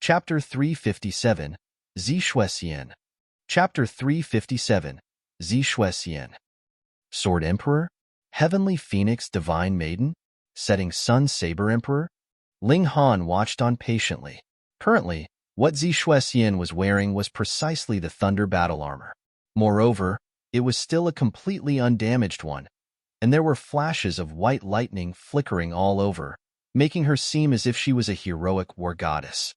Chapter 357, Xue Xian. Chapter 357, Xue Xian. Sword Emperor? Heavenly Phoenix Divine Maiden? Setting Sun Saber Emperor? Ling Han watched on patiently. Currently, what Xue Xian was wearing was precisely the Thunder Battle Armor. Moreover, it was still a completely undamaged one, and there were flashes of white lightning flickering all over, making her seem as if she was a heroic war goddess.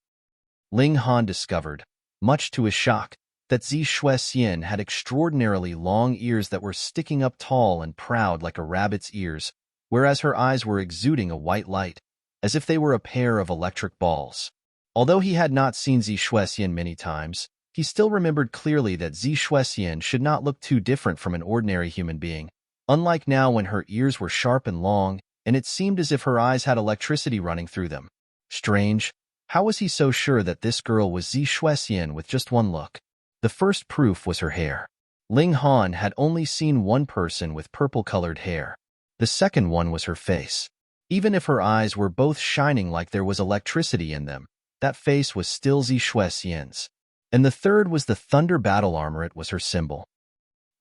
Ling Han discovered, much to his shock, that Xue Xian had extraordinarily long ears that were sticking up tall and proud like a rabbit's ears, whereas her eyes were exuding a white light, as if they were a pair of electric balls. Although he had not seen Xue Xian many times, he still remembered clearly that Xue Xian should not look too different from an ordinary human being, unlike now when her ears were sharp and long, and it seemed as if her eyes had electricity running through them. Strange. How was he so sure that this girl was Xue Xian with just one look? The first proof was her hair. Ling Han had only seen one person with purple-colored hair. The second one was her face. Even if her eyes were both shining like there was electricity in them, that face was still Xue Xian's. And the third was the Thunder Battle Armor. It was her symbol.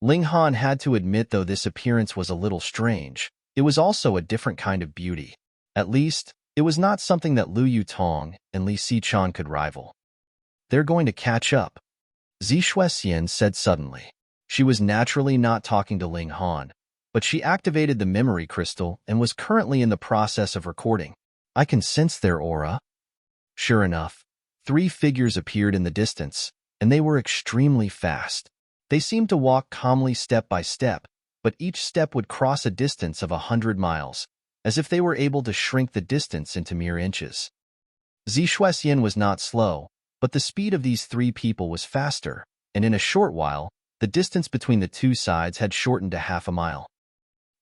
Ling Han had to admit, though this appearance was a little strange, it was also a different kind of beauty. At least, it was not something that Lu Yutong and Li Xichan could rival. They're going to catch up, Xue Xian said suddenly. She was naturally not talking to Ling Han, but she activated the memory crystal and was currently in the process of recording. I can sense their aura. Sure enough, 3 figures appeared in the distance, and they were extremely fast. They seemed to walk calmly step by step, but each step would cross a distance of 100 miles, as if they were able to shrink the distance into mere inches. Xue Xian was not slow, but the speed of these 3 people was faster, and in a short while, the distance between the 2 sides had shortened to half a mile.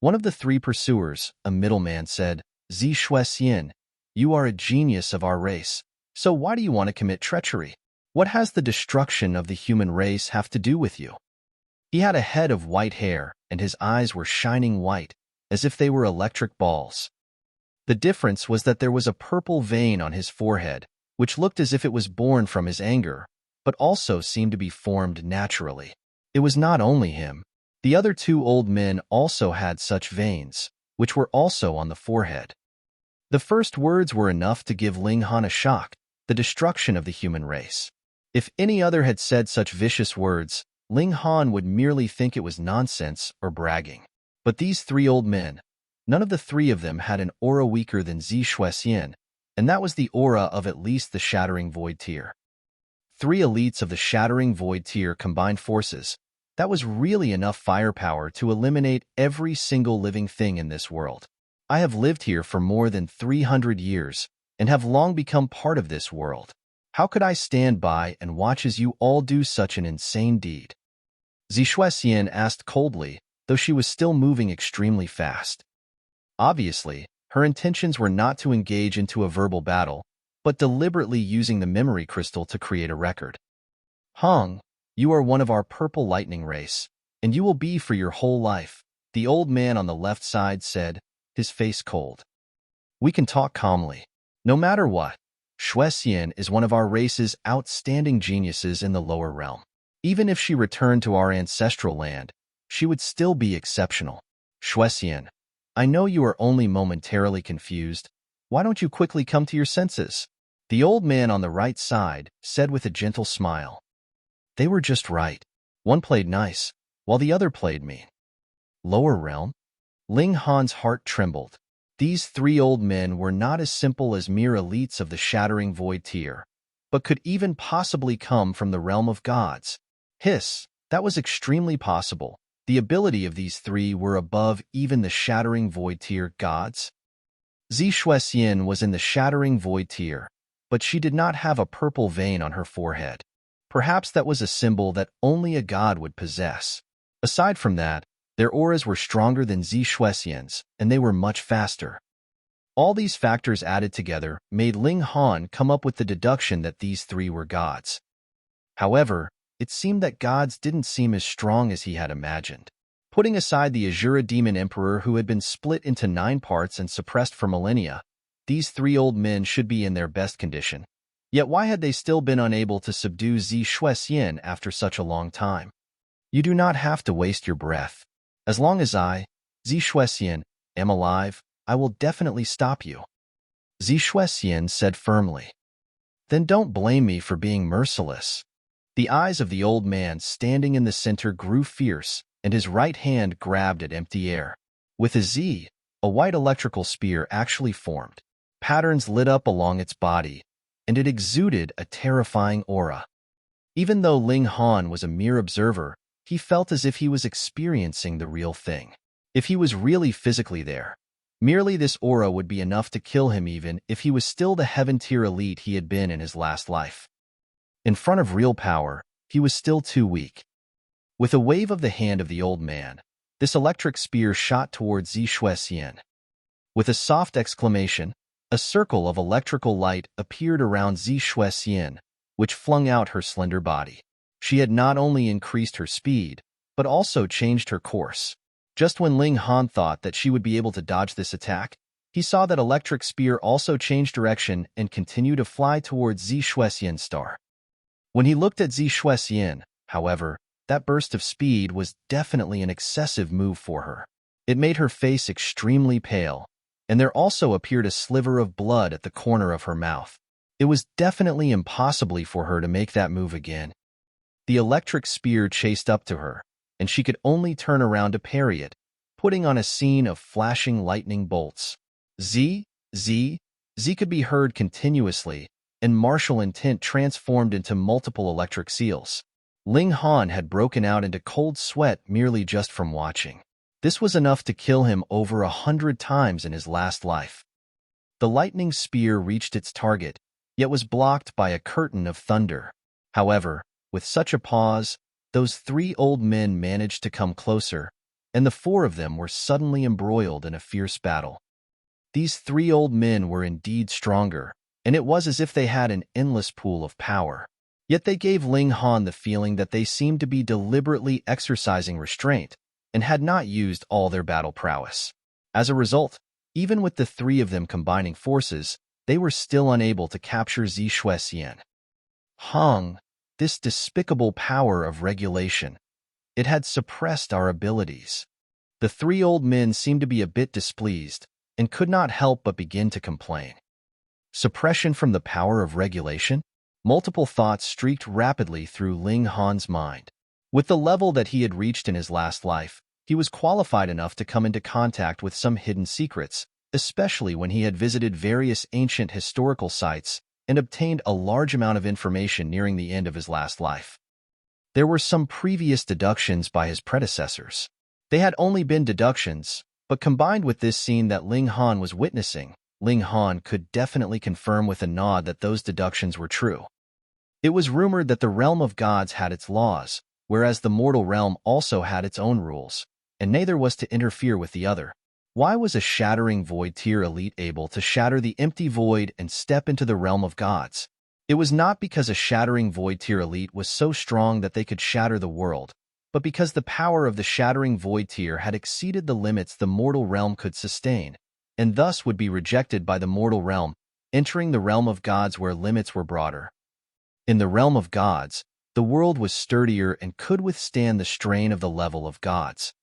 One of the 3 pursuers, a middleman, said, Xue Xian, you are a genius of our race, so why do you want to commit treachery? What has the destruction of the human race have to do with you? He had a head of white hair, and his eyes were shining white, as if they were electric balls. The difference was that there was a purple vein on his forehead, which looked as if it was born from his anger, but also seemed to be formed naturally. It was not only him. The other 2 old men also had such veins, which were also on the forehead. The first words were enough to give Ling Han a shock, the destruction of the human race. If any other had said such vicious words, Ling Han would merely think it was nonsense or bragging. But these 3 old men, none of the 3 of them had an aura weaker than Xue Xian, and that was the aura of at least the Shattering Void tier. 3 elites of the Shattering Void tier combined forces. That was really enough firepower to eliminate every single living thing in this world. I have lived here for more than 300 years, and have long become part of this world. How could I stand by and watch as you all do such an insane deed? Xue Xian asked coldly, though she was still moving extremely fast. Obviously, her intentions were not to engage into a verbal battle, but deliberately using the memory crystal to create a record. Hong, you are one of our purple lightning race, and you will be for your whole life, the old man on the left side said, his face cold. We can talk calmly. No matter what, Xue Xian is one of our race's outstanding geniuses in the lower realm. Even if she returned to our ancestral land, she would still be exceptional. Xue Xian, I know you are only momentarily confused. Why don't you quickly come to your senses? The old man on the right side said with a gentle smile. They were just right. One played nice, while the other played mean. Lower realm? Ling Han's heart trembled. These 3 old men were not as simple as mere elites of the Shattering Void tier, but could even possibly come from the realm of gods. Hiss, that was extremely possible. The ability of these 3 were above even the Shattering Void tier gods. Xue Xian was in the Shattering Void tier, but she did not have a purple vein on her forehead. Perhaps that was a symbol that only a god would possess. Aside from that, their auras were stronger than Xue Xian's, and they were much faster. All these factors added together made Ling Han come up with the deduction that these 3 were gods. However, it seemed that gods didn't seem as strong as he had imagined. Putting aside the Azura Demon Emperor who had been split into 9 parts and suppressed for millennia, these 3 old men should be in their best condition. Yet why had they still been unable to subdue Xue Xian after such a long time? You do not have to waste your breath. As long as I, Xue Xian, am alive, I will definitely stop you, Xue Xian said firmly. Then don't blame me for being merciless. The eyes of the old man standing in the center grew fierce, and his right hand grabbed at empty air. With a Z, a white electrical spear actually formed. Patterns lit up along its body, and it exuded a terrifying aura. Even though Ling Han was a mere observer, he felt as if he was experiencing the real thing. If he was really physically there, merely this aura would be enough to kill him even if he was still the heaven-tier elite he had been in his last life. In front of real power, he was still too weak. With a wave of the hand of the old man, this electric spear shot towards Xue Xian. With a soft exclamation, a circle of electrical light appeared around Xue Xian, which flung out her slender body. She had not only increased her speed, but also changed her course. Just when Ling Han thought that she would be able to dodge this attack, he saw that electric spear also changed direction and continued to fly towards Xue Xian's star. When he looked at Xue Xian, however, that burst of speed was definitely an excessive move for her. It made her face extremely pale, and there also appeared a sliver of blood at the corner of her mouth. It was definitely impossible for her to make that move again. The electric spear chased up to her, and she could only turn around to parry it, putting on a scene of flashing lightning bolts. Z could be heard continuously, and martial intent transformed into multiple electric seals. Ling Han had broken out into cold sweat merely just from watching. This was enough to kill him over 100 times in his last life. The lightning spear reached its target, yet was blocked by a curtain of thunder. However, with such a pause, those three old men managed to come closer, and the four of them were suddenly embroiled in a fierce battle. These three old men were indeed stronger, and it was as if they had an endless pool of power. Yet they gave Ling Han the feeling that they seemed to be deliberately exercising restraint and had not used all their battle prowess. As a result, even with the three of them combining forces, they were still unable to capture Xue Xian. Hung, this despicable power of regulation. It had suppressed our abilities. The three old men seemed to be a bit displeased and could not help but begin to complain. Suppression from the power of regulation? Multiple thoughts streaked rapidly through Ling Han's mind. With the level that he had reached in his last life, he was qualified enough to come into contact with some hidden secrets, especially when he had visited various ancient historical sites and obtained a large amount of information nearing the end of his last life. There were some previous deductions by his predecessors. They had only been deductions, but combined with this scene that Ling Han was witnessing, Ling Han could definitely confirm with a nod that those deductions were true. It was rumored that the realm of gods had its laws, whereas the mortal realm also had its own rules, and neither was to interfere with the other. Why was a shattering void tier elite able to shatter the empty void and step into the realm of gods? It was not because a shattering void tier elite was so strong that they could shatter the world, but because the power of the shattering void tier had exceeded the limits the mortal realm could sustain, and thus would be rejected by the mortal realm, entering the realm of gods where limits were broader. In the realm of gods, the world was sturdier and could withstand the strain of the level of gods.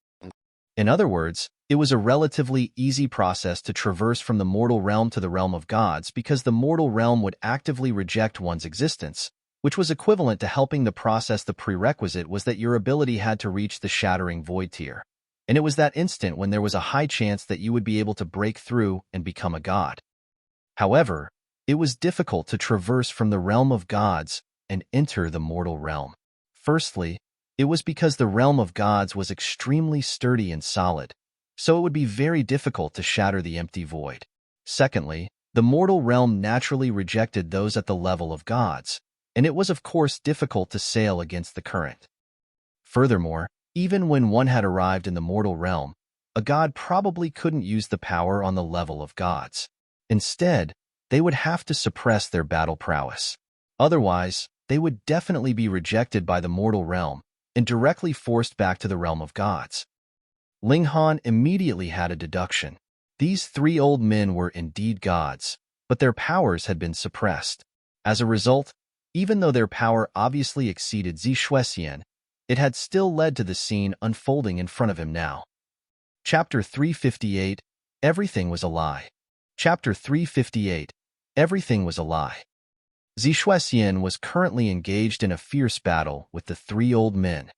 In other words, it was a relatively easy process to traverse from the mortal realm to the realm of gods because the mortal realm would actively reject one's existence, which was equivalent to helping the process. The prerequisite was that your ability had to reach the shattering void tier, and it was that instant when there was a high chance that you would be able to break through and become a god. However, it was difficult to traverse from the realm of gods and enter the mortal realm. Firstly, it was because the realm of gods was extremely sturdy and solid, so it would be very difficult to shatter the empty void. Secondly, the mortal realm naturally rejected those at the level of gods, and it was of course difficult to sail against the current. Furthermore, even when one had arrived in the mortal realm, a god probably couldn't use the power on the level of gods. Instead, they would have to suppress their battle prowess. Otherwise, they would definitely be rejected by the mortal realm and directly forced back to the realm of gods. Ling Han immediately had a deduction. These three old men were indeed gods, but their powers had been suppressed. As a result, even though their power obviously exceeded Xue Xian, it had still led to the scene unfolding in front of him now. Chapter 358, Everything Was a Lie. Chapter 358, Everything Was a Lie. Xue Xian was currently engaged in a fierce battle with the three old men.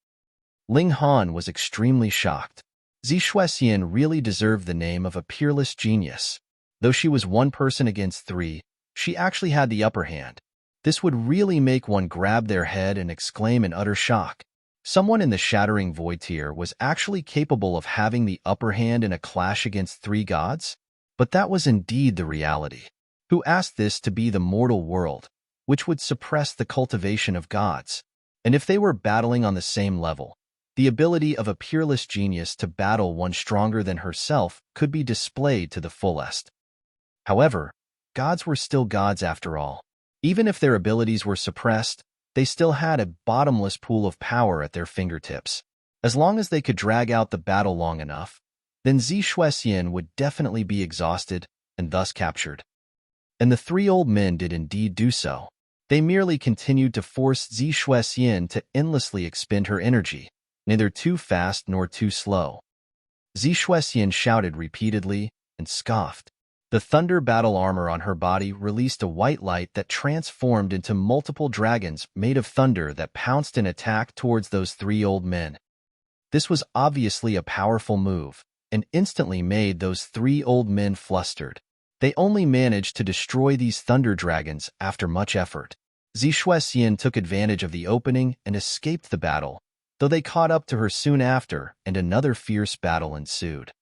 Ling Han was extremely shocked. Xue Xian really deserved the name of a peerless genius. Though she was one person against three, she actually had the upper hand. This would really make one grab their head and exclaim in utter shock. Someone in the Shattering Void tier was actually capable of having the upper hand in a clash against three gods? But that was indeed the reality. Who asked this to be the mortal world, which would suppress the cultivation of gods? And if they were battling on the same level, the ability of a peerless genius to battle one stronger than herself could be displayed to the fullest. However, gods were still gods after all. Even if their abilities were suppressed, they still had a bottomless pool of power at their fingertips. As long as they could drag out the battle long enough, then Xue Xian would definitely be exhausted and thus captured. And the three old men did indeed do so. They merely continued to force Xue Xian to endlessly expend her energy, neither too fast nor too slow. Xue Xian shouted repeatedly and scoffed. The thunder battle armor on her body released a white light that transformed into multiple dragons made of thunder that pounced in attack towards those three old men. This was obviously a powerful move, and instantly made those three old men flustered. They only managed to destroy these thunder dragons after much effort. Xue Xian took advantage of the opening and escaped the battle, though they caught up to her soon after and another fierce battle ensued.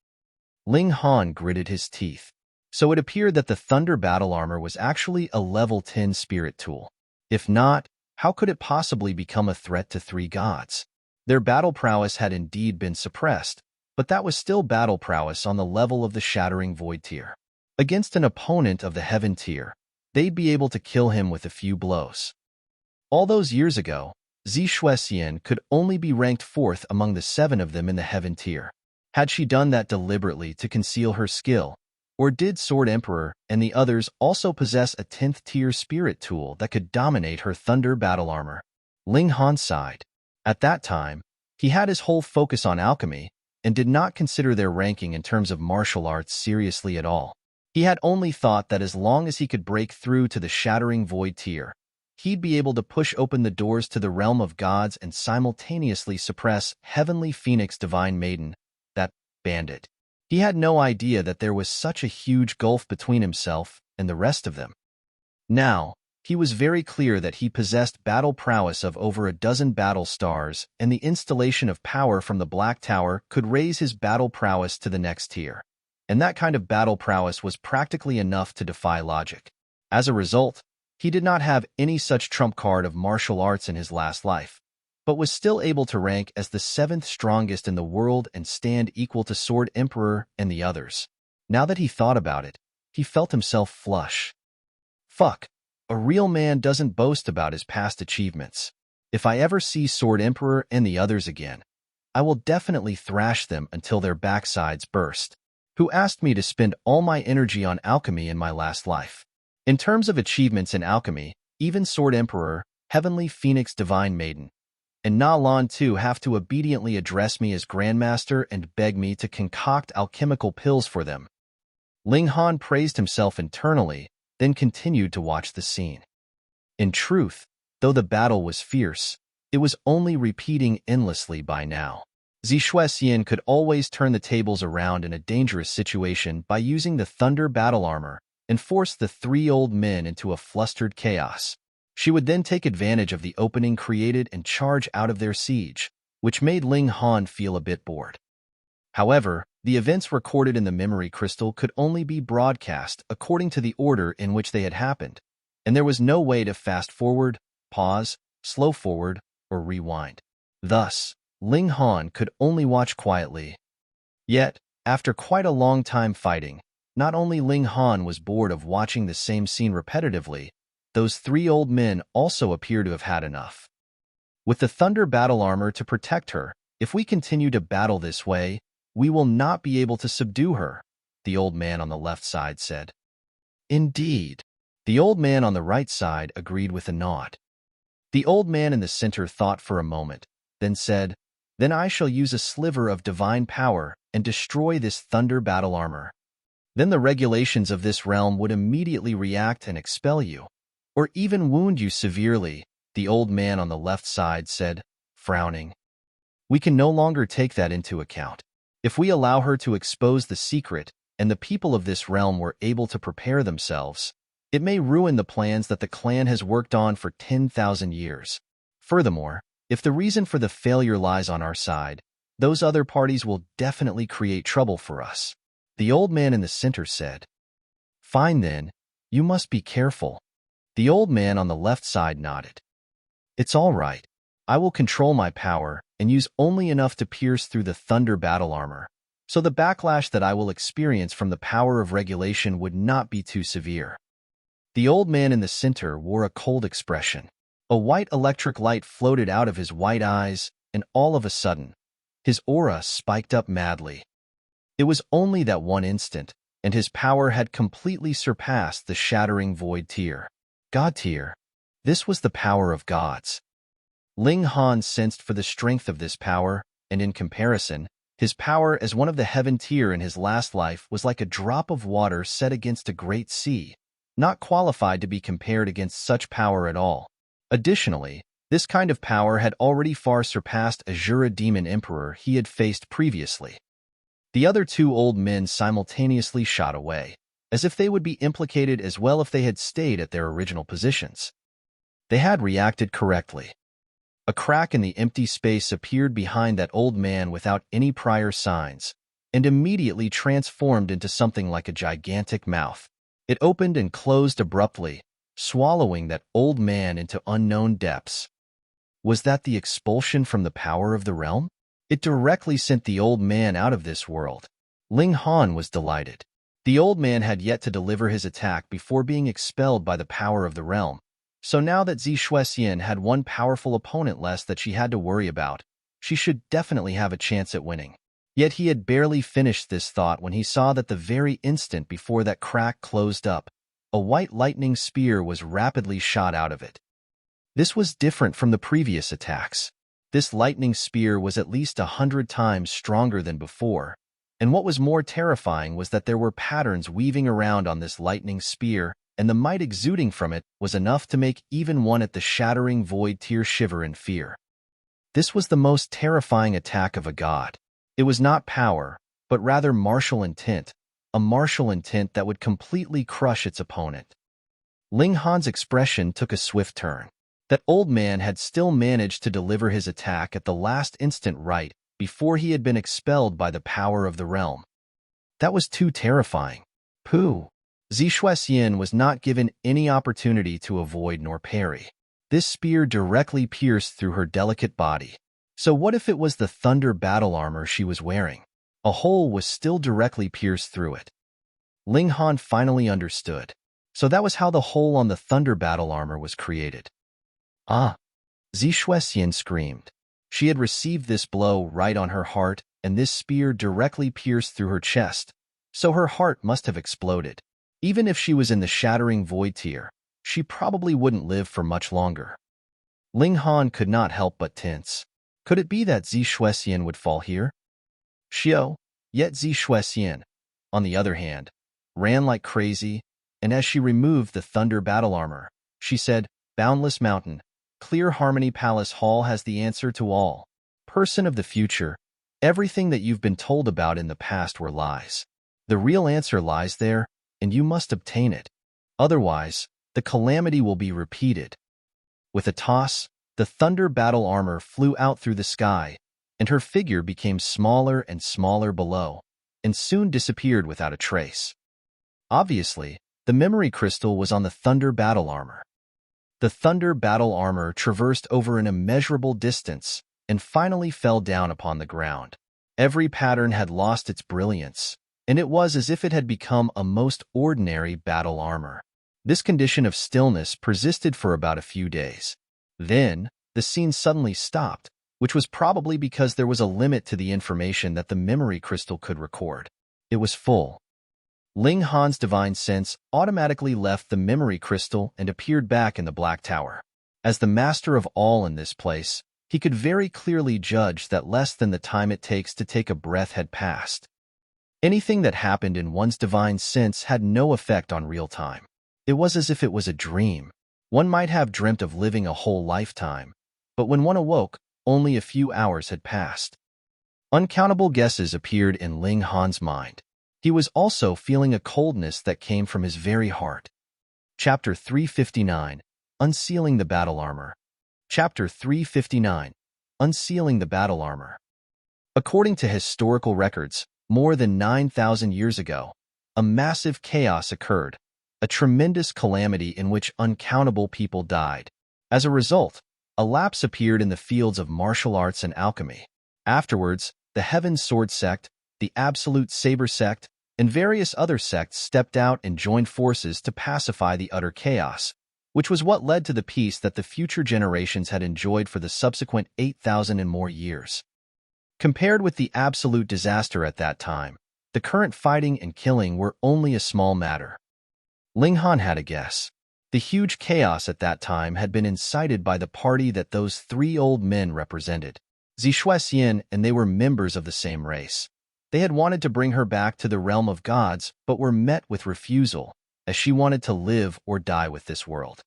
Ling Han gritted his teeth. So it appeared that the thunder battle armor was actually a level 10 spirit tool. If not, how could it possibly become a threat to three gods? Their battle prowess had indeed been suppressed, but that was still battle prowess on the level of the Shattering Void tier. Against an opponent of the Heaven tier, they'd be able to kill him with a few blows. All those years ago, Xue Xian could only be ranked 4th among the 7 of them in the Heaven tier. Had she done that deliberately to conceal her skill? Or did Sword Emperor and the others also possess a 10th tier spirit tool that could dominate her thunder battle armor? Ling Han sighed. At that time, he had his whole focus on alchemy and did not consider their ranking in terms of martial arts seriously at all. He had only thought that as long as he could break through to the Shattering Void tier, he'd be able to push open the doors to the realm of gods and simultaneously suppress Heavenly Phoenix Divine Maiden, that bandit. He had no idea that there was such a huge gulf between himself and the rest of them. Now, he was very clear that he possessed battle prowess of over a dozen battle stars, and the installation of power from the Black Tower could raise his battle prowess to the next tier. And that kind of battle prowess was practically enough to defy logic. As a result, he did not have any such trump card of martial arts in his last life, but was still able to rank as the 7th strongest in the world and stand equal to Sword Emperor and the others. Now that he thought about it, he felt himself flush. Fuck, a real man doesn't boast about his past achievements. If I ever see Sword Emperor and the others again, I will definitely thrash them until their backsides burst. Who asked me to spend all my energy on alchemy in my last life? In terms of achievements in alchemy, even Sword Emperor, Heavenly Phoenix Divine Maiden, and Na Lan too have to obediently address me as Grandmaster and beg me to concoct alchemical pills for them. Ling Han praised himself internally, then continued to watch the scene. In truth, though the battle was fierce, it was only repeating endlessly by now. Xue Xian could always turn the tables around in a dangerous situation by using the thunder battle armor and force the three old men into a flustered chaos. She would then take advantage of the opening created and charge out of their siege, which made Ling Han feel a bit bored. However, the events recorded in the memory crystal could only be broadcast according to the order in which they had happened, and there was no way to fast forward, pause, slow forward, or rewind. Thus, Ling Han could only watch quietly. Yet, after quite a long time fighting, not only Ling Han was bored of watching the same scene repetitively, those three old men also appear to have had enough. With the thunder battle armor to protect her, if we continue to battle this way, we will not be able to subdue her, the old man on the left side said. Indeed. The old man on the right side agreed with a nod. The old man in the center thought for a moment, then said, "Then I shall use a sliver of divine power and destroy this thunder battle armor. Then the regulations of this realm would immediately react and expel you, or even wound you severely," the old man on the left side said, frowning. "We can no longer take that into account. If we allow her to expose the secret and the people of this realm were able to prepare themselves, it may ruin the plans that the clan has worked on for 10,000 years. Furthermore, if the reason for the failure lies on our side, those other parties will definitely create trouble for us," the old man in the center said. "Fine then, you must be careful." The old man on the left side nodded. "It's all right. I will control my power and use only enough to pierce through the thunder battle armor, so the backlash that I will experience from the power of regulation would not be too severe." The old man in the center wore a cold expression. A white electric light floated out of his white eyes, and all of a sudden, his aura spiked up madly. It was only that one instant, and his power had completely surpassed the shattering void tier. God tier. This was the power of gods. Ling Han sensed for the strength of this power, and in comparison, his power as one of the heaven tier in his last life was like a drop of water set against a great sea, not qualified to be compared against such power at all. Additionally, this kind of power had already far surpassed Azura Demon Emperor he had faced previously. The other two old men simultaneously shot away, as if they would be implicated as well if they had stayed at their original positions. They had reacted correctly. A crack in the empty space appeared behind that old man without any prior signs, and immediately transformed into something like a gigantic mouth. It opened and closed abruptly, swallowing that old man into unknown depths. Was that the expulsion from the power of the realm? It directly sent the old man out of this world. Ling Han was delighted. The old man had yet to deliver his attack before being expelled by the power of the realm. So now that Xue Xian had one powerful opponent less that she had to worry about, she should definitely have a chance at winning. Yet he had barely finished this thought when he saw that the very instant before that crack closed up, a white lightning spear was rapidly shot out of it. This was different from the previous attacks. This lightning spear was at least 100 times stronger than before, and what was more terrifying was that there were patterns weaving around on this lightning spear, and the might exuding from it was enough to make even one at the shattering void tier shiver in fear. This was the most terrifying attack of a god. It was not power, but rather martial intent, a martial intent that would completely crush its opponent. Ling Han's expression took a swift turn. That old man had still managed to deliver his attack at the last instant right before he had been expelled by the power of the realm. That was too terrifying. Pooh! Xue Xian was not given any opportunity to avoid nor parry. This spear directly pierced through her delicate body. So what if it was the thunder battle armor she was wearing? A hole was still directly pierced through it. Ling Han finally understood. So that was how the hole on the thunder battle armor was created. Ah! Xue Xian screamed. She had received this blow right on her heart, and this spear directly pierced through her chest, so her heart must have exploded. Even if she was in the shattering void tier, she probably wouldn't live for much longer. Ling Han could not help but tense. Could it be that Xue Xian would fall here? Yet Xue Xian, on the other hand, ran like crazy, and as she removed the thunder battle armor, she said, "Boundless Mountain, Clear Harmony Palace Hall has the answer to all. Person of the future, everything that you've been told about in the past were lies. The real answer lies there, and you must obtain it. Otherwise, the calamity will be repeated." With a toss, the thunder battle armor flew out through the sky, and her figure became smaller and smaller below, and soon disappeared without a trace. Obviously, the memory crystal was on the thunder battle armor. The thunder battle armor traversed over an immeasurable distance and finally fell down upon the ground. Every pattern had lost its brilliance, and it was as if it had become a most ordinary battle armor. This condition of stillness persisted for about a few days. Then, the scene suddenly stopped, which was probably because there was a limit to the information that the memory crystal could record. It was full. Ling Han's divine sense automatically left the memory crystal and appeared back in the Black Tower. As the master of all in this place, he could very clearly judge that less than the time it takes to take a breath had passed. Anything that happened in one's divine sense had no effect on real time. It was as if it was a dream. One might have dreamt of living a whole lifetime, but when one awoke, only a few hours had passed. Uncountable guesses appeared in Ling Han's mind. He was also feeling a coldness that came from his very heart. Chapter 359, Unsealing the Battle Armor. Chapter 359, Unsealing the Battle Armor. According to historical records, more than 9,000 years ago, a massive chaos occurred, a tremendous calamity in which uncountable people died. As a result, a lapse appeared in the fields of martial arts and alchemy. Afterwards, the Heaven Sword sect, the Absolute Saber sect, and various other sects stepped out and joined forces to pacify the utter chaos, which was what led to the peace that the future generations had enjoyed for the subsequent 8,000 and more years. Compared with the absolute disaster at that time, the current fighting and killing were only a small matter. Ling Han had a guess. The huge chaos at that time had been incited by the party that those three old men represented. Xue Xian and they were members of the same race. They had wanted to bring her back to the realm of gods, but were met with refusal, as she wanted to live or die with this world.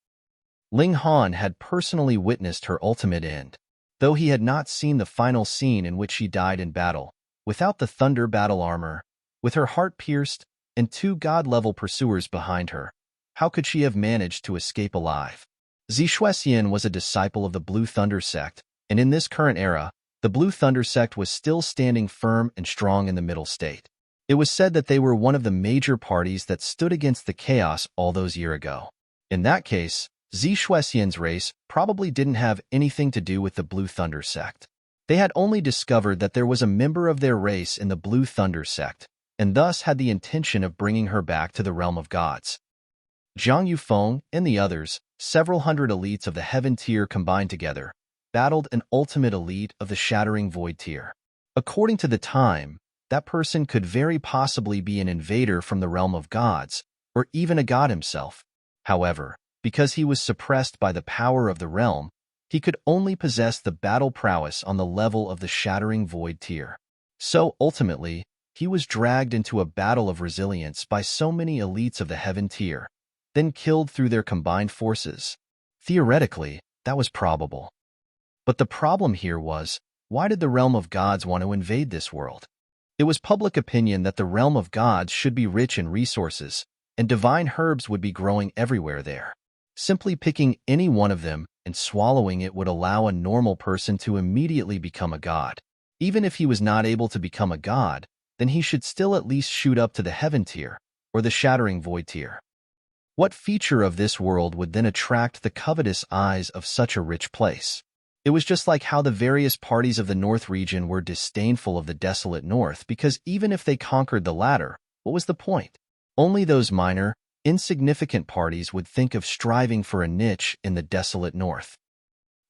Ling Han had personally witnessed her ultimate end, though he had not seen the final scene in which she died in battle, without the thunder battle armor, with her heart pierced, and two god-level pursuers behind her. How could she have managed to escape alive? Xue Xian was a disciple of the Blue Thunder sect, and in this current era, the Blue Thunder sect was still standing firm and strong in the Middle State. It was said that they were one of the major parties that stood against the chaos all those years ago. In that case, Xue Xian's race probably didn't have anything to do with the Blue Thunder sect. They had only discovered that there was a member of their race in the Blue Thunder sect, and thus had the intention of bringing her back to the realm of gods. Zhang Yufeng and the others, several hundred elites of the Heaven tier combined together, battled an ultimate elite of the Shattering Void tier. According to the time, that person could very possibly be an invader from the realm of gods, or even a god himself. However, because he was suppressed by the power of the realm, he could only possess the battle prowess on the level of the Shattering Void tier. So, ultimately, he was dragged into a battle of resilience by so many elites of the Heaven tier, then killed through their combined forces. Theoretically, that was probable. But the problem here was, why did the realm of gods want to invade this world? It was public opinion that the realm of gods should be rich in resources, and divine herbs would be growing everywhere there. Simply picking any one of them and swallowing it would allow a normal person to immediately become a god. Even if he was not able to become a god, then he should still at least shoot up to the Heaven tier, or the Shattering Void tier. What feature of this world would then attract the covetous eyes of such a rich place? It was just like how the various parties of the North region were disdainful of the desolate North, because even if they conquered the latter, what was the point? Only those minor, insignificant parties would think of striving for a niche in the desolate North.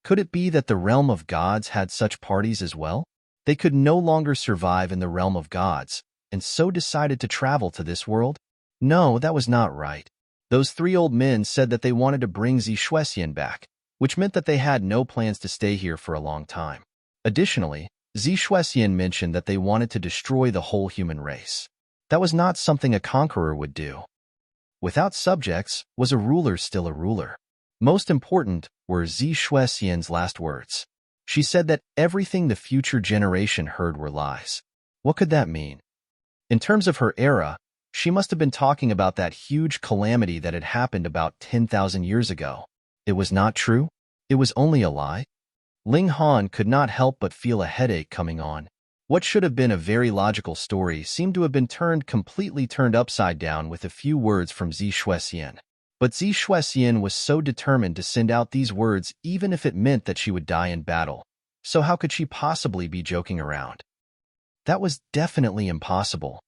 Could it be that the realm of gods had such parties as well? They could no longer survive in the realm of gods, and so decided to travel to this world? No, that was not right. Those three old men said that they wanted to bring Xue Xian back, which meant that they had no plans to stay here for a long time. Additionally, Xue Xian mentioned that they wanted to destroy the whole human race. That was not something a conqueror would do. Without subjects, was a ruler still a ruler? Most important were Xue Xian's last words. She said that everything the future generation heard were lies. What could that mean? In terms of her era, she must have been talking about that huge calamity that had happened about 10,000 years ago. It was not true? It was only a lie? Ling Han could not help but feel a headache coming on. What should have been a very logical story seemed to have been completely turned upside down with a few words from Xue Xian. But Xue Xian was so determined to send out these words even if it meant that she would die in battle. So how could she possibly be joking around? That was definitely impossible.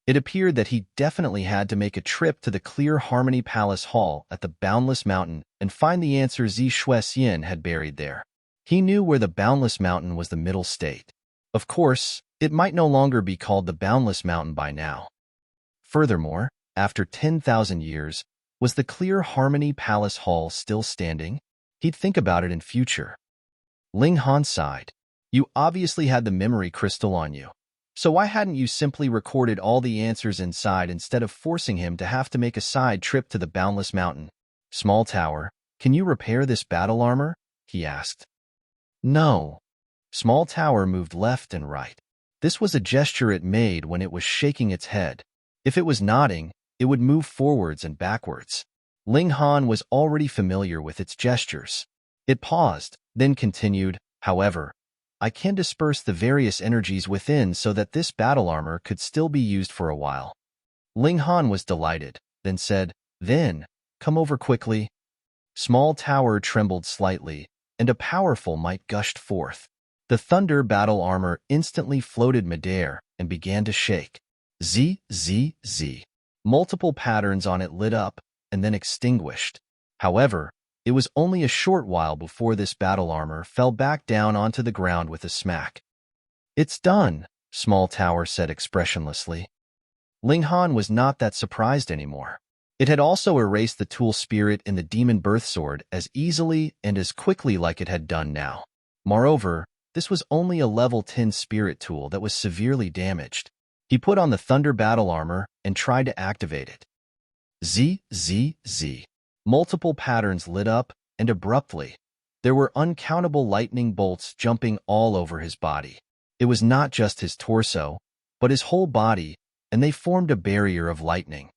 It appeared that he definitely had to make a trip to the Clear Harmony Palace Hall at the Boundless Mountain and find the answer Xue Xian had buried there. He knew where the Boundless Mountain was the Middle State. Of course, it might no longer be called the Boundless Mountain by now. Furthermore, after 10,000 years, was the clear Harmony Palace Hall still standing? He'd think about it in future. Ling Han sighed. You obviously had the memory crystal on you. So why hadn't you simply recorded all the answers inside instead of forcing him to have to make a side trip to the Boundless Mountain? Small Tower, can you repair this battle armor? He asked. No. Small Tower moved left and right. This was a gesture it made when it was shaking its head. If it was nodding, it would move forwards and backwards. Ling Han was already familiar with its gestures. It paused, then continued, however, I can disperse the various energies within so that this battle armor could still be used for a while. Ling Han was delighted, then said, Then, come over quickly. Small Tower trembled slightly, and a powerful might gushed forth. The thunder battle armor instantly floated midair and began to shake. Z, Z, Z. Multiple patterns on it lit up and then extinguished. However, it was only a short while before this battle armor fell back down onto the ground with a smack. It's done, Small Tower said expressionlessly. Ling Han was not that surprised anymore. It had also erased the tool spirit in the demon birth sword as easily and as quickly like it had done now. Moreover, this was only a level 10 spirit tool that was severely damaged. He put on the thunder battle armor and tried to activate it. Z, Z, Z. Multiple patterns lit up, and abruptly, there were uncountable lightning bolts jumping all over his body. It was not just his torso, but his whole body, and they formed a barrier of lightning.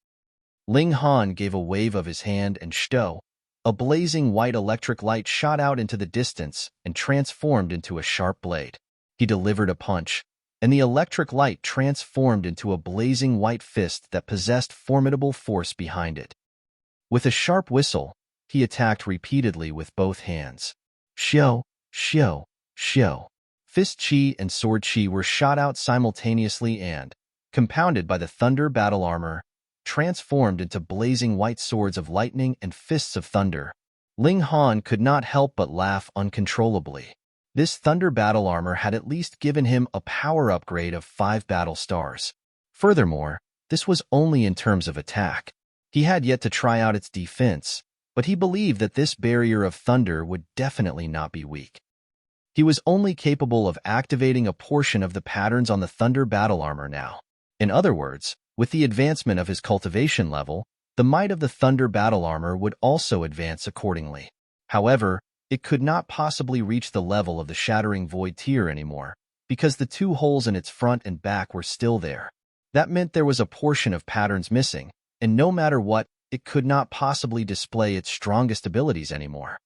Ling Han gave a wave of his hand and shto, a blazing white electric light shot out into the distance and transformed into a sharp blade. He delivered a punch, and the electric light transformed into a blazing white fist that possessed formidable force behind it. With a sharp whistle, he attacked repeatedly with both hands. Shio, shio, shio. Fist chi and sword chi were shot out simultaneously and, compounded by the thunder battle armor, transformed into blazing white swords of lightning and fists of thunder. Ling Han could not help but laugh uncontrollably. This thunder battle armor had at least given him a power upgrade of 5 battle stars. Furthermore, this was only in terms of attack. He had yet to try out its defense, but he believed that this barrier of thunder would definitely not be weak. He was only capable of activating a portion of the patterns on the thunder battle armor now. In other words, with the advancement of his cultivation level, the might of the thunder battle armor would also advance accordingly. However, it could not possibly reach the level of the shattering void tier anymore, because the 2 holes in its front and back were still there. That meant there was a portion of patterns missing, and no matter what, it could not possibly display its strongest abilities anymore.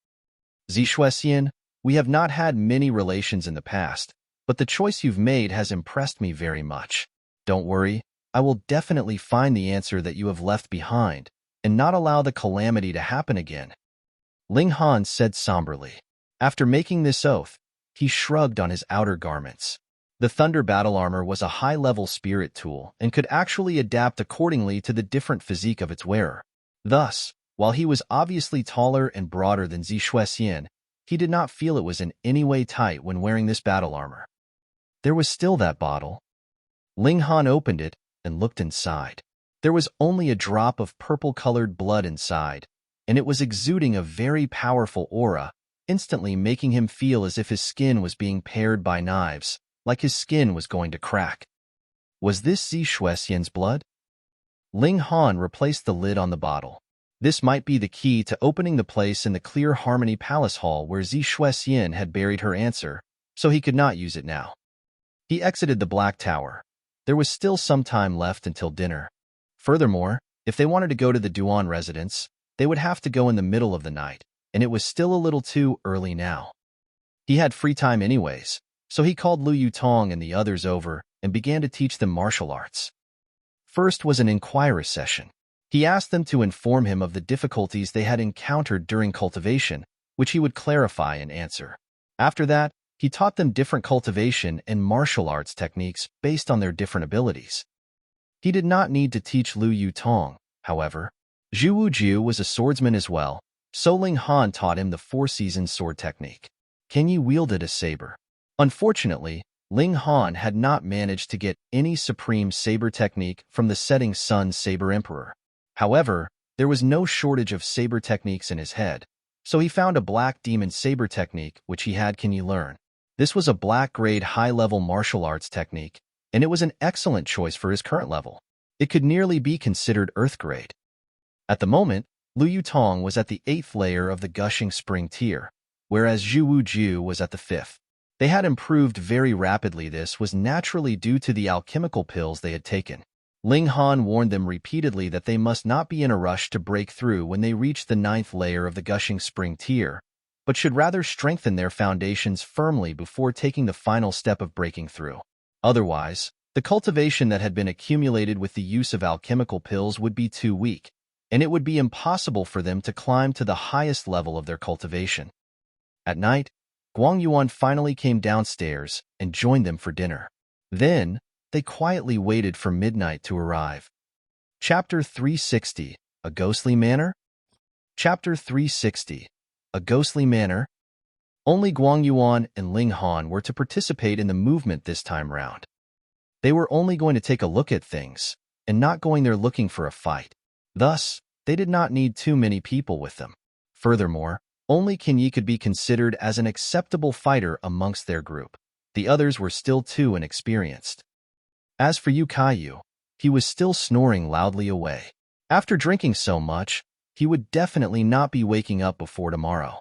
Xue Xian, we have not had many relations in the past, but the choice you've made has impressed me very much. Don't worry, I will definitely find the answer that you have left behind, and not allow the calamity to happen again. Ling Han said somberly. After making this oath, he shrugged on his outer garments. The thunder battle armor was a high-level spirit tool and could actually adapt accordingly to the different physique of its wearer. Thus, while he was obviously taller and broader than Xue Xian, he did not feel it was in any way tight when wearing this battle armor. There was still that bottle. Ling Han opened it and looked inside. There was only a drop of purple-colored blood inside, and it was exuding a very powerful aura, instantly making him feel as if his skin was being pared by knives, like his skin was going to crack. Was this Xue Xian's blood? Ling Han replaced the lid on the bottle. This might be the key to opening the place in the clear Harmony Palace Hall where Xue Xian had buried her answer, so he could not use it now. He exited the Black Tower. There was still some time left until dinner. Furthermore, if they wanted to go to the Duan residence, they would have to go in the middle of the night, and it was still a little too early now. He had free time anyways, so he called Lu Yutong and the others over and began to teach them martial arts. First was an inquiry session. He asked them to inform him of the difficulties they had encountered during cultivation, which he would clarify and answer. After that, he taught them different cultivation and martial arts techniques based on their different abilities. He did not need to teach Lu Yutong, however. Zhu Wujiu was a swordsman as well, so Ling Han taught him the 4 seasons sword technique. Can you wield it as saber? Unfortunately, Ling Han had not managed to get any supreme saber technique from the setting sun Saber Emperor. However, there was no shortage of saber techniques in his head, so he found a black demon saber technique which he had can you learn. This was a black-grade high-level martial arts technique, and it was an excellent choice for his current level. It could nearly be considered Earth-grade. At the moment, Lu Yutong was at the 8th layer of the Gushing Spring tier, whereas Zhu Wuju was at the 5th. They had improved very rapidly. This was naturally due to the alchemical pills they had taken. Ling Han warned them repeatedly that they must not be in a rush to break through when they reached the 9th layer of the Gushing Spring tier, but should rather strengthen their foundations firmly before taking the final step of breaking through. Otherwise, the cultivation that had been accumulated with the use of alchemical pills would be too weak, and it would be impossible for them to climb to the highest level of their cultivation. At night, Guang Yuan finally came downstairs and joined them for dinner. Then, they quietly waited for midnight to arrive. Chapter 360, A Ghostly Manor? Chapter 360, A Ghostly Manor? Only Guang Yuan and Ling Han were to participate in the movement this time round. They were only going to take a look at things, and not going there looking for a fight. Thus, they did not need too many people with them. Furthermore, only Qin Yi could be considered as an acceptable fighter amongst their group. The others were still too inexperienced. As for Yu Kaiyu, he was still snoring loudly away. After drinking so much, he would definitely not be waking up before tomorrow.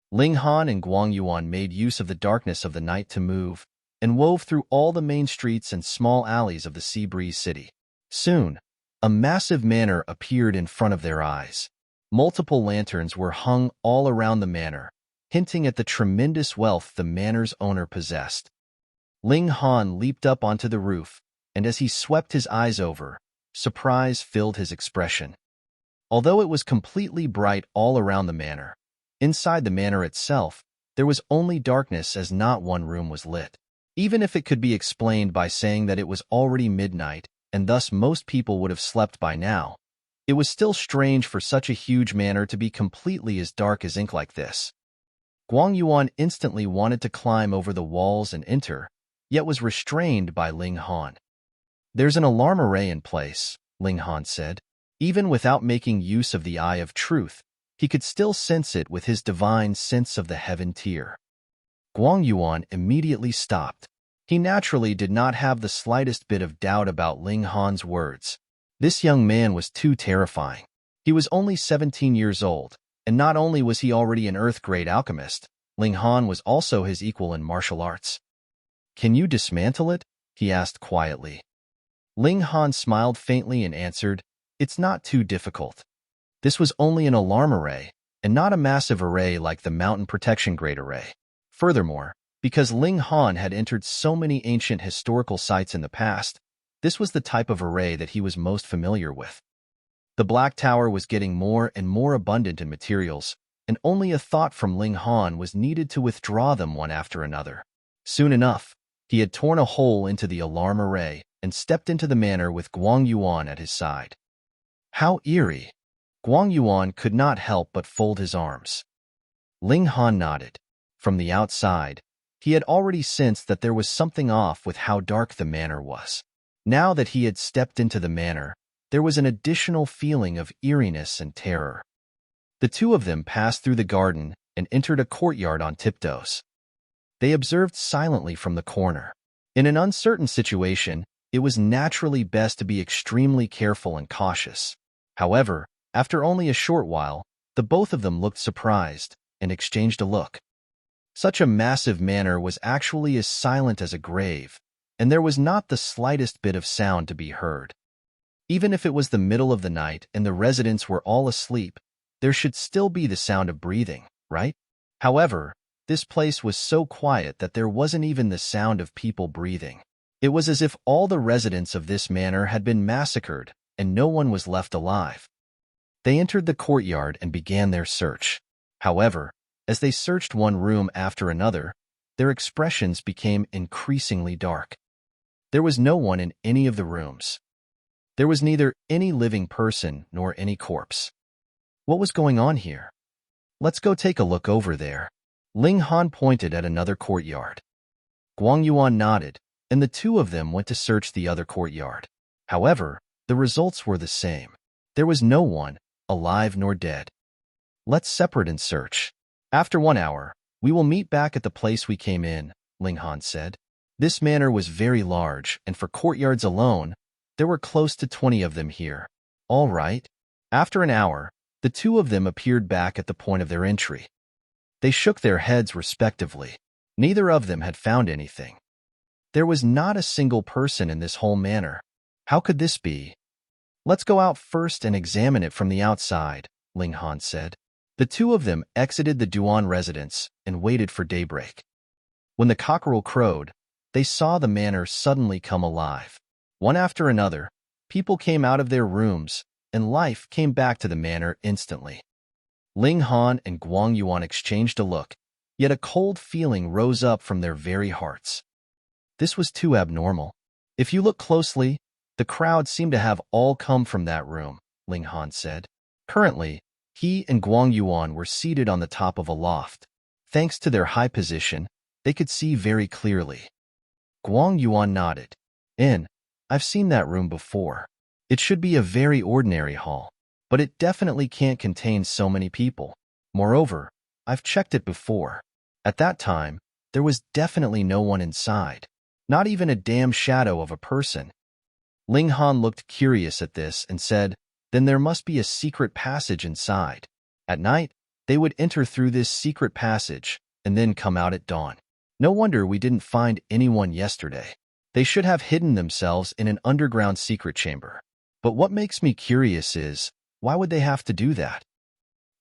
Ling Han and Guang Yuan made use of the darkness of the night to move, and wove through all the main streets and small alleys of the Sea Breeze City. Soon, a massive manor appeared in front of their eyes. Multiple lanterns were hung all around the manor, hinting at the tremendous wealth the manor's owner possessed. Ling Han leaped up onto the roof, and as he swept his eyes over, surprise filled his expression. Although it was completely bright all around the manor, inside the manor itself, there was only darkness as not one room was lit. Even if it could be explained by saying that it was already midnight, and thus most people would have slept by now, it was still strange for such a huge manor to be completely as dark as ink like this. Guang Yuan instantly wanted to climb over the walls and enter, yet was restrained by Ling Han. "There's an alarm array in place," Ling Han said. Even without making use of the Eye of Truth, he could still sense it with his divine sense of the heaven tier. Guang Yuan immediately stopped. He naturally did not have the slightest bit of doubt about Ling Han's words. This young man was too terrifying. He was only 17 years old, and not only was he already an Earth-grade alchemist, Ling Han was also his equal in martial arts. "Can you dismantle it?" he asked quietly. Ling Han smiled faintly and answered, "It's not too difficult. This was only an alarm array, and not a massive array like the Mountain Protection Grade Array." Furthermore, because Ling Han had entered so many ancient historical sites in the past, this was the type of array that he was most familiar with. The Black Tower was getting more and more abundant in materials, and only a thought from Ling Han was needed to withdraw them one after another. Soon enough, he had torn a hole into the alarm array and stepped into the manor with Guang Yuan at his side. How eerie! Guang Yuan could not help but fold his arms. Ling Han nodded. From the outside, he had already sensed that there was something off with how dark the manor was. Now that he had stepped into the manor, there was an additional feeling of eeriness and terror. The two of them passed through the garden and entered a courtyard on tiptoes. They observed silently from the corner. In an uncertain situation, it was naturally best to be extremely careful and cautious. However, after only a short while, the both of them looked surprised and exchanged a look. Such a massive manor was actually as silent as a grave, and there was not the slightest bit of sound to be heard. Even if it was the middle of the night and the residents were all asleep, there should still be the sound of breathing, right? However, this place was so quiet that there wasn't even the sound of people breathing. It was as if all the residents of this manor had been massacred and no one was left alive. They entered the courtyard and began their search. However, as they searched one room after another, their expressions became increasingly dark. There was no one in any of the rooms. There was neither any living person nor any corpse. What was going on here? "Let's go take a look over there." Ling Han pointed at another courtyard. Guang Yuan nodded, and the two of them went to search the other courtyard. However, the results were the same. There was no one, alive nor dead. Let's separate and search. After 1 hour, we will meet back at the place we came in, Ling Han said. This manor was very large, and for courtyards alone, there were close to 20 of them here. All right. After an hour, the two of them appeared back at the point of their entry. They shook their heads respectively. Neither of them had found anything. There was not a single person in this whole manor. How could this be? Let's go out first and examine it from the outside, Ling Han said. The two of them exited the Duan residence and waited for daybreak. When the cockerel crowed, they saw the manor suddenly come alive. One after another, people came out of their rooms, and life came back to the manor instantly. Ling Han and Guang Yuan exchanged a look, yet a cold feeling rose up from their very hearts. This was too abnormal. If you look closely, the crowd seemed to have all come from that room, Ling Han said. Currently, he and Guang Yuan were seated on the top of a loft. Thanks to their high position, they could see very clearly. Guang Yuan nodded. I've seen that room before. It should be a very ordinary hall, but it definitely can't contain so many people. Moreover, I've checked it before. At that time, there was definitely no one inside. Not even a damn shadow of a person. Ling Han looked curious at this and said, then there must be a secret passage inside. At night, they would enter through this secret passage and then come out at dawn. No wonder we didn't find anyone yesterday. They should have hidden themselves in an underground secret chamber. But what makes me curious is, why would they have to do that?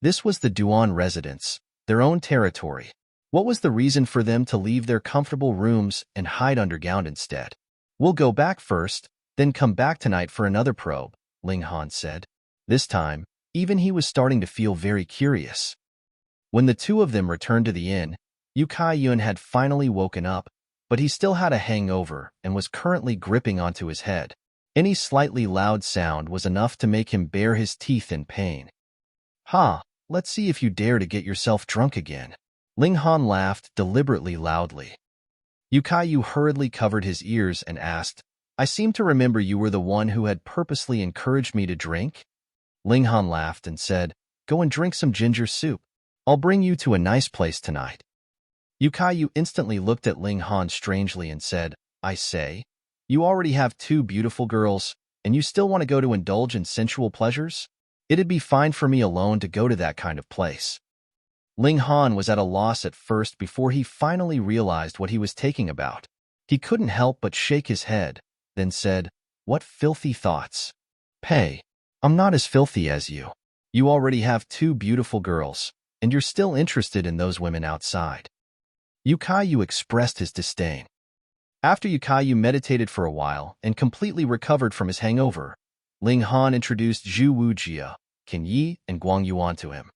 This was the Duan residence, their own territory. What was the reason for them to leave their comfortable rooms and hide underground instead? We'll go back first, then come back tonight for another probe, Ling Han said. This time, even he was starting to feel very curious. When the two of them returned to the inn, Yu Kai-yun had finally woken up, but he still had a hangover and was currently gripping onto his head. Any slightly loud sound was enough to make him bare his teeth in pain. Let's see if you dare to get yourself drunk again. Ling Han laughed deliberately loudly. Yu Kai-yu hurriedly covered his ears and asked, I seem to remember you were the one who had purposely encouraged me to drink? Ling Han laughed and said, Go and drink some ginger soup. I'll bring you to a nice place tonight. Yu Kai-yu instantly looked at Ling Han strangely and said, I say, you already have 2 beautiful girls, and you still want to go to indulge in sensual pleasures? It'd be fine for me alone to go to that kind of place. Ling Han was at a loss at first before he finally realized what he was taking about. He couldn't help but shake his head, then said, What filthy thoughts. Pei, I'm not as filthy as you. You already have 2 beautiful girls, and you're still interested in those women outside. Yu Kai-yu expressed his disdain. After Yu Kai-yu meditated for a while and completely recovered from his hangover, Ling Han introduced Zhu Wujia, Qin Yi, and Guang Yuan to him.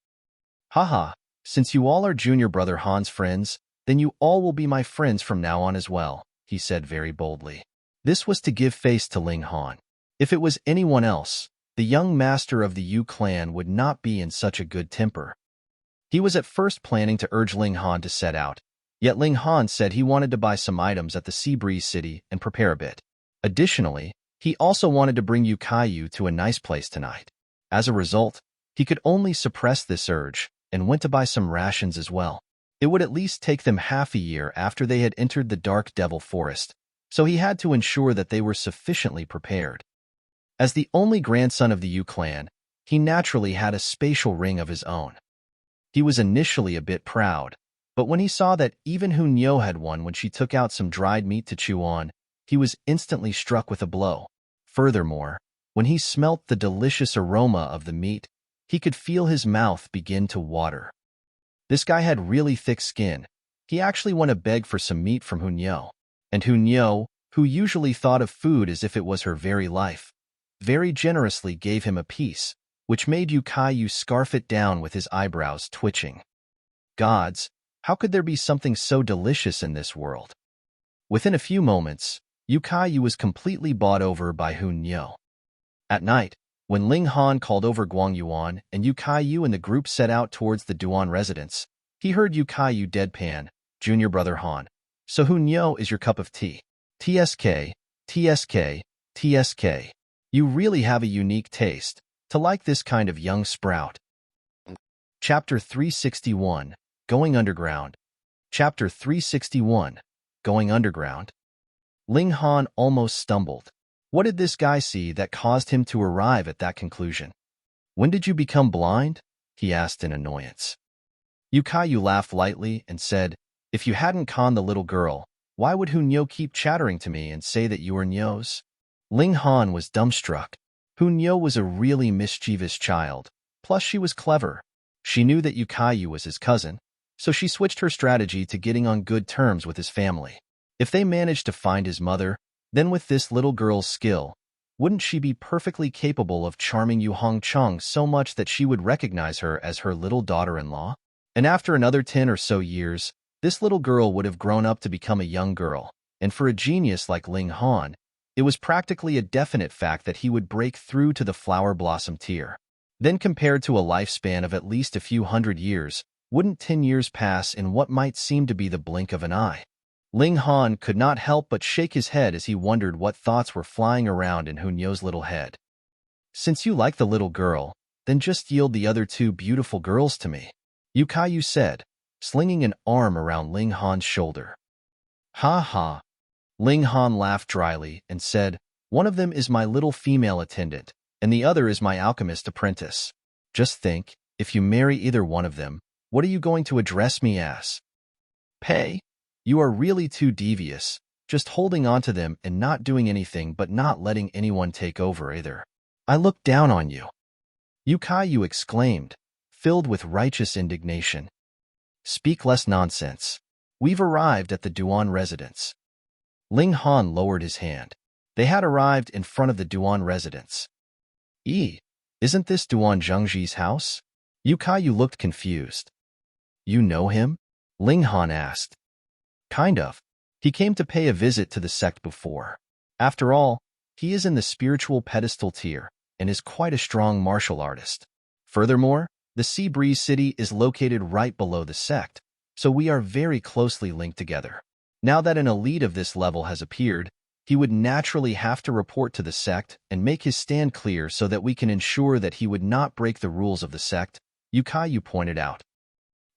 Since you all are junior brother Han's friends, then you all will be my friends from now on as well, he said very boldly. This was to give face to Ling Han. If it was anyone else, the young master of the Yu clan would not be in such a good temper. He was at first planning to urge Ling Han to set out, yet Ling Han said he wanted to buy some items at the Sea Breeze City and prepare a bit. Additionally, he also wanted to bring Yu Kai-yu to a nice place tonight. As a result, he could only suppress this urge and went to buy some rations as well. It would at least take them half a year after they had entered the Dark Devil Forest, so he had to ensure that they were sufficiently prepared. As the only grandson of the Yu clan, he naturally had a spatial ring of his own. He was initially a bit proud, but when he saw that even Hunyo had one when she took out some dried meat to chew on, he was instantly struck with a blow. Furthermore, when he smelt the delicious aroma of the meat, he could feel his mouth begin to water. This guy had really thick skin. He actually went to beg for some meat from Hunyo. And Hunyo, who usually thought of food as if it was her very life, very generously gave him a piece, which made Yu Kai-yu scarf it down with his eyebrows twitching. Gods, how could there be something so delicious in this world? Within a few moments, Yu Kai-yu was completely bought over by Hunyo. At night, when Ling Han called over Guang Yuan and Yu Kai-yu and the group set out towards the Duan residence, he heard Yu Kai-yu deadpan, Junior Brother Han, So Hunyo is your cup of tea. TSK, TSK, TSK. You really have a unique taste to like this kind of young sprout. Chapter 361, Going Underground. Chapter 361, Going Underground. Ling Han almost stumbled. What did this guy see that caused him to arrive at that conclusion? When did you become blind? He asked in annoyance. Yukayu laughed lightly and said, if you hadn't conned the little girl, why would Hunyo keep chattering to me and say that you were Nyo's? Ling Han was dumbstruck. Hunyo was a really mischievous child, plus she was clever. She knew that Yukayu was his cousin, so she switched her strategy to getting on good terms with his family. If they managed to find his mother, then with this little girl's skill, wouldn't she be perfectly capable of charming Yu Hongcheng so much that she would recognize her as her little daughter-in-law? And after another 10 or so years, this little girl would have grown up to become a young girl, and for a genius like Ling Han, it was practically a definite fact that he would break through to the flower blossom tier. Then compared to a lifespan of at least a few hundred years, wouldn't 10 years pass in what might seem to be the blink of an eye? Ling Han could not help but shake his head as he wondered what thoughts were flying around in Hunyo's little head. Since you like the little girl, then just yield the other two beautiful girls to me, Yukayu said, slinging an arm around Ling Han's shoulder. Ha ha. Ling Han laughed dryly and said, one of them is my little female attendant, and the other is my alchemist apprentice. Just think, if you marry either one of them, what are you going to address me as? Pei? You are really too devious, just holding on to them and not doing anything but not letting anyone take over either. I look down on you. Yukayu exclaimed, filled with righteous indignation. Speak less nonsense. We've arrived at the Duan residence. Ling Han lowered his hand. They had arrived in front of the Duan residence. Isn't this Duan Zhengji's house? Yukayu looked confused. You know him? Ling Han asked. Kind of. He came to pay a visit to the sect before. After all, he is in the spiritual pedestal tier and is quite a strong martial artist. Furthermore, the Sea Breeze City is located right below the sect, so we are very closely linked together. Now that an elite of this level has appeared, he would naturally have to report to the sect and make his stand clear so that we can ensure that he would not break the rules of the sect, Yukayu pointed out.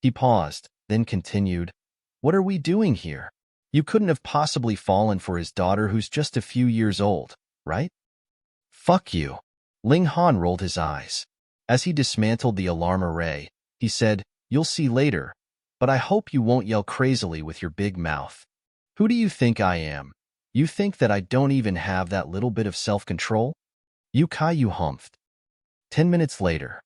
He paused, then continued, what are we doing here? You couldn't have possibly fallen for his daughter who's just a few years old, right? Fuck you. Ling Han rolled his eyes. As he dismantled the alarm array, he said, you'll see later, but I hope you won't yell crazily with your big mouth. Who do you think I am? You think that I don't even have that little bit of self-control? Yukayu humphed. 10 minutes later.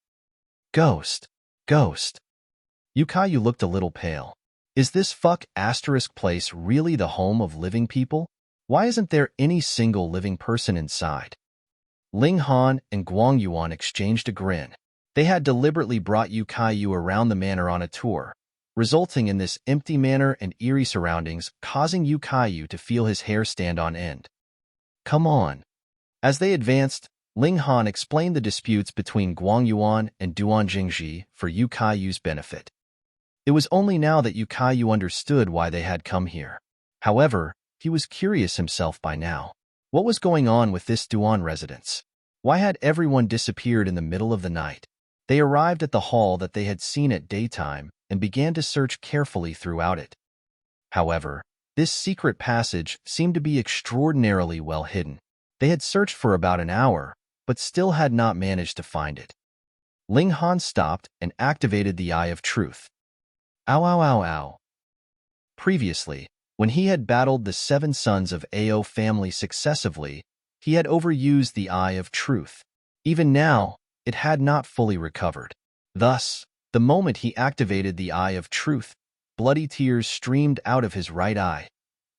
Ghost. Yukayu looked a little pale. Is this place really the home of living people? Why isn't there any single living person inside? Ling Han and Guang Yuan exchanged a grin. They had deliberately brought Yukayu around the manor on a tour, resulting in this empty manor and eerie surroundings, causing Yukayu to feel his hair stand on end. Come on. As they advanced, Ling Han explained the disputes between Guang Yuan and Duan Jingji for Yukayu's benefit. It was only now that Yukayu understood why they had come here. However, he was curious himself by now. What was going on with this Duan residence? Why had everyone disappeared in the middle of the night? They arrived at the hall that they had seen at daytime and began to search carefully throughout it. However, this secret passage seemed to be extraordinarily well hidden. They had searched for about an hour, but still had not managed to find it. Ling Han stopped and activated the Eye of Truth. Ow, ow, ow, ow. Previously, when he had battled the 7 sons of Ao family successively, he had overused the Eye of Truth. Even now, it had not fully recovered. Thus, the moment he activated the Eye of Truth, bloody tears streamed out of his right eye.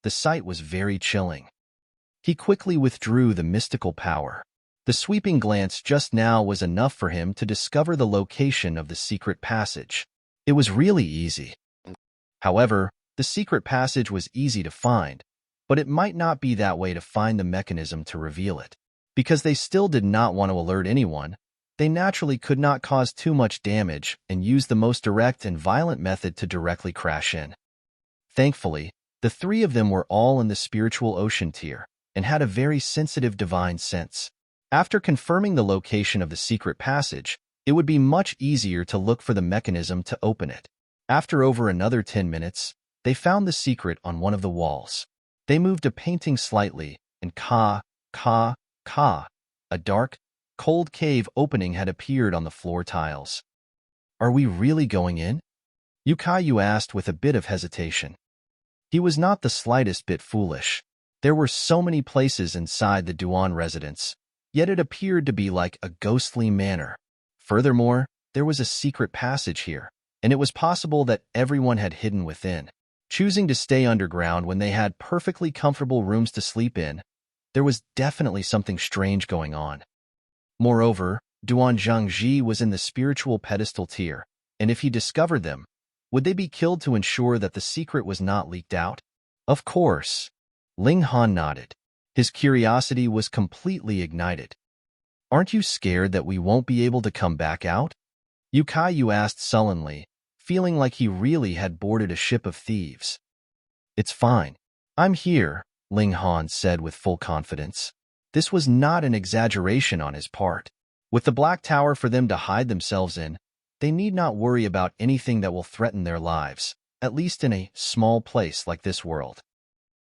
The sight was very chilling. He quickly withdrew the mystical power. The sweeping glance just now was enough for him to discover the location of the secret passage. It was really easy. However, the secret passage was easy to find, but it might not be that way to find the mechanism to reveal it. Because they still did not want to alert anyone, they naturally could not cause too much damage and used the most direct and violent method to directly crash in. Thankfully, The three of them were all in the spiritual ocean tier and had a very sensitive divine sense. After confirming the location of the secret passage, it would be much easier to look for the mechanism to open it. After over another 10 minutes, they found the secret on one of the walls. They moved a painting slightly, and a dark, cold cave opening had appeared on the floor tiles. "Are we really going in?" Yukayu asked with a bit of hesitation. He was not the slightest bit foolish. There were so many places inside the Duan residence, yet it appeared to be like a ghostly manor. Furthermore, there was a secret passage here, and it was possible that everyone had hidden within. Choosing to stay underground when they had perfectly comfortable rooms to sleep in, there was definitely something strange going on. Moreover, Duan Zhengji was in the spiritual pedestal tier, and if he discovered them, would they be killed to ensure that the secret was not leaked out? Of course. Ling Han nodded. His curiosity was completely ignited. "Aren't you scared that we won't be able to come back out?" Yukayu asked sullenly, feeling like he really had boarded a ship of thieves. "It's fine. I'm here," Ling Han said with full confidence. This was not an exaggeration on his part. With the Black Tower for them to hide themselves in, they need not worry about anything that will threaten their lives, at least in a small place like this world.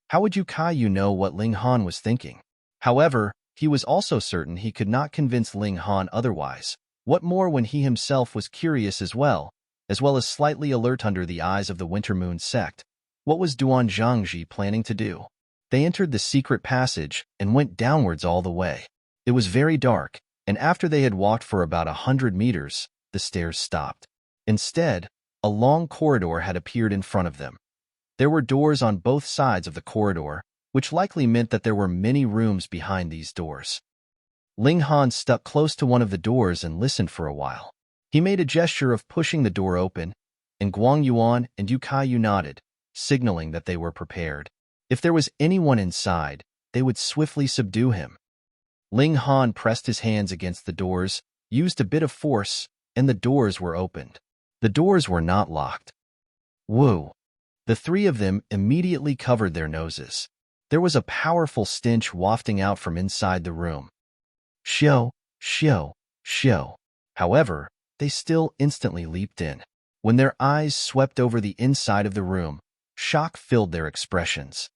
How would Yukayu know what Ling Han was thinking? However, he was also certain he could not convince Ling Han otherwise. What more when he himself was curious as well as slightly alert under the eyes of the Winter Moon sect. What was Duan Zhangji planning to do? They entered the secret passage and went downwards all the way. It was very dark, and after they had walked for about 100 meters, the stairs stopped. Instead, a long corridor had appeared in front of them. There were doors on both sides of the corridor, which likely meant that there were many rooms behind these doors. Ling Han stuck close to one of the doors and listened for a while. He made a gesture of pushing the door open, and Guang Yuan and Yukayu nodded, signaling that they were prepared. If there was anyone inside, they would swiftly subdue him. Ling Han pressed his hands against the doors, used a bit of force, and the doors were opened. The doors were not locked. Woo! The three of them immediately covered their noses. There was a powerful stench wafting out from inside the room. Shio. However, they still instantly leaped in. When their eyes swept over the inside of the room, shock filled their expressions.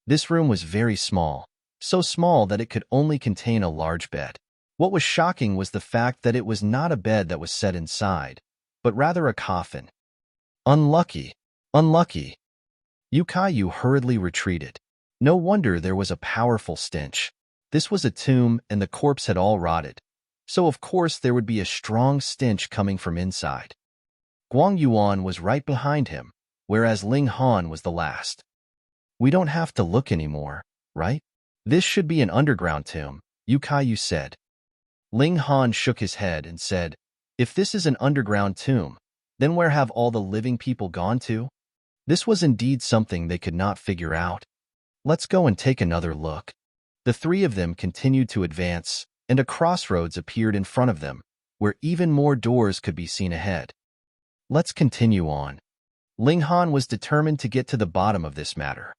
This room was very small, so small that it could only contain a large bed. What was shocking was the fact that it was not a bed that was set inside, but rather a coffin. Unlucky. Yukayu hurriedly retreated. No wonder there was a powerful stench. This was a tomb and the corpse had all rotted, so of course there would be a strong stench coming from inside. Guang Yuan was right behind him, whereas Ling Han was the last. "We don't have to look anymore, right? This should be an underground tomb," Yukayu said. Ling Han shook his head and said, "If this is an underground tomb, then where have all the living people gone to?" This was indeed something they could not figure out. "Let's go and take another look." The three of them continued to advance, and a crossroads appeared in front of them, where even more doors could be seen ahead. "Let's continue on." Ling Han was determined to get to the bottom of this matter.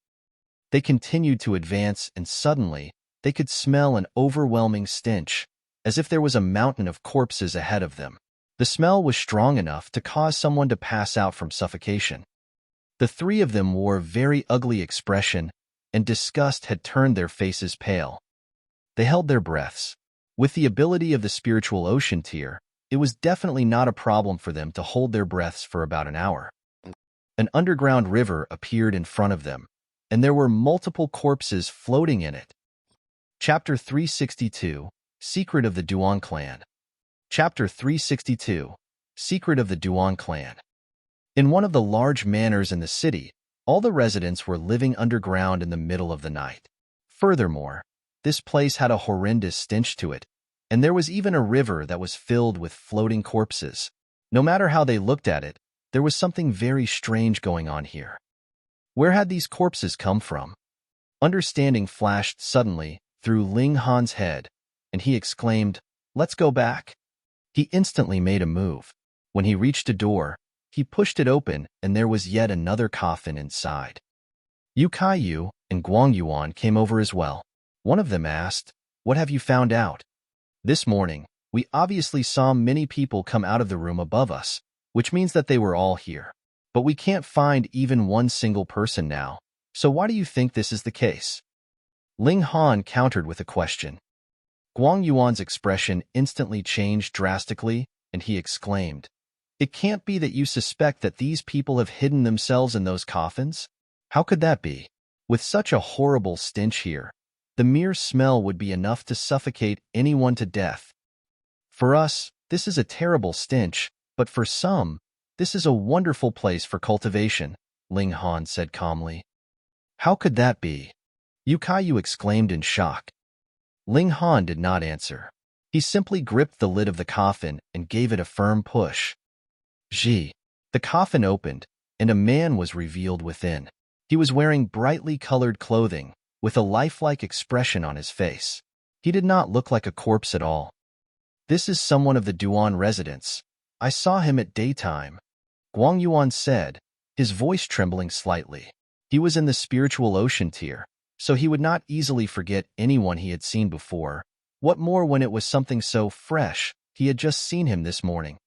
They continued to advance, and suddenly, they could smell an overwhelming stench, as if there was a mountain of corpses ahead of them. The smell was strong enough to cause someone to pass out from suffocation. The three of them wore a very ugly expression, and disgust had turned their faces pale. They held their breaths. With the ability of the spiritual ocean tier, it was definitely not a problem for them to hold their breaths for about an hour. An underground river appeared in front of them, and there were multiple corpses floating in it. Chapter 362, Secret of the Duan Clan. Chapter 362, Secret of the Duan Clan. In one of the large manors in the city, all the residents were living underground in the middle of the night. Furthermore, this place had a horrendous stench to it, and there was even a river that was filled with floating corpses. No matter how they looked at it, there was something very strange going on here. Where had these corpses come from? Understanding flashed suddenly through Ling Han's head, and he exclaimed, "Let's go back." He instantly made a move. When he reached a door, he pushed it open, and there was yet another coffin inside. Yu Kaiyu and Guang Yuan came over as well. One of them asked, "What have you found out?" "This morning, we obviously saw many people come out of the room above us, which means that they were all here. But we can't find even one single person now. So why do you think this is the case?" Ling Han countered with a question. Guang Yuan's expression instantly changed drastically, and he exclaimed, "It can't be that you suspect that these people have hidden themselves in those coffins? How could that be? With such a horrible stench here, the mere smell would be enough to suffocate anyone to death. For us, this is a terrible stench, but for some, this is a wonderful place for cultivation," Ling Han said calmly. "How could that be?" Yu Kaiyu exclaimed in shock. Ling Han did not answer. He simply gripped the lid of the coffin and gave it a firm push. The coffin opened, and a man was revealed within. He was wearing brightly colored clothing, with a lifelike expression on his face. He did not look like a corpse at all. "This is someone of the Duan residence. I saw him at daytime," Guang Yuan said, his voice trembling slightly. He was in the spiritual ocean tier, so he would not easily forget anyone he had seen before. What more when it was something so fresh, he had just seen him this morning.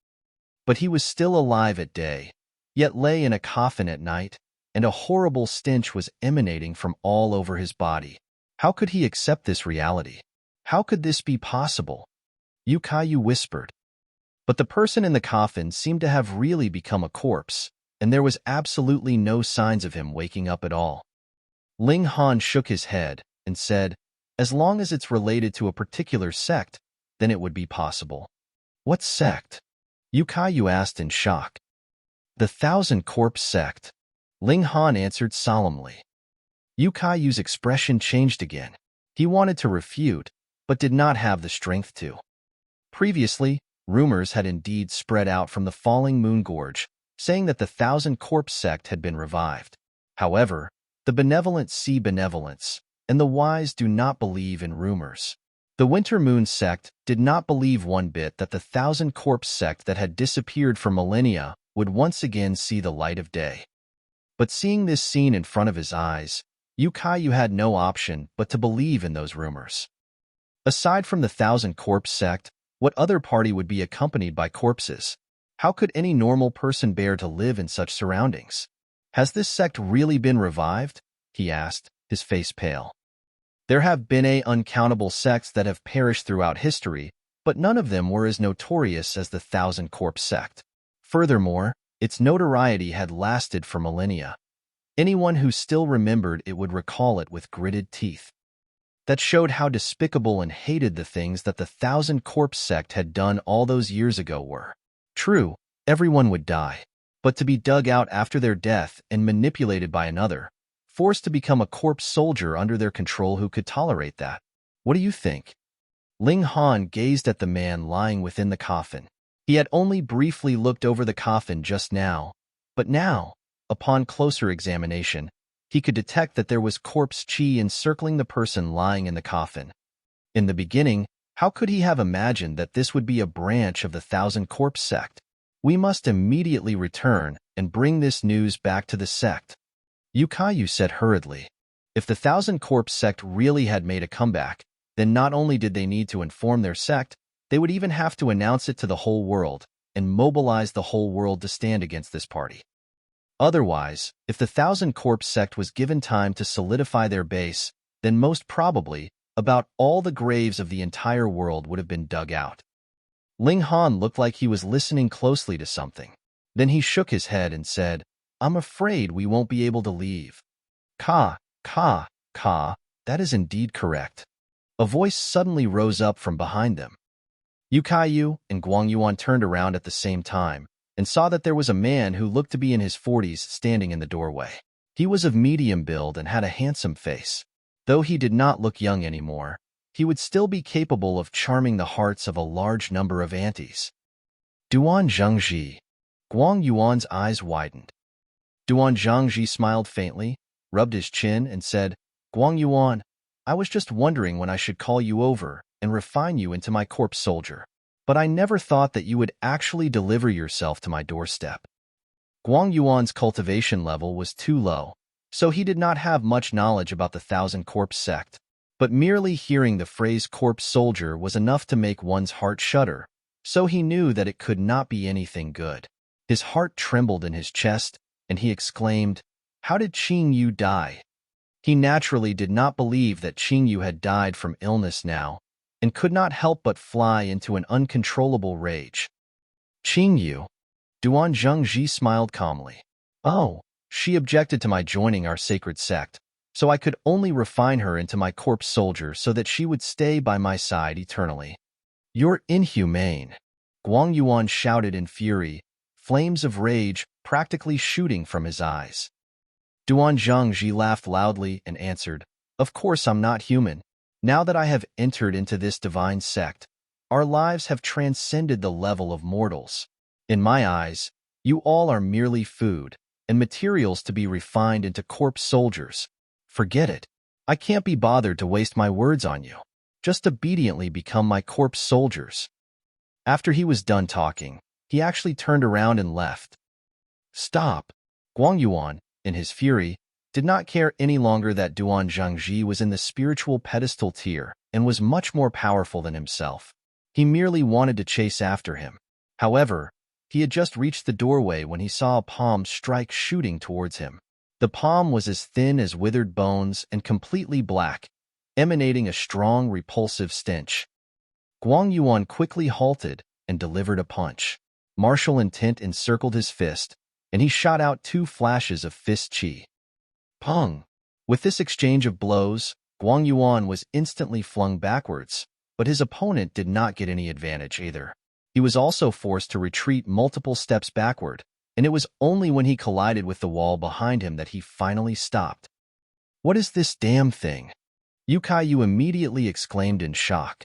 But he was still alive at day, yet lay in a coffin at night, and a horrible stench was emanating from all over his body. How could he accept this reality? How could this be possible? Yu Kaiyu whispered. But the person in the coffin seemed to have really become a corpse, and there was absolutely no signs of him waking up at all. Ling Han shook his head and said, "As long as it's related to a particular sect, then it would be possible." "What sect?" Yu Kaiyu asked in shock. "The Thousand Corpse sect," Ling Han answered solemnly. Yu Kaiyu's expression changed again. He wanted to refute, but did not have the strength to. Previously, rumors had indeed spread out from the falling moon gorge, saying that the Thousand Corpse sect had been revived. However, the benevolent see benevolence, and the wise do not believe in rumors. The Winter Moon sect did not believe one bit that the Thousand Corpse sect that had disappeared for millennia would once again see the light of day. But seeing this scene in front of his eyes, Yu Kaiyu had no option but to believe in those rumors. Aside from the Thousand Corpse sect, what other party would be accompanied by corpses? How could any normal person bear to live in such surroundings? "Has this sect really been revived?" he asked, his face pale. "There have been uncountable sects that have perished throughout history, but none of them were as notorious as the Thousand Corpse sect. Furthermore, its notoriety had lasted for millennia. Anyone who still remembered it would recall it with gritted teeth. That showed how despicable and hated the things that the Thousand Corpse sect had done all those years ago were. True, everyone would die, but to be dug out after their death and manipulated by another, forced to become a corpse soldier under their control, who could tolerate that? What do you think?" Ling Han gazed at the man lying within the coffin. He had only briefly looked over the coffin just now, but now, upon closer examination, he could detect that there was corpse chi encircling the person lying in the coffin. In the beginning, how could he have imagined that this would be a branch of the Thousand Corpse sect? "We must immediately return and bring this news back to the sect," Yu Kaiyu said hurriedly. If the Thousand Corpse sect really had made a comeback, then not only did they need to inform their sect, they would even have to announce it to the whole world and mobilize the whole world to stand against this party. Otherwise, if the Thousand Corpse sect was given time to solidify their base, then most probably, about all the graves of the entire world would have been dug out. Ling Han looked like he was listening closely to something. Then he shook his head and said, "I'm afraid we won't be able to leave." Ka, that is indeed correct." A voice suddenly rose up from behind them. Yu Kaiyu and Guang Yuan turned around at the same time and saw that there was a man who looked to be in his 40s standing in the doorway. He was of medium build and had a handsome face. Though he did not look young anymore, he would still be capable of charming the hearts of a large number of aunties. "Duan Zhengji." Guang Yuan's eyes widened. Duan Zhengji smiled faintly, rubbed his chin, and said, "Guang Yuan, I was just wondering when I should call you over and refine you into my corpse soldier, but I never thought that you would actually deliver yourself to my doorstep." Guang Yuan's cultivation level was too low, so he did not have much knowledge about the Thousand Corpse sect. But merely hearing the phrase corpse soldier was enough to make one's heart shudder, so he knew that it could not be anything good. His heart trembled in his chest, and he exclaimed, "How did Qing Yu die?" He naturally did not believe that Qing Yu had died from illness now, and could not help but fly into an uncontrollable rage. Qing Yu? Duan Zhengji smiled calmly. Oh, she objected to my joining our sacred sect, so I could only refine her into my corpse soldier so that she would stay by my side eternally. You're inhumane, Guang Yuan shouted in fury, flames of rage practically shooting from his eyes. Duan Zhengji laughed loudly and answered, Of course I'm not human. Now that I have entered into this divine sect, our lives have transcended the level of mortals. In my eyes, you all are merely food and materials to be refined into corpse soldiers. Forget it. I can't be bothered to waste my words on you. Just obediently become my corpse soldiers. After he was done talking, he actually turned around and left. Stop. Guang Yuan, in his fury, did not care any longer that Duan Zhengji was in the spiritual pedestal tier and was much more powerful than himself. He merely wanted to chase after him. However, he had just reached the doorway when he saw a palm strike shooting towards him. The palm was as thin as withered bones and completely black, emanating a strong, repulsive stench. Guang Yuan quickly halted and delivered a punch. Martial intent encircled his fist, and he shot out 2 flashes of fist chi. Pung! With this exchange of blows, Guang Yuan was instantly flung backwards, but his opponent did not get any advantage either. He was also forced to retreat multiple steps backward, and it was only when he collided with the wall behind him that he finally stopped. What is this damn thing? Yu immediately exclaimed in shock.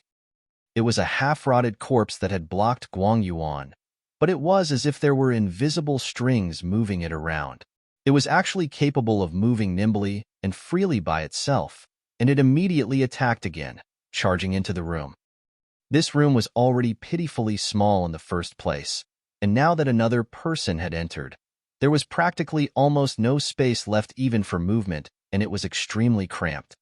It was a half-rotted corpse that had blocked Guang Yuan, but it was as if there were invisible strings moving it around. It was actually capable of moving nimbly and freely by itself, and it immediately attacked again, charging into the room. This room was already pitifully small in the first place, and now that another person had entered, there was practically almost no space left even for movement, and it was extremely cramped.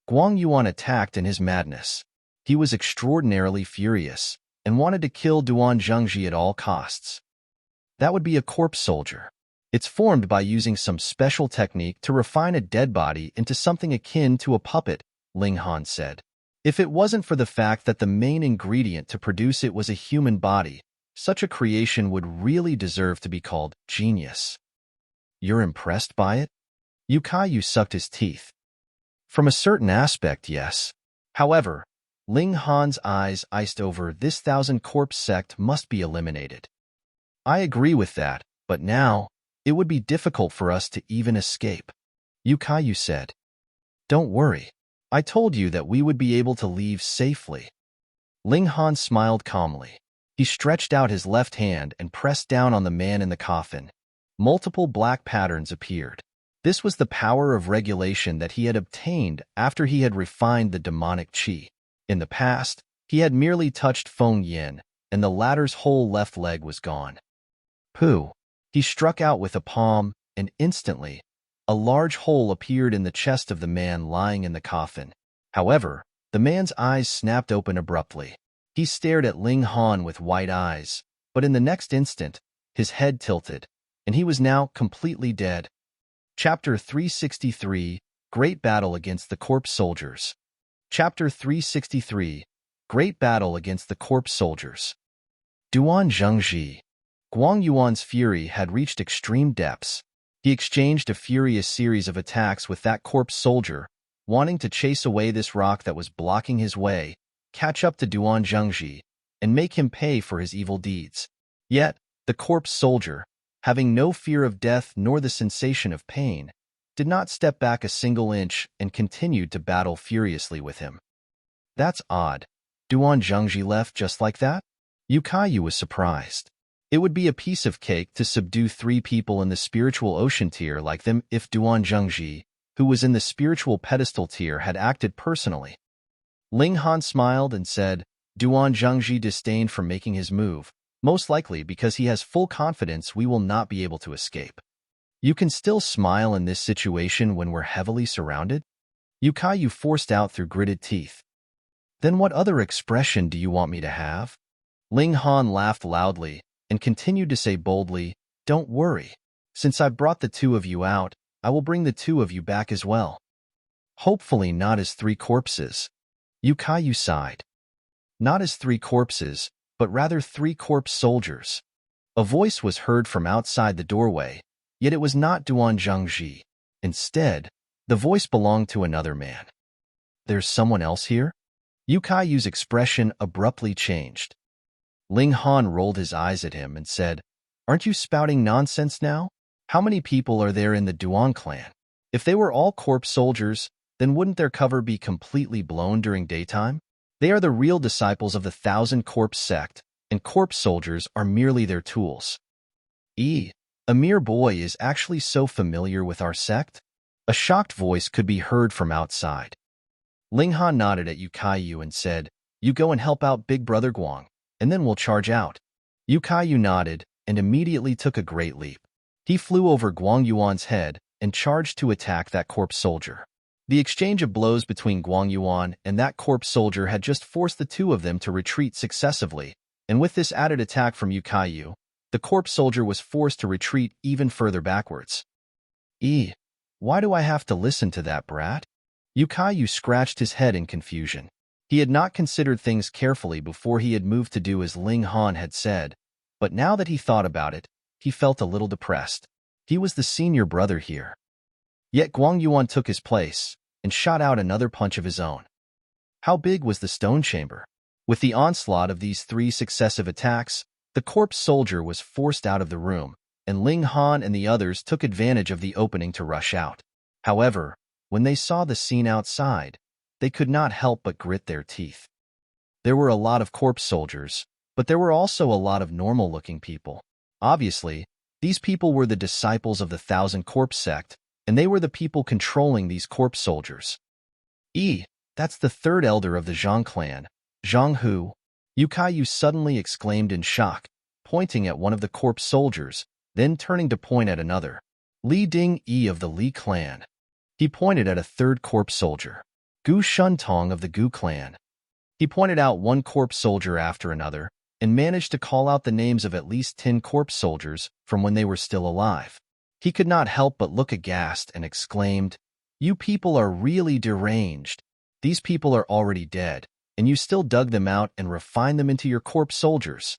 Guang Yuan attacked in his madness. He was extraordinarily furious and wanted to kill Duan Zhengji at all costs. That would be a corpse soldier. It's formed by using some special technique to refine a dead body into something akin to a puppet, Ling Han said. If it wasn't for the fact that the main ingredient to produce it was a human body, such a creation would really deserve to be called genius. You're impressed by it? Yu sucked his teeth. From a certain aspect, yes. However, Ling Han's eyes iced over. This Thousand Corpse sect must be eliminated. I agree with that, but now, it would be difficult for us to even escape. Yu said. Don't worry. I told you that we would be able to leave safely. Ling Han smiled calmly. He stretched out his left hand and pressed down on the man in the coffin. Multiple black patterns appeared. This was the power of regulation that he had obtained after he had refined the demonic qi. In the past, he had merely touched Feng Yin, and the latter's whole left leg was gone. Pooh! He struck out with a palm, and instantly, a large hole appeared in the chest of the man lying in the coffin. However, the man's eyes snapped open abruptly. He stared at Ling Han with wide eyes, but in the next instant, his head tilted, and he was now completely dead. Chapter 363, Great Battle Against the Corpse Soldiers. Chapter 363, Great Battle Against the Corpse Soldiers. Duan Zhengji. Guang Yuan's fury had reached extreme depths. He exchanged a furious series of attacks with that corpse soldier, wanting to chase away this rock that was blocking his way, catch up to Duan Zhengji, and make him pay for his evil deeds. Yet, the corpse soldier, having no fear of death nor the sensation of pain, did not step back a single inch and continued to battle furiously with him. That's odd. Duan Zhengji left just like that? Yu was surprised. It would be a piece of cake to subdue 3 people in the spiritual ocean tier like them if Duan Zhengji, who was in the spiritual pedestal tier, had acted personally. Ling Han smiled and said, Duan Zhengji disdained from making his move, most likely because he has full confidence we will not be able to escape. You can still smile in this situation when we're heavily surrounded? Yu forced out through gritted teeth. Then what other expression do you want me to have? Ling Han laughed loudly and continued to say boldly, don't worry. Since I've brought the two of you out, I will bring the two of you back as well. Hopefully not as 3 corpses. Yu sighed. Not as 3 corpses, but rather 3 corpse soldiers. A voice was heard from outside the doorway, yet it was not Duan Zhengji. Instead, the voice belonged to another man. There's someone else here? Yu's expression abruptly changed. Ling Han rolled his eyes at him and said, aren't you spouting nonsense now? How many people are there in the Duan clan? If they were all corpse soldiers, then wouldn't their cover be completely blown during daytime? They are the real disciples of the 1,000 Corpse sect, and corpse soldiers are merely their tools. A mere boy is actually so familiar with our sect? A shocked voice could be heard from outside. Ling Han nodded at Yu and said, you go and help out Big Brother Gong, and then we'll charge out. Yu nodded and immediately took a great leap. He flew over Guang Yuan's head and charged to attack that corpse soldier. The exchange of blows between Guang Yuan and that corpse soldier had just forced the two of them to retreat successively, and with this added attack from Yu, the corpse soldier was forced to retreat even further backwards. Why do I have to listen to that brat? Yu scratched his head in confusion. He had not considered things carefully before he had moved to do as Ling Han had said, but now that he thought about it, he felt a little depressed. He was the senior brother here. Yet Guang Yuan took his place and shot out another punch of his own. How big was the stone chamber? With the onslaught of these 3 successive attacks, the corpse soldier was forced out of the room, and Ling Han and the others took advantage of the opening to rush out. However, when they saw the scene outside, they could not help but grit their teeth. There were a lot of corpse soldiers, but there were also a lot of normal-looking people. Obviously, these people were the disciples of the 1,000 Corpse sect, and they were the people controlling these corpse soldiers. That's the 3rd elder of the Zheng clan, Zhang Hu. Yu suddenly exclaimed in shock, pointing at one of the corpse soldiers, then turning to point at another. Li Ding of the Li clan. He pointed at a 3rd corpse soldier. Gu Shuntong of the Gu clan. He pointed out one corpse soldier after another, and managed to call out the names of at least 10 corpse soldiers from when they were still alive. He could not help but look aghast and exclaimed, you people are really deranged. These people are already dead, and you still dug them out and refined them into your corpse soldiers.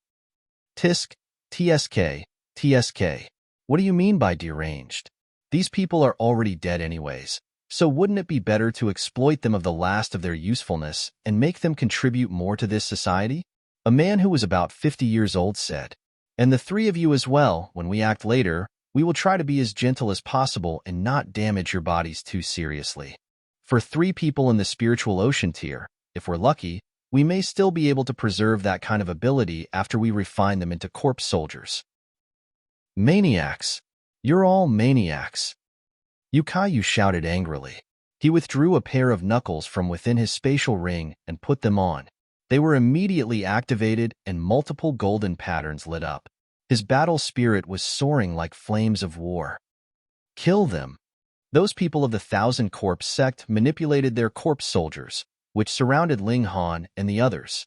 Tisk, TSK. What do you mean by deranged? These people are already dead anyways, so wouldn't it be better to exploit them of the last of their usefulness and make them contribute more to this society? A man who was about 50 years old said, and the 3 of you as well, when we act later, we will try to be as gentle as possible and not damage your bodies too seriously. For 3 people in the spiritual ocean tier, if we're lucky, we may still be able to preserve that kind of ability after we refine them into corpse soldiers. Maniacs! You're all maniacs! Yu shouted angrily. He withdrew a pair of knuckles from within his spatial ring and put them on. They were immediately activated and multiple golden patterns lit up. His battle spirit was soaring like flames of war. Kill them! Those people of the 1,000 Corpse sect manipulated their corpse soldiers, which surrounded Ling Han and the others.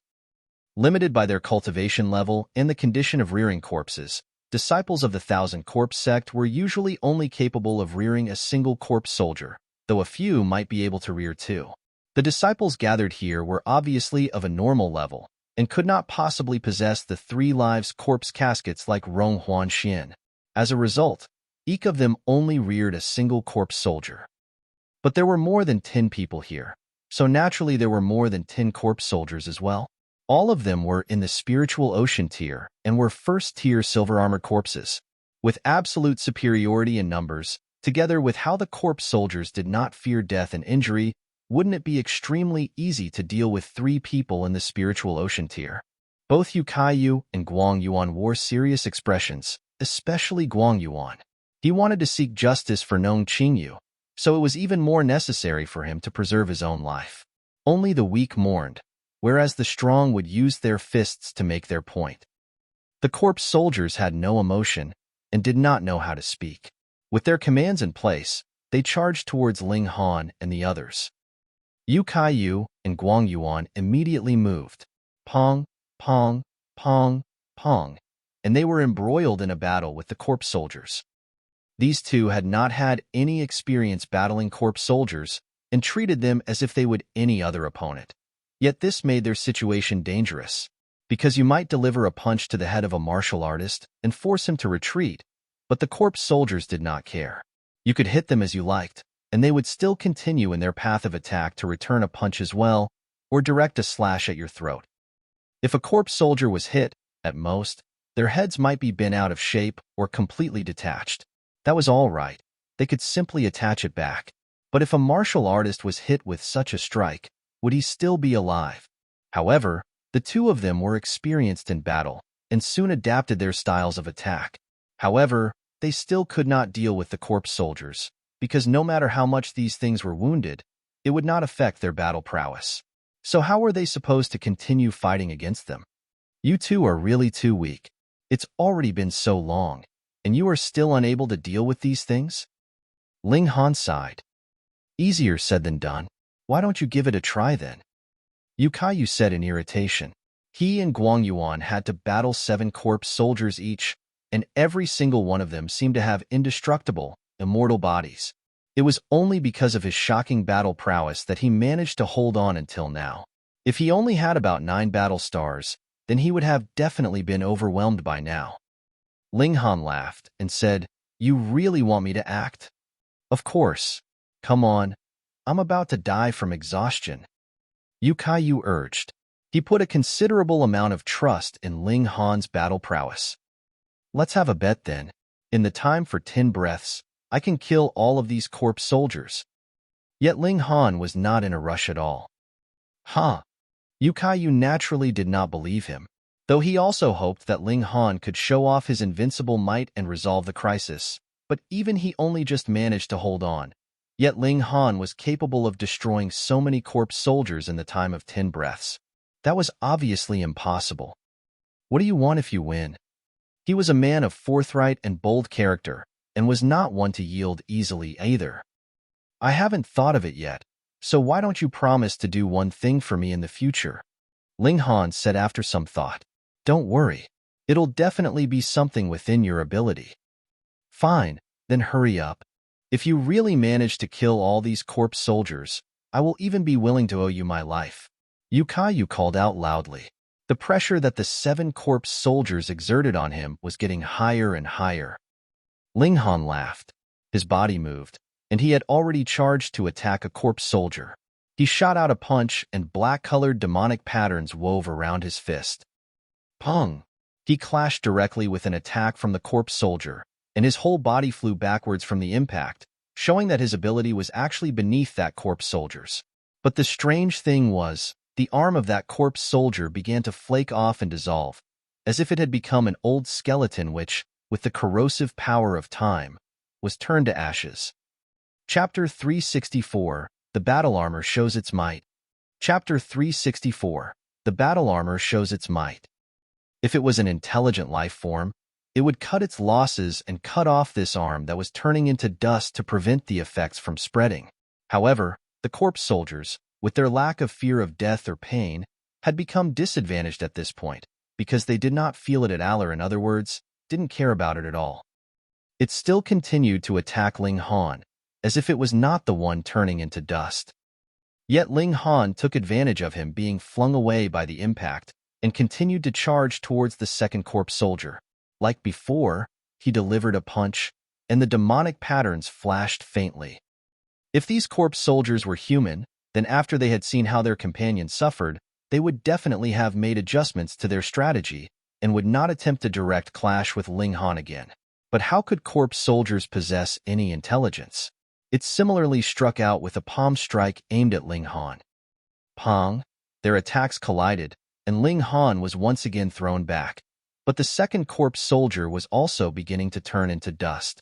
Limited by their cultivation level and the condition of rearing corpses, disciples of the 1,000 Corpse sect were usually only capable of rearing a single corpse soldier, though a few might be able to rear 2. The disciples gathered here were obviously of a normal level, and could not possibly possess the 3 lives corpse caskets like Rong Huan Xian. As a result, each of them only reared a single corpse soldier. But there were more than 10 people here, so naturally there were more than 10 corpse soldiers as well. All of them were in the spiritual ocean tier and were first-tier silver armor corpses. With absolute superiority in numbers, together with how the corpse soldiers did not fear death and injury, wouldn't it be extremely easy to deal with 3 people in the spiritual ocean tier? Both Yu and Guang Yuan wore serious expressions, especially Guang Yuan. He wanted to seek justice for Nong Qingyu, so it was even more necessary for him to preserve his own life. Only the weak mourned, whereas the strong would use their fists to make their point. The corpse soldiers had no emotion and did not know how to speak. With their commands in place, they charged towards Ling Han and the others. Yu Kaiyu and Guang Yuan immediately moved. Pong, pong, pong, pong, and they were embroiled in a battle with the corpse soldiers. These two had not had any experience battling corpse soldiers and treated them as if they would any other opponent. Yet this made their situation dangerous, because you might deliver a punch to the head of a martial artist and force him to retreat, but the corpse soldiers did not care. You could hit them as you liked, and they would still continue in their path of attack to return a punch as well, or direct a slash at your throat. If a corpse soldier was hit, at most, their heads might be bent out of shape or completely detached. That was all right. They could simply attach it back. But if a martial artist was hit with such a strike, would he still be alive? However, the two of them were experienced in battle and soon adapted their styles of attack. However, they still could not deal with the corpse soldiers, because no matter how much these things were wounded, it would not affect their battle prowess. So how were they supposed to continue fighting against them? You two are really too weak. It's already been so long, and you are still unable to deal with these things? Ling Han sighed. Easier said than done. Why don't you give it a try then? Yu Kaiyu said in irritation. He and Guang Yuan had to battle 7 corpse soldiers each, and every single one of them seemed to have indestructible, immortal bodies. It was only because of his shocking battle prowess that he managed to hold on until now. If he only had about 9 battle stars, then he would have definitely been overwhelmed by now. Ling Han laughed and said, You really want me to act? Of course. Come on. I'm about to die from exhaustion. Yu Kaiyu urged. He put a considerable amount of trust in Ling Han's battle prowess. Let's have a bet then. In the time for 10 breaths, I can kill all of these corpse soldiers. Yet Ling Han was not in a rush at all. Huh. Yu Kaiyu naturally did not believe him, though he also hoped that Ling Han could show off his invincible might and resolve the crisis, but even he only just managed to hold on. Yet Ling Han was capable of destroying so many corpse soldiers in the time of 10 breaths. That was obviously impossible. What do you want if you win? He was a man of forthright and bold character, and was not one to yield easily either. I haven't thought of it yet, so why don't you promise to do one thing for me in the future? Ling Han said after some thought. Don't worry. It'll definitely be something within your ability. Fine, then hurry up. If you really manage to kill all these corpse soldiers, I will even be willing to owe you my life. Yu Kaiyu called out loudly. The pressure that the 7 corpse soldiers exerted on him was getting higher and higher. Ling Han laughed. His body moved, and he had already charged to attack a corpse soldier. He shot out a punch, and black-colored demonic patterns wove around his fist. Pong! He clashed directly with an attack from the corpse soldier, and his whole body flew backwards from the impact, showing that his ability was actually beneath that corpse soldier's. But the strange thing was, the arm of that corpse soldier began to flake off and dissolve, as if it had become an old skeleton which, with the corrosive power of time, was turned to ashes. Chapter 364, The Battle Armor Shows Its Might. Chapter 364, The Battle Armor Shows Its Might. If it was an intelligent life form, it would cut its losses and cut off this arm that was turning into dust to prevent the effects from spreading. However, the corpse soldiers, with their lack of fear of death or pain, had become disadvantaged at this point, because they did not feel it at all, or in other words, didn't care about it at all. It still continued to attack Ling Han, as if it was not the one turning into dust. Yet Ling Han took advantage of him being flung away by the impact, and continued to charge towards the second corpse soldier. Like before, he delivered a punch, and the demonic patterns flashed faintly. If these corpse soldiers were human, then after they had seen how their companion suffered, they would definitely have made adjustments to their strategy and would not attempt to direct clash with Ling Han again. But how could corpse soldiers possess any intelligence? It similarly struck out with a palm strike aimed at Ling Han. Pong! Their attacks collided, and Ling Han was once again thrown back. But the second corpse soldier was also beginning to turn into dust.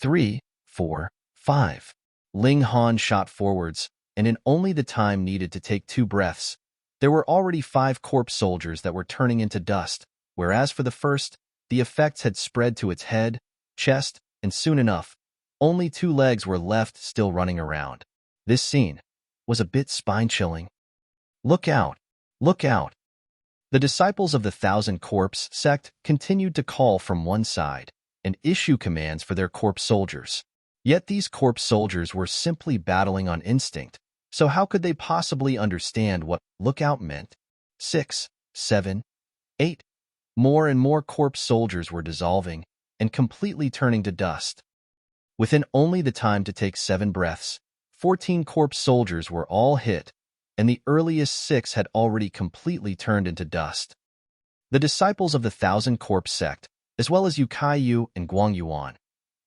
3, 4, 5. Ling Han shot forwards, and in only the time needed to take 2 breaths, there were already 5 corpse soldiers that were turning into dust, whereas for the first, the effects had spread to its head, chest, and soon enough, Only 2 legs were left still running around. This scene was a bit spine-chilling. Look out! Look out! The disciples of the Thousand Corpse sect continued to call from one side and issue commands for their corpse soldiers. Yet these corpse soldiers were simply battling on instinct, so how could they possibly understand what look out meant? 6, 7, 8. More and more corpse soldiers were dissolving and completely turning to dust. Within only the time to take 7 breaths, 14 corpse soldiers were all hit, and the earliest 6 had already completely turned into dust. The disciples of the Thousand Corpse sect, as well as Yu Kaiyu and Guang Yuan,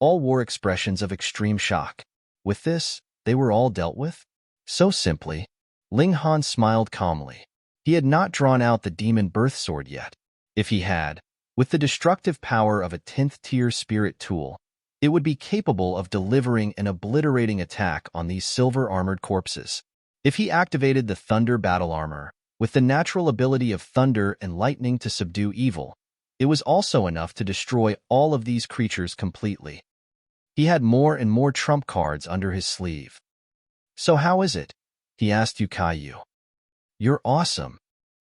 all wore expressions of extreme shock. With this, they were all dealt with? So simply. Ling Han smiled calmly. He had not drawn out the demon birth sword yet. If he had, with the destructive power of a 10th-tier spirit tool, it would be capable of delivering an obliterating attack on these silver-armored corpses. If he activated the Thunder Battle Armor, with the natural ability of thunder and lightning to subdue evil, it was also enough to destroy all of these creatures completely. He had more and more trump cards under his sleeve. So how is it? He asked Yu Kaiyu. You're awesome.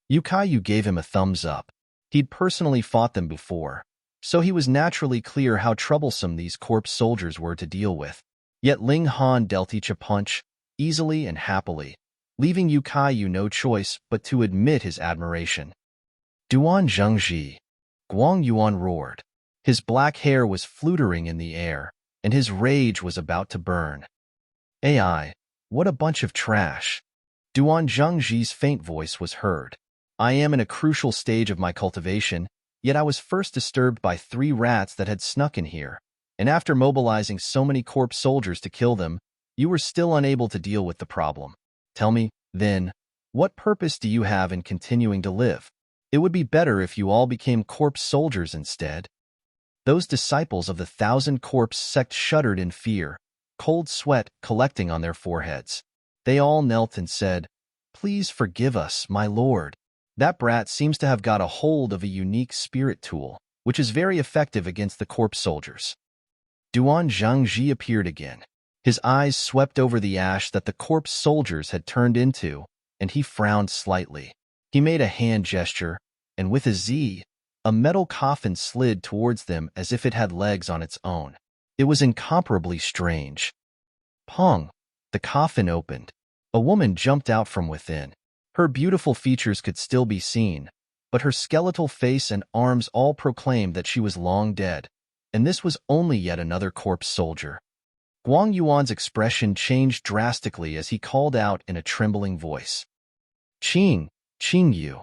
Yu Kaiyu gave him a thumbs up. He'd personally fought them before, so he was naturally clear how troublesome these corpse soldiers were to deal with. Yet Ling Han dealt each a punch, easily and happily, leaving Yu Kaiyu no choice but to admit his admiration. Duan Zhengji, Guang Yuan roared. His black hair was fluttering in the air, and his rage was about to burn. AI, what a bunch of trash. Duan Zhengji's faint voice was heard. I am in a crucial stage of my cultivation, yet I was first disturbed by 3 rats that had snuck in here, and after mobilizing so many corpse soldiers to kill them, you were still unable to deal with the problem. Tell me, then, what purpose do you have in continuing to live? It would be better if you all became corpse soldiers instead. Those disciples of the Thousand Corpse sect shuddered in fear, cold sweat collecting on their foreheads. They all knelt and said, Please forgive us, my lord. That brat seems to have got a hold of a unique spirit tool, which is very effective against the corpse soldiers. Duan Zhengji appeared again. His eyes swept over the ash that the corpse soldiers had turned into, and he frowned slightly. He made a hand gesture, and with a Z, a metal coffin slid towards them as if it had legs on its own. It was incomparably strange. Pong! The coffin opened. A woman jumped out from within. Her beautiful features could still be seen, but her skeletal face and arms all proclaimed that she was long dead, and this was only yet another corpse soldier. Guang Yuan's expression changed drastically as he called out in a trembling voice. Qing Yu.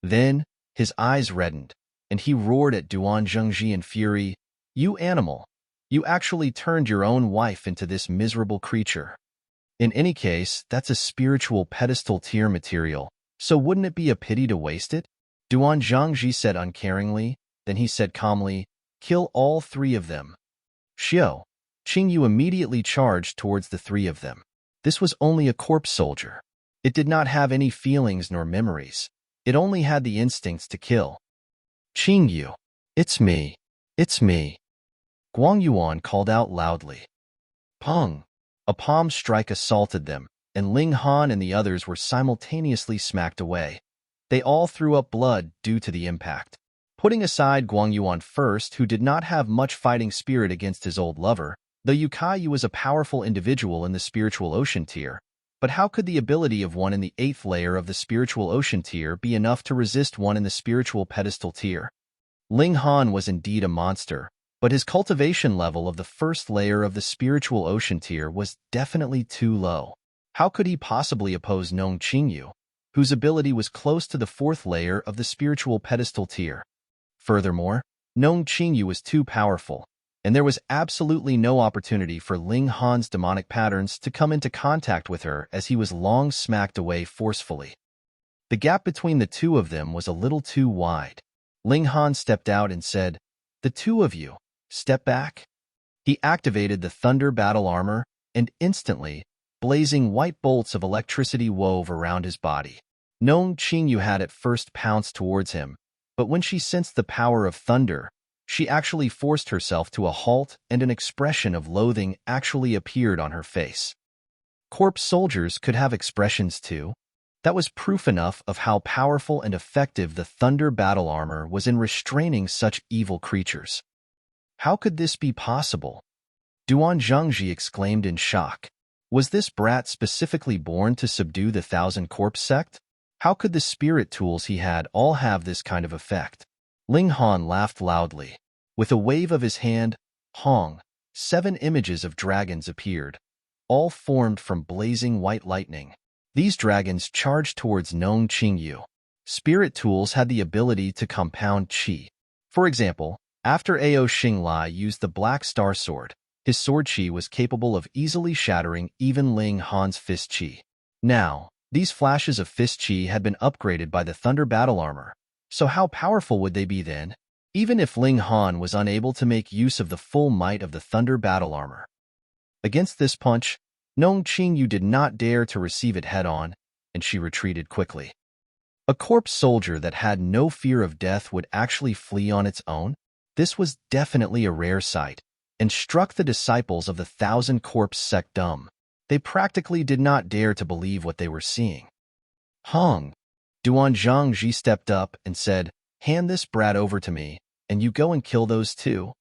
Then, his eyes reddened, and he roared at Duan Zhengji in fury, You animal! You actually turned your own wife into this miserable creature. In any case, that's a spiritual pedestal tier material, so wouldn't it be a pity to waste it? Duan Zhengji said uncaringly, then he said calmly, Kill all 3 of them. Qing Yu immediately charged towards the 3 of them. This was only a corpse soldier. It did not have any feelings nor memories. It only had the instincts to kill. Qing Yu, it's me. It's me. Guang Yuan called out loudly. Pong! A palm strike assaulted them, and Ling Han and the others were simultaneously smacked away. They all threw up blood due to the impact. Putting aside Guang Yuan first, who did not have much fighting spirit against his old lover, though Yu Kaiyu was a powerful individual in the spiritual ocean tier, but how could the ability of one in the 8th layer of the spiritual ocean tier be enough to resist one in the spiritual pedestal tier? Ling Han was indeed a monster, but his cultivation level of the 1st layer of the spiritual ocean tier was definitely too low. How could he possibly oppose Nong Qingyu, whose ability was close to the 4th layer of the spiritual pedestal tier? Furthermore, Nong Qingyu was too powerful, and there was absolutely no opportunity for Ling Han's demonic patterns to come into contact with her as he was long smacked away forcefully. The gap between the 2 of them was a little too wide. Ling Han stepped out and said, The 2 of you, step back. He activated the Thunder Battle Armor, and instantly, blazing white bolts of electricity wove around his body. Nong Qingyu had at first pounced towards him, but when she sensed the power of thunder, She actually forced herself to a halt, and an expression of loathing actually appeared on her face. Corpse soldiers could have expressions too. That was proof enough of how powerful and effective the Thunder battle armor was in restraining such evil creatures. How could this be possible? Duan Zhengji exclaimed in shock. Was this brat specifically born to subdue the Thousand Corpse sect? How could the spirit tools he had all have this kind of effect? Ling Han laughed loudly. With a wave of his hand, Hong, 7 images of dragons appeared, all formed from blazing white lightning. These dragons charged towards Nong Qingyu. Spirit tools had the ability to compound qi. For example, after Ao Xinglai used the Black Star Sword, his sword qi was capable of easily shattering even Ling Han's fist qi. Now, these flashes of fist qi had been upgraded by the Thunder battle armor. So how powerful would they be then? Even if Ling Han was unable to make use of the full might of the Thunder battle armor. Against this punch, Nong Qingyu did not dare to receive it head-on, and she retreated quickly. A corpse soldier that had no fear of death would actually flee on its own? This was definitely a rare sight, and struck the disciples of the Thousand Corpse sect dumb. They practically did not dare to believe what they were seeing. Hong, Duan Zhengji stepped up and said, "Hand this brat over to me, and you go and kill those two."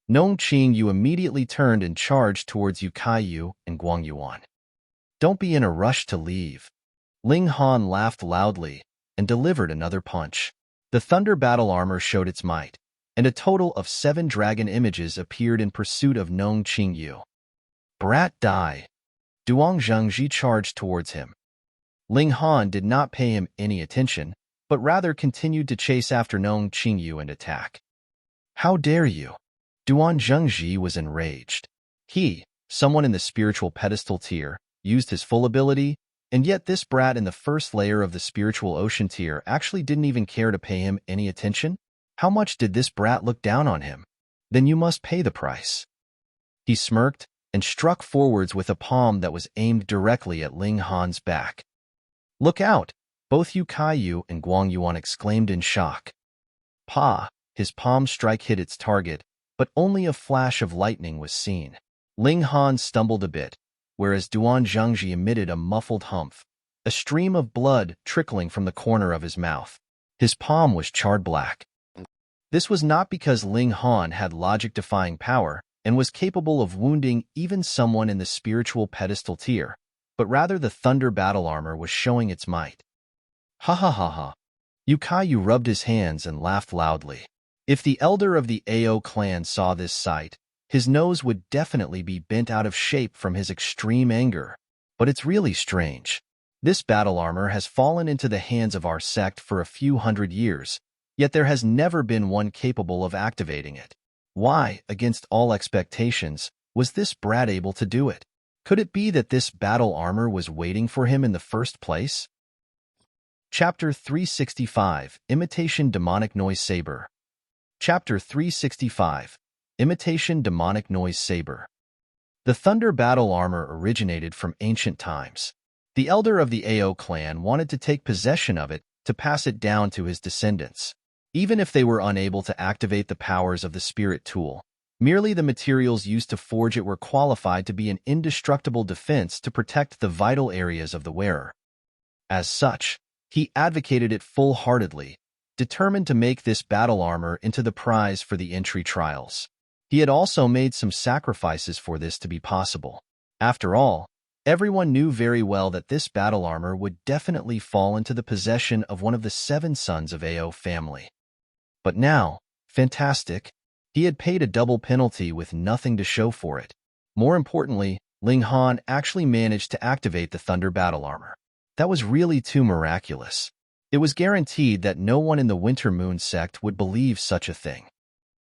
Nong Qingyu immediately turned and charged towards Yu Kaiyu and Guang Yuan. "Don't be in a rush to leave." Ling Han laughed loudly and delivered another punch. The Thunder battle armor showed its might, and a total of 7 dragon images appeared in pursuit of Nong Qingyu. "Brat, die!" Duan Zhengji charged towards him. Ling Han did not pay him any attention, but rather continued to chase after Nong Qingyu and attack. "How dare you!" Duan Zhengji was enraged. He, someone in the spiritual pedestal tier, used his full ability, and yet this brat in the first layer of the spiritual ocean tier actually didn't even care to pay him any attention? How much did this brat look down on him? Then you must pay the price. He smirked and struck forwards with a palm that was aimed directly at Ling Han's back. "Look out!" Both Yu Kaiyu and Guang Yuan exclaimed in shock. Pa! His palm strike hit its target, but only a flash of lightning was seen. Ling Han stumbled a bit, whereas Duan Zhengji emitted a muffled humph, a stream of blood trickling from the corner of his mouth. His palm was charred black. This was not because Ling Han had logic-defying power and was capable of wounding even someone in the spiritual pedestal tier, but rather the Thunder battle armor was showing its might. Ha ha ha ha. Yu Kaiyu rubbed his hands and laughed loudly. If the elder of the Ao clan saw this sight, his nose would definitely be bent out of shape from his extreme anger. But it's really strange. This battle armor has fallen into the hands of our sect for a few hundred years, yet there has never been one capable of activating it. Why, against all expectations, was this brat able to do it? Could it be that this battle armor was waiting for him in the first place? Chapter 365, Imitation Demonic Noise Saber. Chapter 365, Imitation Demonic Noise Saber. The Thunder battle armor originated from ancient times. The elder of the Ao clan wanted to take possession of it to pass it down to his descendants. Even if they were unable to activate the powers of the spirit tool, merely the materials used to forge it were qualified to be an indestructible defense to protect the vital areas of the wearer. As such, he advocated it full-heartedly, determined to make this battle armor into the prize for the entry trials. He had also made some sacrifices for this to be possible. After all, everyone knew very well that this battle armor would definitely fall into the possession of one of the 7 sons of Ao family. But now, fantastic, he had paid a double penalty with nothing to show for it. More importantly, Ling Han actually managed to activate the Thunder battle armor. That was really too miraculous. It was guaranteed that no one in the Winter Moon sect would believe such a thing.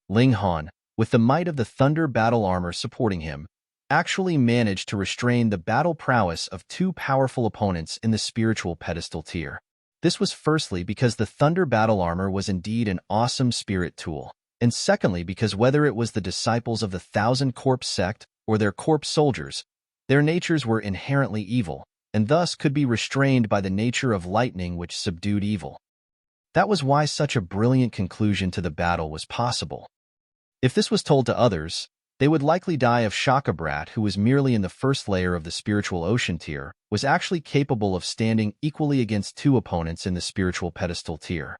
Ling Han, with the might of the Thunder battle armor supporting him, actually managed to restrain the battle prowess of 2 powerful opponents in the spiritual pedestal tier. This was firstly because the Thunder battle armor was indeed an awesome spirit tool, and secondly because whether it was the disciples of the Thousand Corpse sect or their corpse soldiers, their natures were inherently evil, and thus could be restrained by the nature of lightning which subdued evil. That was why such a brilliant conclusion to the battle was possible. If this was told to others, they would likely die of shock. A brat who was merely in the first layer of the spiritual ocean tier was actually capable of standing equally against two opponents in the spiritual pedestal tier.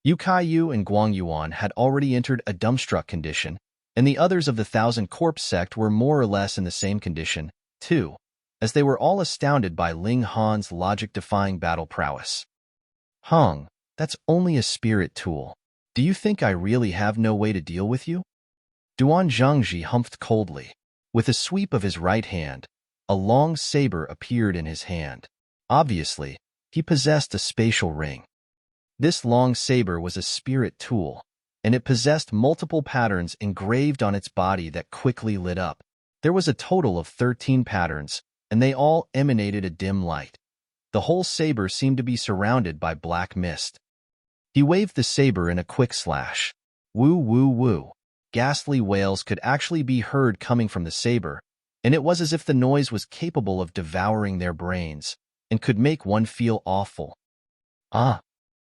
Yu Kaiyu and Guang Yuan had already entered a dumbstruck condition, and the others of the Thousand Corpse sect were more or less in the same condition, too, as they were all astounded by Ling Han's logic-defying battle prowess. Hung, that's only a spirit tool. Do you think I really have no way to deal with you? Duan Zhengji humphed coldly. With a sweep of his right hand, a long saber appeared in his hand. Obviously, he possessed a spatial ring. This long saber was a spirit tool, and it possessed multiple patterns engraved on its body that quickly lit up. There was a total of 13 patterns, and they all emanated a dim light. The whole saber seemed to be surrounded by black mist. He waved the saber in a quick slash. Woo woo woo. Ghastly wails could actually be heard coming from the saber, and it was as if the noise was capable of devouring their brains, and could make one feel awful. Ah!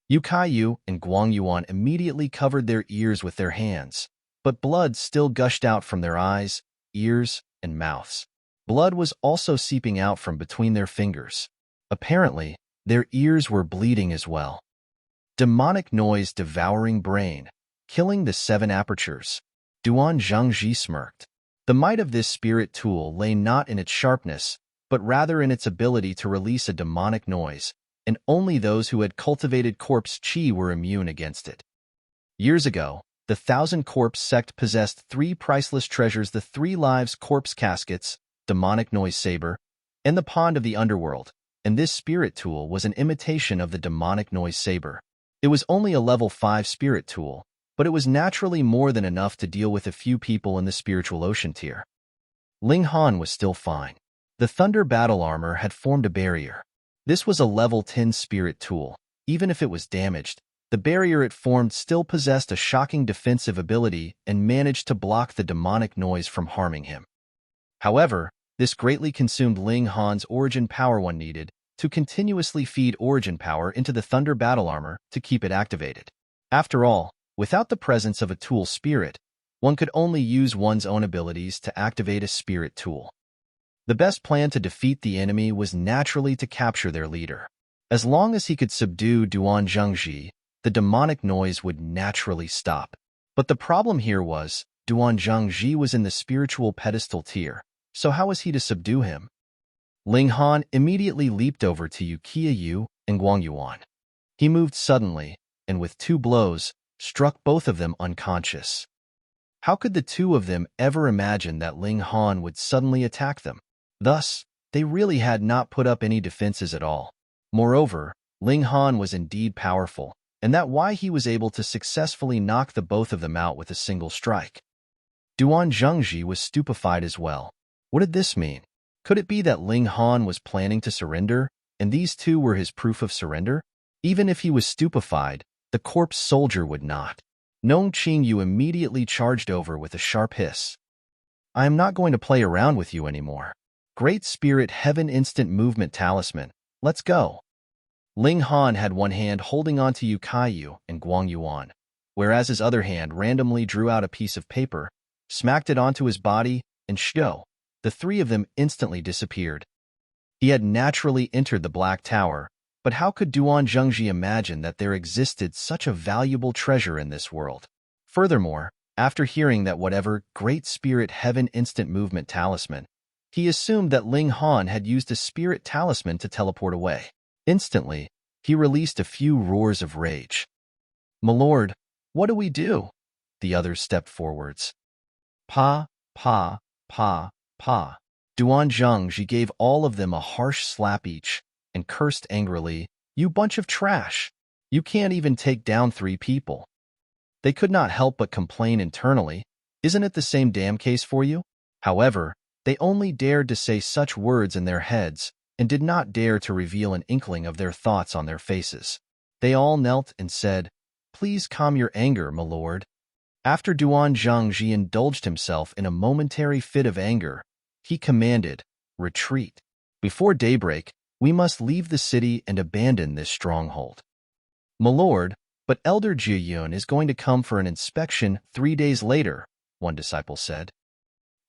Yu Kaiyu and Guang Yuan immediately covered their ears with their hands, but blood still gushed out from their eyes, ears, and mouths. Blood was also seeping out from between their fingers. Apparently, their ears were bleeding as well. Demonic noise devouring brain, killing the 7 apertures. Duan Zhengji smirked. The might of this spirit tool lay not in its sharpness, but rather in its ability to release a demonic noise, and only those who had cultivated corpse chi were immune against it. Years ago, the Thousand Corpse sect possessed 3 priceless treasures: the 3 lives corpse caskets, demonic noise saber, and the pond of the underworld, and this spirit tool was an imitation of the demonic noise saber. It was only a level 5 spirit tool, but it was naturally more than enough to deal with a few people in the spiritual ocean tier. Ling Han was still fine. The thunder battle armor had formed a barrier. This was a level 10 spirit tool. Even if it was damaged, the barrier it formed still possessed a shocking defensive ability and managed to block the demonic noise from harming him. However, this greatly consumed Ling Han's origin power. One needed to continuously feed origin power into the thunder battle armor to keep it activated. After all, without the presence of a tool spirit, one could only use one's own abilities to activate a spirit tool. The best plan to defeat the enemy was naturally to capture their leader. As long as he could subdue Duan Zhengji, the demonic noise would naturally stop. But the problem here was, Duan Zhengji was in the spiritual pedestal tier, so how was he to subdue him? Ling Han immediately leaped over to Yu Kaiyu and Guang Yuan. He moved suddenly, and with 2 blows, struck both of them unconscious. How could the two of them ever imagine that Ling Han would suddenly attack them? Thus, they really had not put up any defenses at all. Moreover, Ling Han was indeed powerful, and that why he was able to successfully knock the both of them out with a single strike. Duan Zhengji was stupefied as well. What did this mean? Could it be that Ling Han was planning to surrender, and these two were his proof of surrender? Even if he was stupefied, the corpse soldier would not. Nong Qingyu immediately charged over with a sharp hiss. I am not going to play around with you anymore. Great Spirit Heaven Instant Movement Talisman, let's go. Ling Han had one hand holding onto Yu Kaiyu and Guang Yuan, whereas his other hand randomly drew out a piece of paper, smacked it onto his body, and shoo, the 3 of them instantly disappeared. He had naturally entered the Black Tower, but how could Duan Zhengji imagine that there existed such a valuable treasure in this world? Furthermore, after hearing that whatever Great Spirit Heaven Instant Movement Talisman, he assumed that Ling Han had used a spirit talisman to teleport away. Instantly, he released a few roars of rage. My lord, what do we do? The others stepped forwards. Pa, pa, pa, pa. Duan Zhengji gave all of them a harsh slap each, and cursed angrily, You bunch of trash! You can't even take down 3 people. They could not help but complain internally, Isn't it the same damn case for you? However, they only dared to say such words in their heads, and did not dare to reveal an inkling of their thoughts on their faces. They all knelt and said, Please calm your anger, my lord. After Duan Zhengji indulged himself in a momentary fit of anger, he commanded, Retreat. Before daybreak, we must leave the city and abandon this stronghold. My lord, But Elder Xue Xian is going to come for an inspection 3 days later, one disciple said.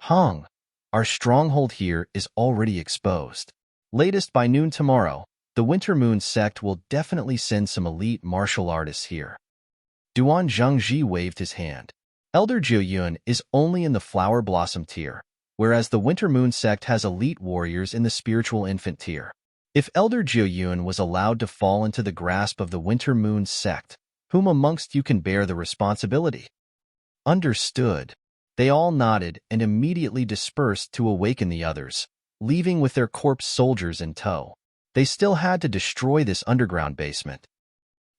Hong, our stronghold here is already exposed. Latest by noon tomorrow, the Winter Moon sect will definitely send some elite martial artists here. Duan Zhengji waved his hand. Elder Xue Xian is only in the Flower Blossom tier, whereas the Winter Moon sect has elite warriors in the Spiritual Infant tier. If Elder Xue Xian was allowed to fall into the grasp of the Winter Moon sect, whom amongst you can bear the responsibility? Understood. They all nodded and immediately dispersed to awaken the others, leaving with their corpse soldiers in tow. They still had to destroy this underground basement.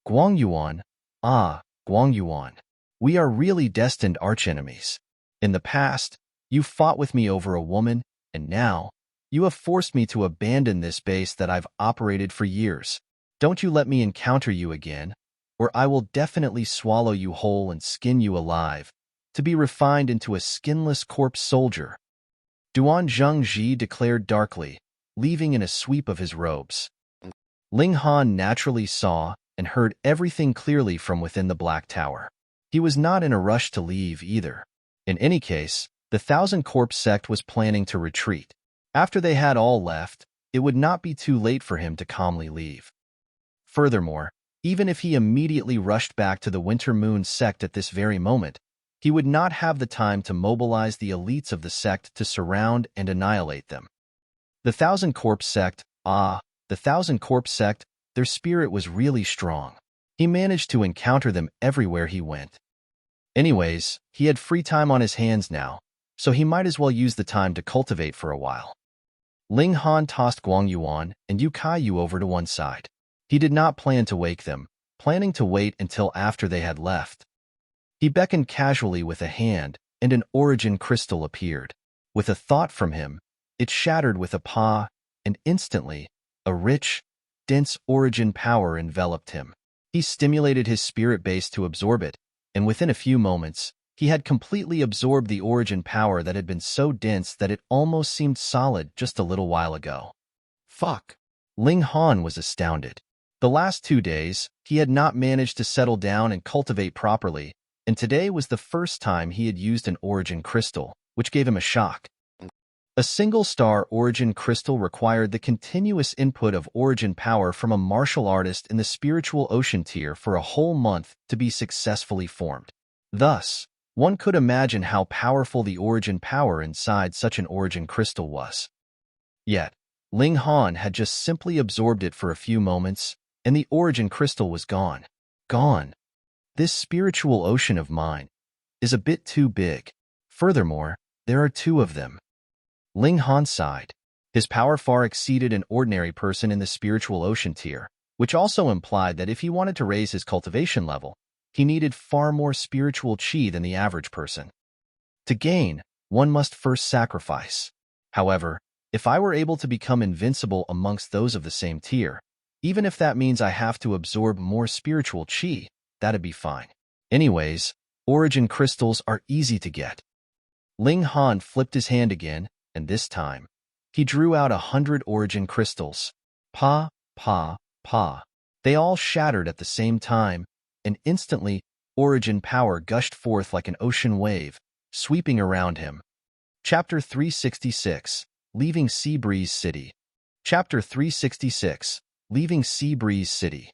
Guangyuan, Guangyuan, we are really destined archenemies. In the past, you fought with me over a woman, and now, you have forced me to abandon this base that I've operated for years. Don't you let me encounter you again, or I will definitely swallow you whole and skin you alive, to be refined into a skinless corpse soldier. Duan Zhengji declared darkly, leaving in a sweep of his robes. Ling Han naturally saw and heard everything clearly from within the Black Tower. He was not in a rush to leave either. In any case, the Thousand Corpse sect was planning to retreat. After they had all left, it would not be too late for him to calmly leave. Furthermore, even if he immediately rushed back to the Winter Moon sect at this very moment, he would not have the time to mobilize the elites of the sect to surround and annihilate them. The Thousand Corpse sect, their spirit was really strong. He managed to encounter them everywhere he went. Anyways, he had free time on his hands now, so he might as well use the time to cultivate for a while. Ling Han tossed Guangyuan and Yu Kaiyu over to one side. He did not plan to wake them, planning to wait until after they had left. He beckoned casually with a hand, and an origin crystal appeared. With a thought from him, it shattered with a paw, and instantly, a rich, dense origin power enveloped him. He stimulated his spirit base to absorb it, and within a few moments, he had completely absorbed the origin power that had been so dense that it almost seemed solid just a little while ago. Fuck! Ling Han was astounded. The last 2 days, he had not managed to settle down and cultivate properly, and today was the first time he had used an origin crystal, which gave him a shock. A single-star origin crystal required the continuous input of origin power from a martial artist in the Spiritual Ocean tier for a whole month to be successfully formed. Thus, one could imagine how powerful the origin power inside such an origin crystal was. Yet, Ling Han had just simply absorbed it for a few moments, and the origin crystal was gone. Gone. This spiritual ocean of mine is a bit too big. Furthermore, there are 2 of them. Ling Han sighed. His power far exceeded an ordinary person in the Spiritual Ocean tier, which also implied that if he wanted to raise his cultivation level, he needed far more spiritual chi than the average person. To gain, one must first sacrifice. However, if I were able to become invincible amongst those of the same tier, even if that means I have to absorb more spiritual chi, that'd be fine. Anyways, origin crystals are easy to get. Ling Han flipped his hand again, and this time, he drew out 100 origin crystals. Pa. They all shattered at the same time, and instantly, origin power gushed forth like an ocean wave, sweeping around him. Chapter 366, Leaving Sea Breeze City. Chapter 366, Leaving Sea Breeze City.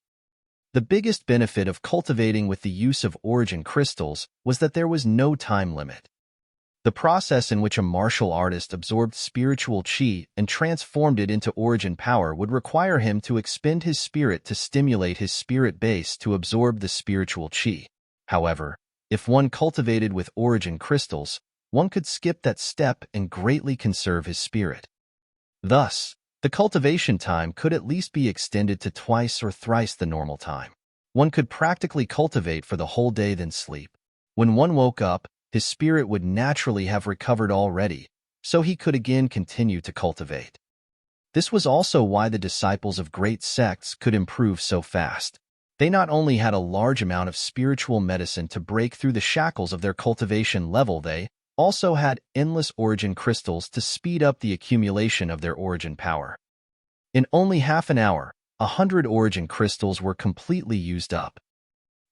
The biggest benefit of cultivating with the use of origin crystals was that there was no time limit. The process in which a martial artist absorbed spiritual chi and transformed it into origin power would require him to expend his spirit to stimulate his spirit base to absorb the spiritual chi. However, if one cultivated with origin crystals, one could skip that step and greatly conserve his spirit. Thus, the cultivation time could at least be extended to twice or thrice the normal time. One could practically cultivate for the whole day then sleep. When one woke up, his spirit would naturally have recovered already, so he could again continue to cultivate. This was also why the disciples of great sects could improve so fast. They not only had a large amount of spiritual medicine to break through the shackles of their cultivation level, they also had endless origin crystals to speed up the accumulation of their origin power. In only half an hour, 100 origin crystals were completely used up.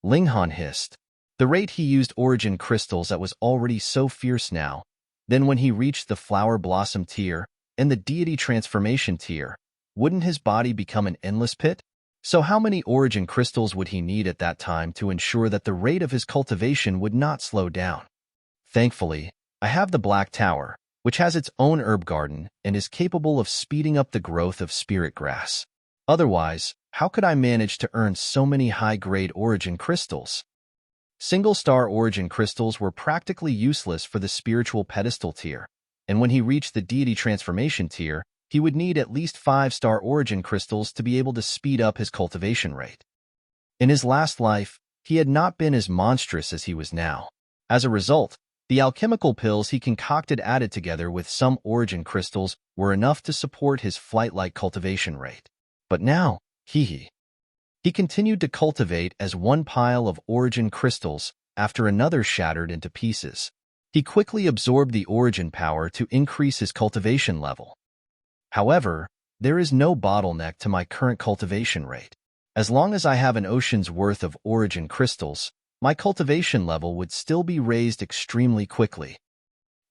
Ling Han hissed. The rate he used origin crystals that was already so fierce now. Then when he reached the flower blossom tier and the deity transformation tier, wouldn't his body become an endless pit? So how many origin crystals would he need at that time to ensure that the rate of his cultivation would not slow down? Thankfully, I have the Black Tower, which has its own herb garden and is capable of speeding up the growth of spirit grass. Otherwise, how could I manage to earn so many high-grade origin crystals? Single-star origin crystals were practically useless for the spiritual pedestal tier, and when he reached the deity transformation tier, he would need at least 5-star origin crystals to be able to speed up his cultivation rate. In his last life, he had not been as monstrous as he was now. As a result, the alchemical pills he concocted added together with some origin crystals were enough to support his flight-like cultivation rate. But now, he continued to cultivate as one pile of origin crystals after another shattered into pieces. He quickly absorbed the origin power to increase his cultivation level. However, there is no bottleneck to my current cultivation rate. As long as I have an ocean's worth of origin crystals, my cultivation level would still be raised extremely quickly.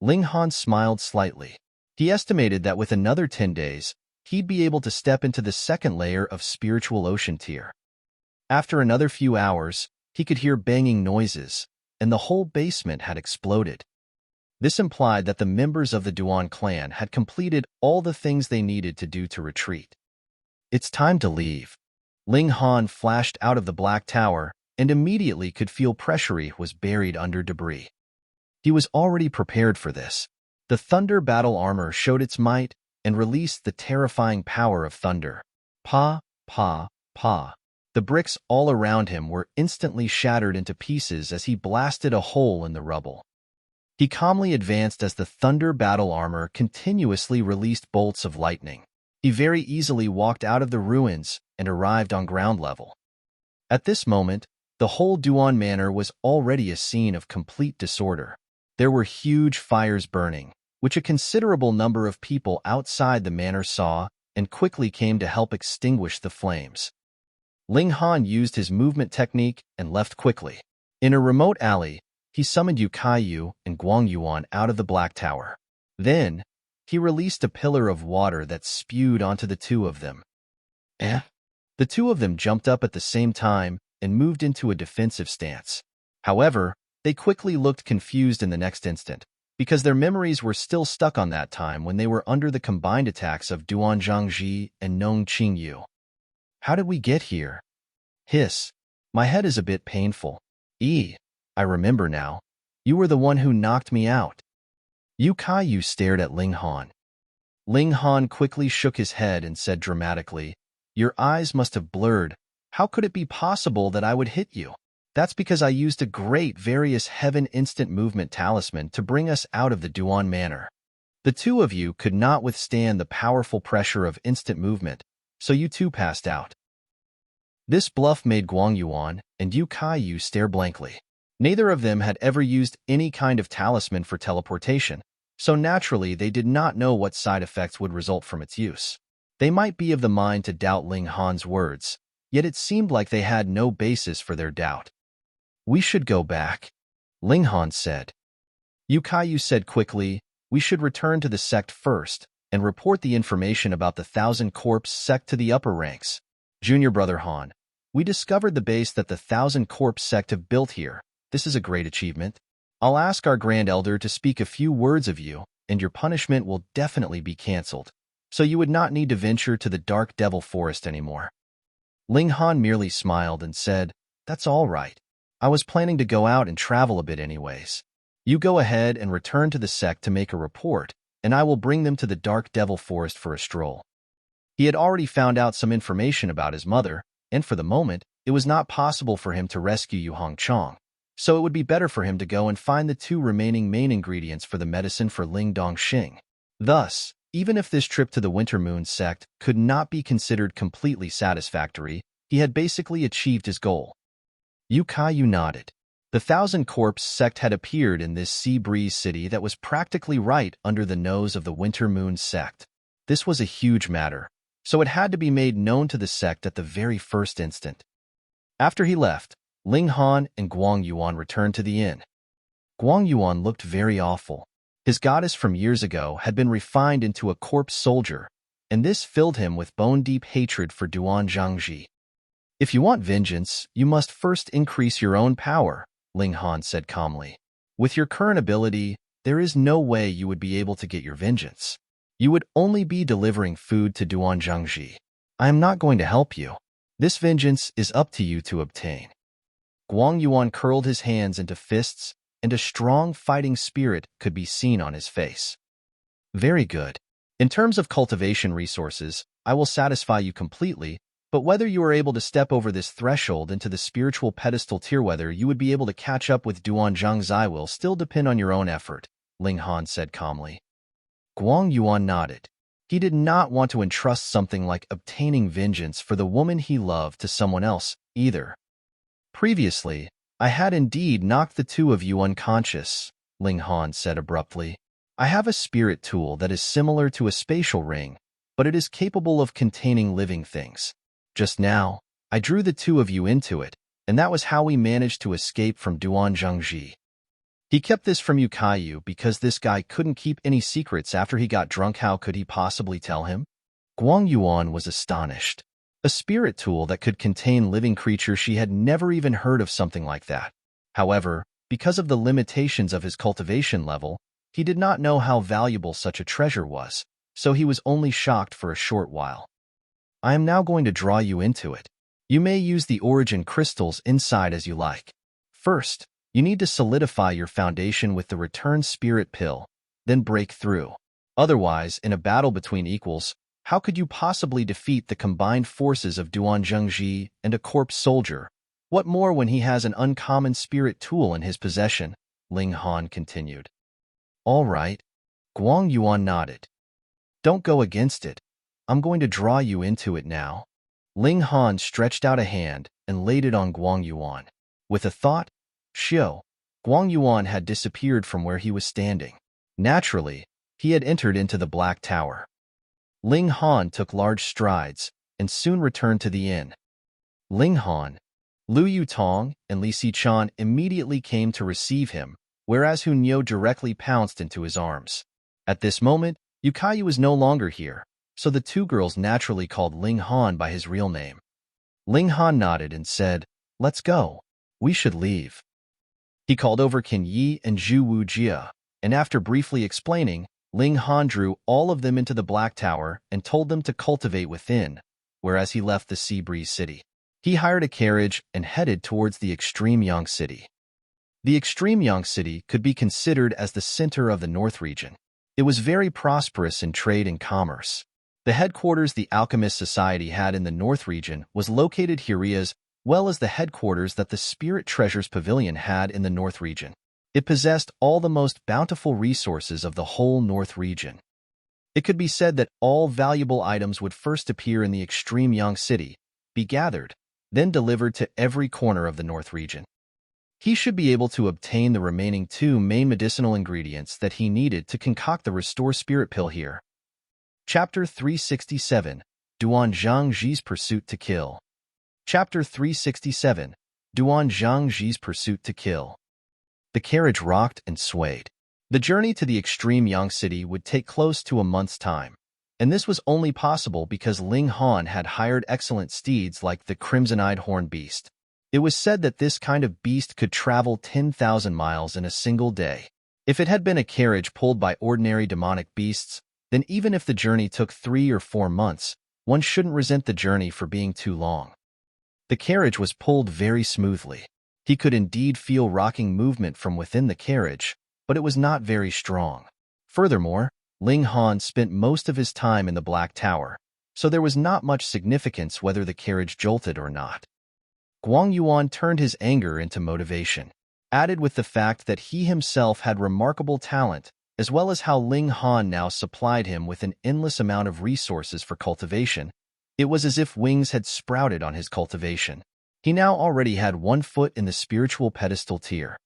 Ling Han smiled slightly. He estimated that with another 10 days, he'd be able to step into the second layer of spiritual ocean tier. After another few hours, he could hear banging noises, and the whole basement had exploded. This implied that the members of the Duan clan had completed all the things they needed to do to retreat. It's time to leave. Ling Han flashed out of the Black Tower and immediately could feel Prodigy was buried under debris. He was already prepared for this. The thunder battle armor showed its might and released the terrifying power of thunder. Pa, pa, pa. The bricks all around him were instantly shattered into pieces as he blasted a hole in the rubble. He calmly advanced as the thunder battle armor continuously released bolts of lightning. He very easily walked out of the ruins and arrived on ground level. At this moment, the whole Duan Manor was already a scene of complete disorder. There were huge fires burning, which a considerable number of people outside the manor saw and quickly came to help extinguish the flames. Ling Han used his movement technique and left quickly. In a remote alley, he summoned Yu Kaiyu and Guang Yuan out of the Black Tower. Then, he released a pillar of water that spewed onto the two of them. The two of them jumped up at the same time and moved into a defensive stance. However, they quickly looked confused in the next instant, because their memories were still stuck on that time when they were under the combined attacks of Duan Zhangji and Nong Qingyu. How did we get here? Hiss. My head is a bit painful. I remember now. You were the one who knocked me out. Yu Kaiyu stared at Ling Han. Ling Han quickly shook his head and said dramatically, "Your eyes must have blurred. How could it be possible that I would hit you? That's because I used a great various heaven instant movement talisman to bring us out of the Duan Manor. The two of you could not withstand the powerful pressure of instant movement, so you too passed out." This bluff made Guang Yuan and Yu Kaiyu stare blankly. Neither of them had ever used any kind of talisman for teleportation, so naturally they did not know what side effects would result from its use. They might be of the mind to doubt Ling Han's words, yet it seemed like they had no basis for their doubt. "We should go back," Ling Han said. Yu Kaiyu said quickly, "We should return to the sect first and report the information about the 1,000 Corpse sect to the upper ranks. Junior Brother Han, we discovered the base that the 1,000 Corpse sect have built here. This is a great achievement. I'll ask our Grand Elder to speak a few words of you, and your punishment will definitely be cancelled, so you would not need to venture to the Dark Devil Forest anymore." Ling Han merely smiled and said, "That's all right. I was planning to go out and travel a bit anyways. You go ahead and return to the sect to make a report, and I will bring them to the Dark Devil Forest for a stroll." He had already found out some information about his mother, and for the moment, it was not possible for him to rescue Yu Hongchong, so it would be better for him to go and find the two remaining main ingredients for the medicine for Ling Dongxing. Thus, even if this trip to the Winter Moon sect could not be considered completely satisfactory, he had basically achieved his goal. Yu Kaiyu nodded. The 1,000 Corpse sect had appeared in this sea breeze city that was practically right under the nose of the Winter Moon sect. This was a huge matter, so it had to be made known to the sect at the very first instant. After he left, Ling Han and Guang Yuan returned to the inn. Guang Yuan looked very awful. His goddess from years ago had been refined into a corpse soldier, and this filled him with bone-deep hatred for Duan Zhangji. If you want vengeance, you must first increase your own power, Ling Han said calmly. With your current ability, there is no way you would be able to get your vengeance. You would only be delivering food to Duan Zhangji. I am not going to help you. This vengeance is up to you to obtain. Guang Yuan curled his hands into fists, and a strong fighting spirit could be seen on his face. Very good. In terms of cultivation resources, I will satisfy you completely, but whether you are able to step over this threshold into the spiritual pedestal tier, whether you would be able to catch up with Duan Zhangzi will still depend on your own effort, Ling Han said calmly. Guang Yuan nodded. He did not want to entrust something like obtaining vengeance for the woman he loved to someone else, either. Previously, I had indeed knocked the two of you unconscious, Ling Han said abruptly. I have a spirit tool that is similar to a spatial ring, but it is capable of containing living things. Just now, I drew the two of you into it, and that was how we managed to escape from Duan Zhangji. He kept this from you, Caillou, because this guy couldn't keep any secrets after he got drunk. How could he possibly tell him? Guang Yuan was astonished. A spirit tool that could contain living creatures, she had never even heard of something like that. However, because of the limitations of his cultivation level, he did not know how valuable such a treasure was, so he was only shocked for a short while. I am now going to draw you into it. You may use the origin crystals inside as you like. First, you need to solidify your foundation with the return spirit pill, then break through. Otherwise, in a battle between equals, how could you possibly defeat the combined forces of Duan Zhangji and a corpse soldier? What more when he has an uncommon spirit tool in his possession? Ling Han continued. All right. Guang Yuan nodded. Don't go against it. I'm going to draw you into it now. Ling Han stretched out a hand and laid it on Guang Yuan. With a thought, Xiu, Guang Yuan had disappeared from where he was standing. Naturally, he had entered into the Black Tower. Ling Han took large strides and soon returned to the inn. Ling Han, Lu Yutong, and Li Xichan immediately came to receive him, whereas Hu Niu directly pounced into his arms. At this moment, Yukayu was no longer here, so the two girls naturally called Ling Han by his real name. Ling Han nodded and said, Let's go. We should leave. He called over Qin Yi and Zhu Wujia, and after briefly explaining, Ling Han drew all of them into the Black Tower and told them to cultivate within, whereas he left the Sea Breeze City. He hired a carriage and headed towards the Extreme Yang City. The Extreme Yang City could be considered as the center of the North region. It was very prosperous in trade and commerce. The headquarters the Alchemist Society had in the North region was located here as well as the headquarters that the Spirit Treasures Pavilion had in the North region. It possessed all the most bountiful resources of the whole North region. It could be said that all valuable items would first appear in the Extreme Yang City, be gathered, then delivered to every corner of the North region. He should be able to obtain the remaining two main medicinal ingredients that he needed to concoct the Restore Spirit Pill here. Chapter 367, Duan Zhangji's Pursuit to Kill. Chapter 367, Duan Zhangji's Pursuit to Kill. The carriage rocked and swayed. The journey to the Extreme Yang City would take close to a month's time, and this was only possible because Ling Han had hired excellent steeds like the Crimson-Eyed Horn Beast. It was said that this kind of beast could travel 10,000 miles in a single day. If it had been a carriage pulled by ordinary demonic beasts, then even if the journey took 3 or 4 months, one shouldn't resent the journey for being too long. The carriage was pulled very smoothly. He could indeed feel rocking movement from within the carriage, but it was not very strong. Furthermore, Ling Han spent most of his time in the Black Tower, so there was not much significance whether the carriage jolted or not. Guang Yuan turned his anger into motivation. Added with the fact that he himself had remarkable talent, as well as how Ling Han now supplied him with an endless amount of resources for cultivation, it was as if wings had sprouted on his cultivation. He now already had 1 foot in the spiritual pedestal tier.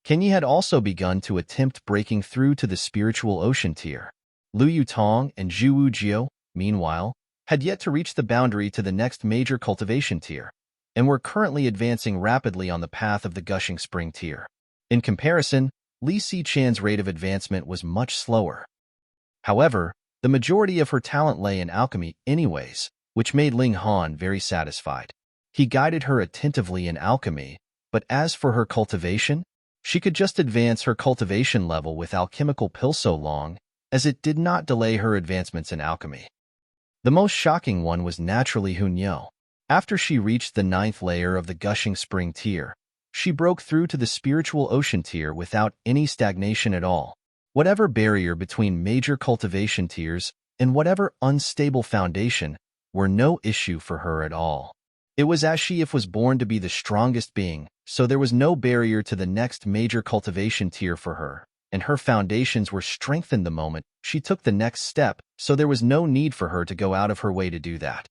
Qin Yi had also begun to attempt breaking through to the spiritual ocean tier. Lu Yutong and Zhu Wujia, meanwhile, had yet to reach the boundary to the next major cultivation tier. and were currently advancing rapidly on the path of the gushing spring tier. In comparison, Xue Xian's rate of advancement was much slower. However, the majority of her talent lay in alchemy anyways, which made Ling Han very satisfied. He guided her attentively in alchemy, but as for her cultivation, she could just advance her cultivation level with alchemical pill so long as it did not delay her advancements in alchemy. The most shocking one was naturally Hunyo. After she reached the 9th layer of the gushing spring tier, she broke through to the spiritual ocean tier without any stagnation at all. Whatever barrier between major cultivation tiers and whatever unstable foundation were no issue for her at all. It was as she was born to be the strongest being, so there was no barrier to the next major cultivation tier for her, and her foundations were strengthened the moment she took the next step, so there was no need for her to go out of her way to do that.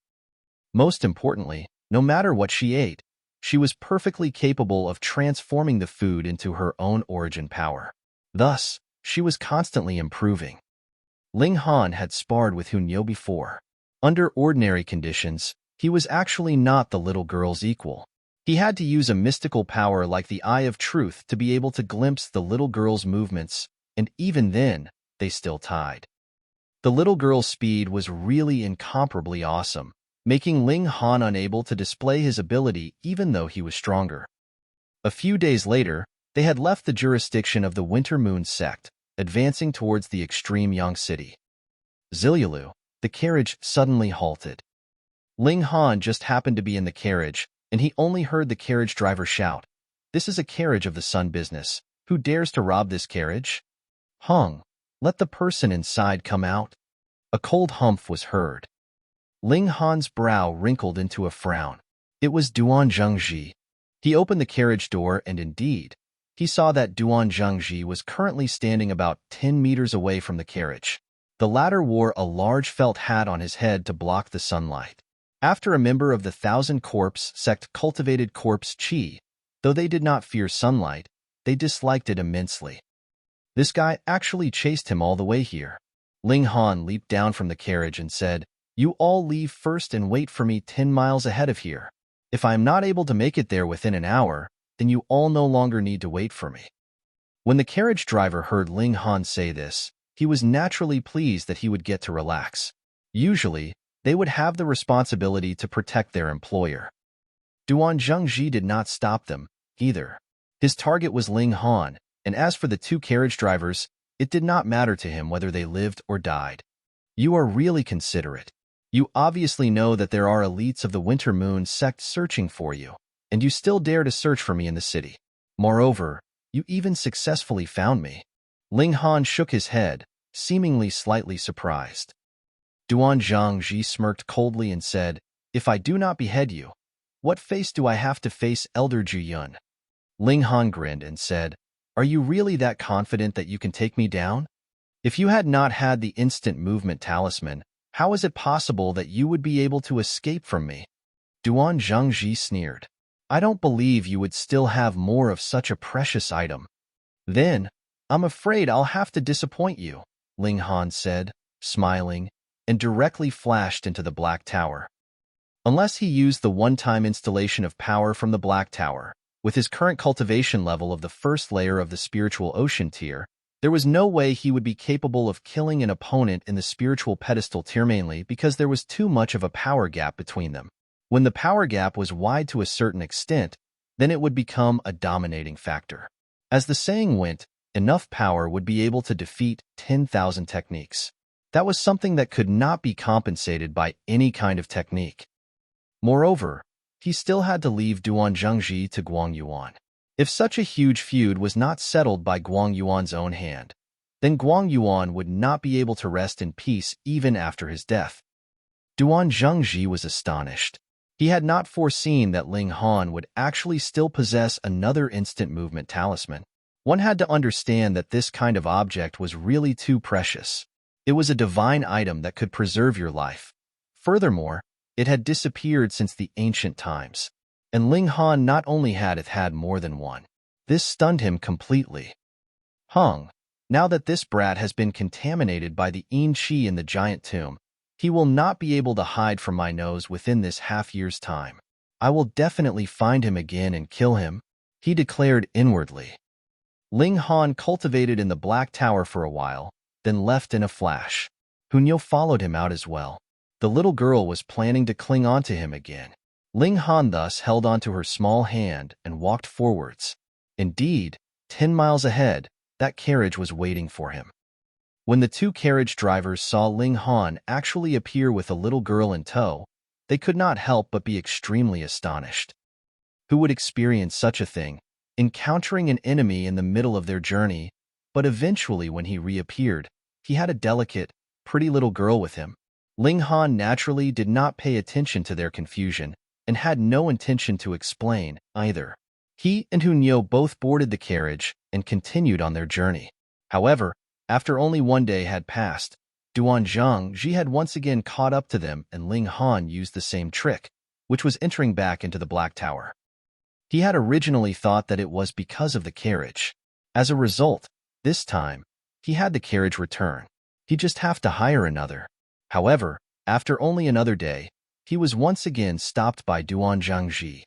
Most importantly, no matter what she ate, she was perfectly capable of transforming the food into her own origin power. Thus, she was constantly improving. Ling Han had sparred with Hunyo before. Under ordinary conditions, he was actually not the little girl's equal. He had to use a mystical power like the Eye of Truth to be able to glimpse the little girl's movements, and even then, they still tied. The little girl's speed was really incomparably awesome, making Ling Han unable to display his ability even though he was stronger. A few days later, they had left the jurisdiction of the Winter Moon sect, advancing towards the extreme Yang city. Zilialu, the carriage suddenly halted. Ling Han just happened to be in the carriage, and he only heard the carriage driver shout, "This is a carriage of the Sun business. Who dares to rob this carriage? Hung, let the person inside come out." A cold humph was heard. Ling Han's brow wrinkled into a frown. It was Duan Zhengji. He opened the carriage door and indeed, he saw that Duan Zhengji was currently standing about 10 meters away from the carriage. The latter wore a large felt hat on his head to block the sunlight. After a member of the Thousand Corpse sect cultivated corpse chi, though they did not fear sunlight, they disliked it immensely. This guy actually chased him all the way here. Ling Han leaped down from the carriage and said, "You all leave first and wait for me 10 miles ahead of here. If I am not able to make it there within an hour, then you all no longer need to wait for me." When the carriage driver heard Ling Han say this, he was naturally pleased that he would get to relax. Usually, they would have the responsibility to protect their employer. Duan Zhengji did not stop them, either. His target was Ling Han, and as for the two carriage drivers, it did not matter to him whether they lived or died. "You are really considerate. You obviously know that there are elites of the Winter Moon sect searching for you, and you still dare to search for me in the city. Moreover, you even successfully found me." Ling Han shook his head, seemingly slightly surprised. Duan Zhengji smirked coldly and said, "If I do not behead you, what face do I have to face Elder Zhuyun?" Ling Han grinned and said, "Are you really that confident that you can take me down? If you had not had the instant movement talisman, how is it possible that you would be able to escape from me?" Duan Zhengji sneered. "I don't believe you would still have more of such a precious item." "Then, I'm afraid I'll have to disappoint you," Ling Han said, smiling, and directly flashed into the Black Tower. Unless he used the one-time installation of power from the Black Tower, with his current cultivation level of the first layer of the spiritual ocean tier, there was no way he would be capable of killing an opponent in the spiritual pedestal tier, mainly because there was too much of a power gap between them. When the power gap was wide to a certain extent, then it would become a dominating factor. As the saying went, enough power would be able to defeat 10,000 techniques. That was something that could not be compensated by any kind of technique. Moreover, he still had to leave Duan Zhengji to Guang Yuan. If such a huge feud was not settled by Guang Yuan's own hand, then Guang Yuan would not be able to rest in peace even after his death. Duan Zhengji was astonished. He had not foreseen that Ling Han would actually still possess another instant movement talisman. One had to understand that this kind of object was really too precious. It was a divine item that could preserve your life. Furthermore, it had disappeared since the ancient times, and Ling Han not only had more than one. This stunned him completely. Hung, now that this brat has been contaminated by the Yin Qi in the giant tomb, he will not be able to hide from my nose within this half-year's time. I will definitely find him again and kill him, he declared inwardly. Ling Han cultivated in the Black Tower for a while, then left in a flash. Hunyo followed him out as well. The little girl was planning to cling onto him again. Ling Han thus held onto her small hand and walked forwards. Indeed, 10 miles ahead, that carriage was waiting for him. When the two carriage drivers saw Ling Han actually appear with a little girl in tow, they could not help but be extremely astonished. Who would experience such a thing, encountering an enemy in the middle of their journey? But eventually when he reappeared, he had a delicate, pretty little girl with him. Ling Han naturally did not pay attention to their confusion and had no intention to explain either. He and Hunyo both boarded the carriage and continued on their journey. However, after only one day had passed, Duan Zheng had once again caught up to them, and Ling Han used the same trick, which was entering back into the Black Tower. He had originally thought that it was because of the carriage. As a result, this time, he had the carriage return. He'd just have to hire another. However, after only another day, he was once again stopped by Duan Zheng.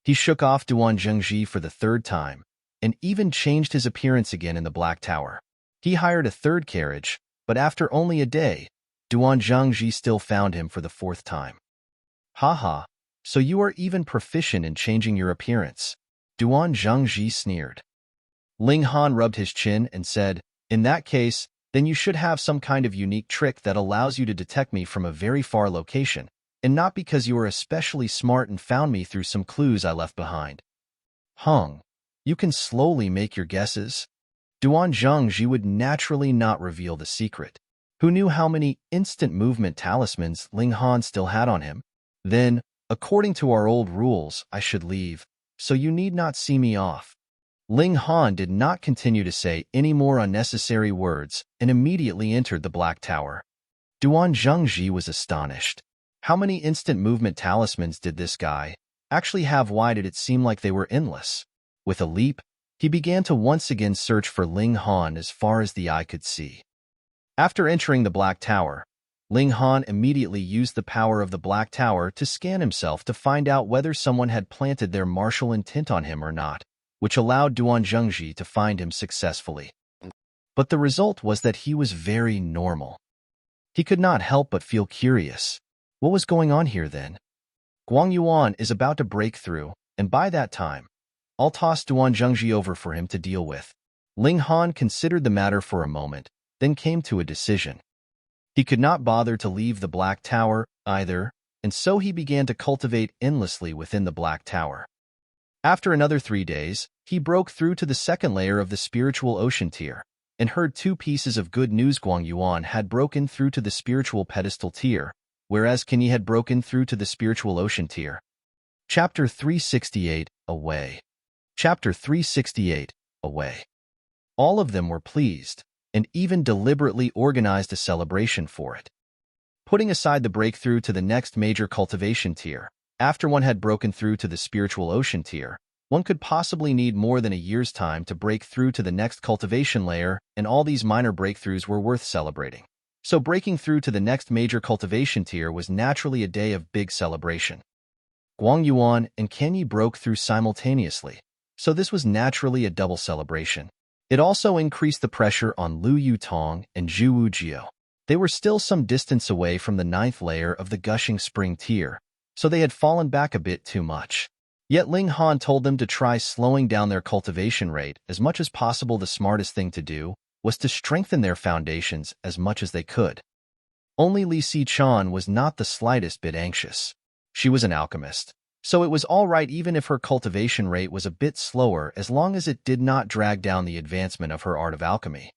He shook off Duan Zheng for the third time, and even changed his appearance again in the Black Tower. He hired a third carriage, but after only a day, Duan Zheng still found him for the fourth time. Haha, so you are even proficient in changing your appearance, Duan Zheng sneered. Ling Han rubbed his chin and said, in that case, then you should have some kind of unique trick that allows you to detect me from a very far location, and not because you are especially smart and found me through some clues I left behind. Hung, you can slowly make your guesses. Duan Zheng would naturally not reveal the secret. Who knew how many instant movement talismans Ling Han still had on him? Then, according to our old rules, I should leave, so you need not see me off. Ling Han did not continue to say any more unnecessary words and immediately entered the Black Tower. Duan Zheng was astonished. How many instant movement talismans did this guy actually have? Why did it seem like they were endless? With a leap, he began to once again search for Ling Han as far as the eye could see. After entering the Black Tower, Ling Han immediately used the power of the Black Tower to scan himself to find out whether someone had planted their martial intent on him or not, which allowed Duan Zheng to find him successfully. But the result was that he was very normal. He could not help but feel curious. What was going on here then? Guang Yuan is about to break through, and by that time, I'll toss Duan Zheng over for him to deal with. Ling Han considered the matter for a moment, then came to a decision. He could not bother to leave the Black Tower either, and so he began to cultivate endlessly within the Black Tower. After another 3 days, he broke through to the second layer of the spiritual ocean tier, and heard 2 pieces of good news. Guang Yuan had broken through to the spiritual pedestal tier, whereas Kenyi had broken through to the spiritual ocean tier. Chapter 368, Away. Chapter 368, Away. All of them were pleased, and even deliberately organized a celebration for it. Putting aside the breakthrough to the next major cultivation tier, after one had broken through to the spiritual ocean tier, one could possibly need more than a year's time to break through to the next cultivation layer, and all these minor breakthroughs were worth celebrating. So breaking through to the next major cultivation tier was naturally a day of big celebration. Guang Yuan and Kenyi broke through simultaneously, so this was naturally a double celebration. It also increased the pressure on Lu Yutong and Zhu Wujio. They were still some distance away from the 9th layer of the Gushing Spring tier, so they had fallen back a bit too much. Yet Ling Han told them to try slowing down their cultivation rate as much as possible. The smartest thing to do was to strengthen their foundations as much as they could. Only Li Si-chan was not the slightest bit anxious. She was an alchemist, so it was all right even if her cultivation rate was a bit slower as long as it did not drag down the advancement of her art of alchemy.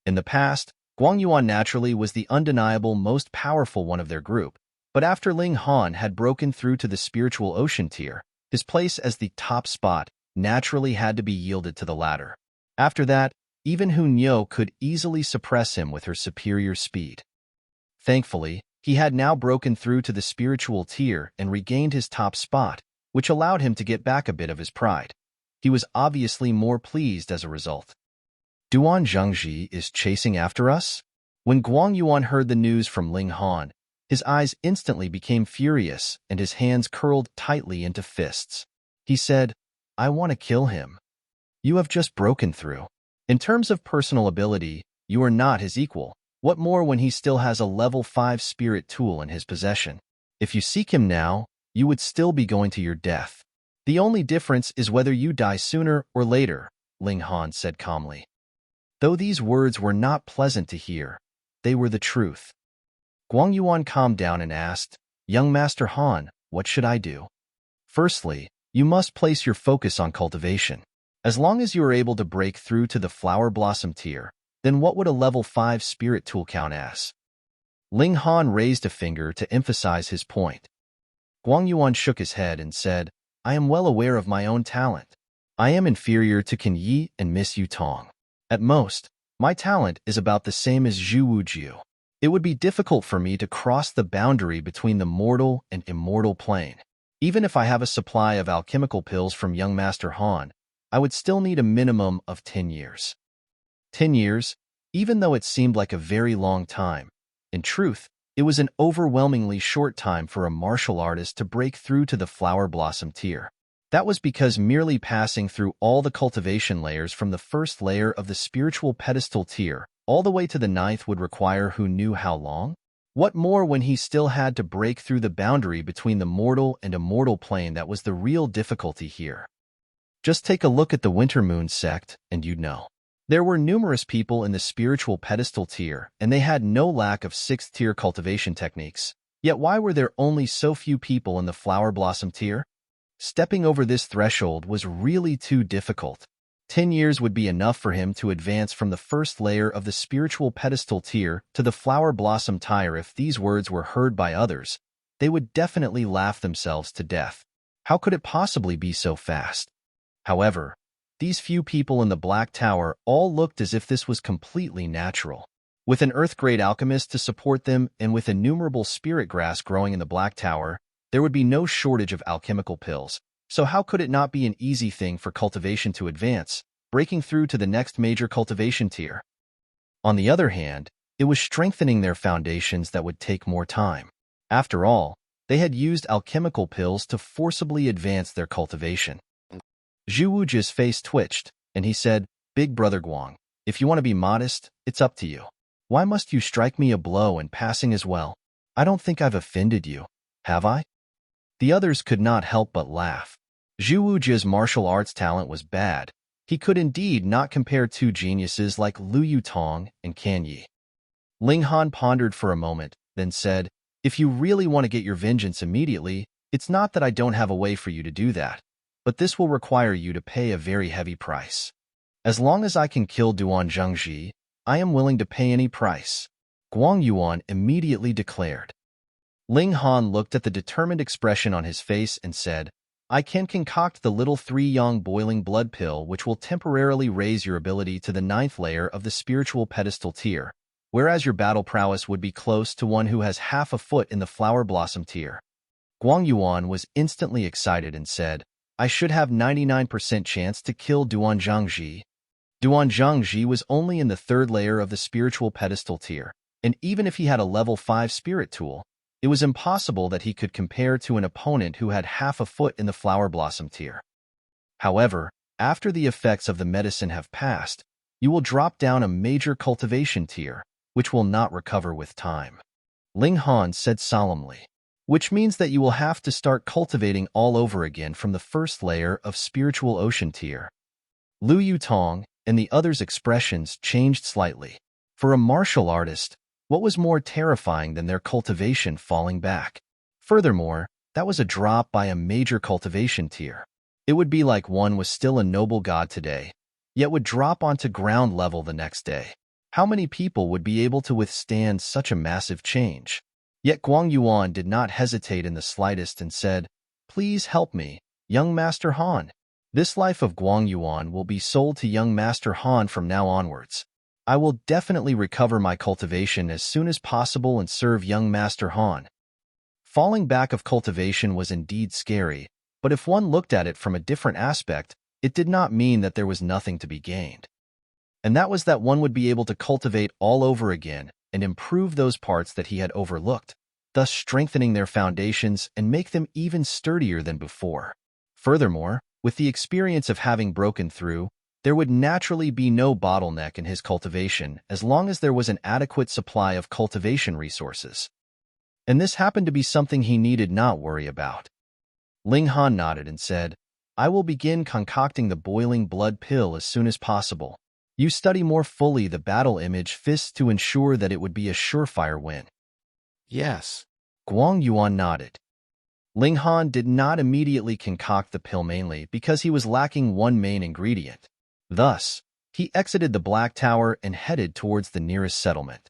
In the past, Guang Yuan naturally was the undeniable most powerful one of their group, but after Ling Han had broken through to the spiritual ocean tier, his place as the top spot naturally had to be yielded to the latter. After that, even Hunyo could easily suppress him with her superior speed. Thankfully, he had now broken through to the spiritual tier and regained his top spot, which allowed him to get back a bit of his pride. He was obviously more pleased as a result. Duan Zheng is chasing after us? When Guang Yuan heard the news from Ling Han, His eyes instantly became furious, and his hands curled tightly into fists. He said, "I want to kill him. You have just broken through. In terms of personal ability, you are not his equal. What more when he still has a level 5 spirit tool in his possession? If you seek him now, you would still be going to your death. The only difference is whether you die sooner or later," Ling Han said calmly. Though these words were not pleasant to hear, they were the truth. Guang Yuan calmed down and asked, "Young Master Han, what should I do?" "Firstly, you must place your focus on cultivation. As long as you are able to break through to the flower blossom tier, then what would a level 5 spirit tool count as?" Ling Han raised a finger to emphasize his point. Guang Yuan shook his head and said, "I am well aware of my own talent. I am inferior to Qin Yi and Miss Yu Tong. At most, my talent is about the same as Zhu Wujiu. It would be difficult for me to cross the boundary between the mortal and immortal plane. Even if I have a supply of alchemical pills from young Master Han, I would still need a minimum of 10 years. 10 years, even though it seemed like a very long time. In truth, it was an overwhelmingly short time for a martial artist to break through to the flower blossom tier. That was because merely passing through all the cultivation layers from the first layer of the spiritual pedestal tier all the way to the 9th would require who knew how long? What more when he still had to break through the boundary between the mortal and immortal plane? That was the real difficulty here. Just take a look at the Winter Moon sect, and you'd know. There were numerous people in the spiritual pedestal tier, and they had no lack of 6th tier cultivation techniques. Yet why were there only so few people in the flower blossom tier? Stepping over this threshold was really too difficult. 10 years would be enough for him to advance from the first layer of the spiritual pedestal tier to the flower blossom tier. If these words were heard by others, they would definitely laugh themselves to death. How could it possibly be so fast? However, these few people in the Black Tower all looked as if this was completely natural. With an Earth-grade alchemist to support them and with innumerable spirit grass growing in the Black Tower, there would be no shortage of alchemical pills. So how could it not be an easy thing for cultivation to advance, breaking through to the next major cultivation tier? On the other hand, it was strengthening their foundations that would take more time. After all, they had used alchemical pills to forcibly advance their cultivation. Zhu Wuji's face twitched, and he said, "Big Brother Guang, if you want to be modest, it's up to you. Why must you strike me a blow in passing as well? I don't think I've offended you, have I?" The others could not help but laugh. Zhu Wuji's martial arts talent was bad. He could indeed not compare two geniuses like Lu Yutong and Can Yi. Ling Han pondered for a moment, then said, "If you really want to get your vengeance immediately, it's not that I don't have a way for you to do that, but this will require you to pay a very heavy price. As long as I can kill Duan Zhengji, I am willing to pay any price," Guang Yuan immediately declared. Ling Han looked at the determined expression on his face and said, "I can concoct the little 3-yang boiling blood pill which will temporarily raise your ability to the 9th layer of the spiritual pedestal tier, whereas your battle prowess would be close to one who has half a foot in the flower blossom tier." Guang Yuan was instantly excited and said, "I should have 99% chance to kill Duan Zhengji." Duan Zhengji was only in the 3rd layer of the spiritual pedestal tier, and even if he had a level 5 spirit tool, it was impossible that he could compare to an opponent who had half a foot in the flower blossom tier. However, after the effects of the medicine have passed, you will drop down a major cultivation tier, which will not recover with time, Ling Han said solemnly. Which means that you will have to start cultivating all over again from the 1st layer of spiritual ocean tier. Lu Yutong and the others' expressions changed slightly. For a martial artist, what was more terrifying than their cultivation falling back? Furthermore, that was a drop by a major cultivation tier. It would be like one was still a noble god today, yet would drop onto ground level the next day. How many people would be able to withstand such a massive change? Yet Guang Yuan did not hesitate in the slightest and said, "Please help me, young Master Han." This life of Guang Yuan will be sold to young Master Han from now onwards. I will definitely recover my cultivation as soon as possible and serve young Master Han. Falling back of cultivation was indeed scary, but if one looked at it from a different aspect, it did not mean that there was nothing to be gained. And that was that one would be able to cultivate all over again and improve those parts that he had overlooked. thus strengthening their foundations and make them even sturdier than before. Furthermore, with the experience of having broken through, there would naturally be no bottleneck in his cultivation as long as there was an adequate supply of cultivation resources. And this happened to be something he needed not worry about. Ling Han nodded and said, I will begin concocting the boiling blood pill as soon as possible. You study more fully the battle image fist to ensure that it would be a surefire win. Yes. Guang Yuan nodded. Ling Han did not immediately concoct the pill mainly because he was lacking one main ingredient. Thus, he exited the Black Tower and headed towards the nearest settlement.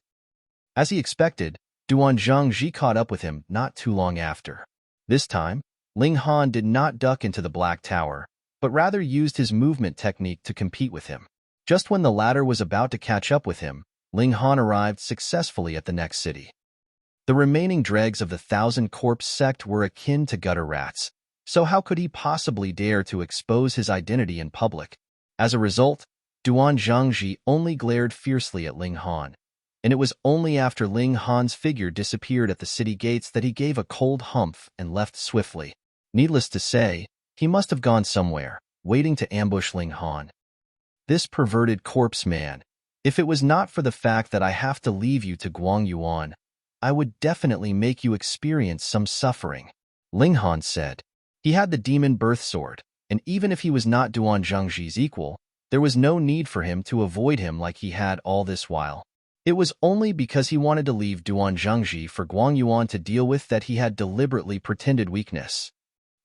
As he expected, Duan Zhengji caught up with him not too long after. This time, Ling Han did not duck into the Black Tower, but rather used his movement technique to compete with him. Just when the latter was about to catch up with him, Ling Han arrived successfully at the next city. The remaining dregs of the Thousand Corpse sect were akin to gutter rats, so how could he possibly dare to expose his identity in public? As a result, Duan Zhengji only glared fiercely at Ling Han, and it was only after Ling Han's figure disappeared at the city gates that he gave a cold humph and left swiftly. Needless to say, he must have gone somewhere, waiting to ambush Ling Han. This perverted corpse man, if it was not for the fact that I have to leave you to Guang Yuan, I would definitely make you experience some suffering, Ling Han said. He had the demon birth sword, and even if he was not Duan Zhengji's equal, there was no need for him to avoid him like he had all this while. It was only because he wanted to leave Duan Zhengji for Guang Yuan to deal with that he had deliberately pretended weakness.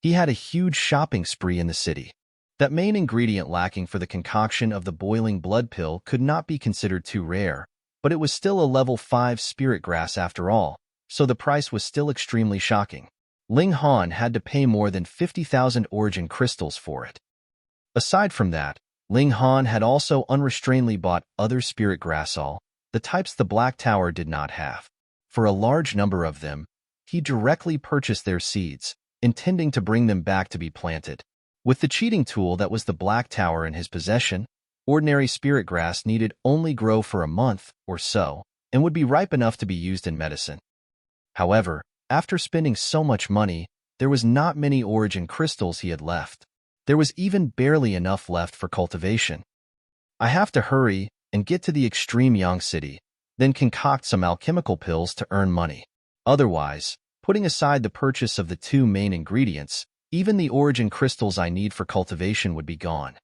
He had a huge shopping spree in the city. That main ingredient lacking for the concoction of the boiling blood pill could not be considered too rare, but it was still a level 5 spirit grass after all, so the price was still extremely shocking. Ling Han had to pay more than 50,000 origin crystals for it. Aside from that, Ling Han had also unrestrainedly bought other spirit grassol, the types the Black Tower did not have. For a large number of them, he directly purchased their seeds, intending to bring them back to be planted. With the cheating tool that was the Black Tower in his possession, ordinary spirit grass needed only grow for a month or so and would be ripe enough to be used in medicine. However, after spending so much money, there was not many origin crystals he had left. There was even barely enough left for cultivation. I have to hurry and get to the extreme Yang City, then concoct some alchemical pills to earn money. Otherwise, putting aside the purchase of the two main ingredients, even the origin crystals I need for cultivation would be gone.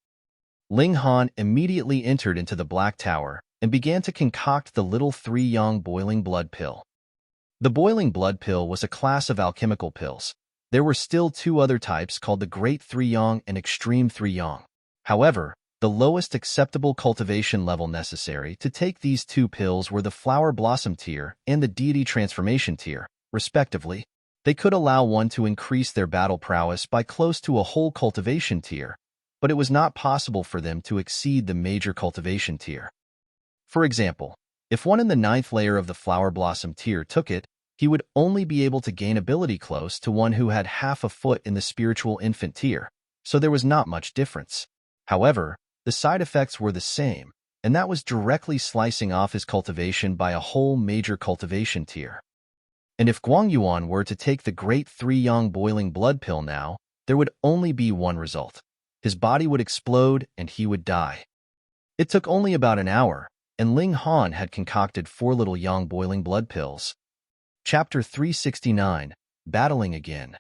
Ling Han immediately entered into the Black Tower and began to concoct the little 3-yang boiling blood pill. The boiling blood pill was a class of alchemical pills. There were still two other types called the Great 3-yang and Extreme 3-yang. However, the lowest acceptable cultivation level necessary to take these two pills were the Flower Blossom tier and the Deity Transformation tier, respectively. They could allow one to increase their battle prowess by close to a whole cultivation tier, but it was not possible for them to exceed the major cultivation tier. For example, if one in the 9th layer of the Flower Blossom tier took it, he would only be able to gain ability close to one who had half a foot in the Spiritual Infant tier, so there was not much difference. However, the side effects were the same, and that was directly slicing off his cultivation by a whole major cultivation tier. And if Guang Yuan were to take the Great 3-yang boiling blood pill now, there would only be one result. His body would explode and he would die. It took only about an hour, and Ling Han had concocted 4 little yang boiling blood pills. Chapter 369, Battling Again.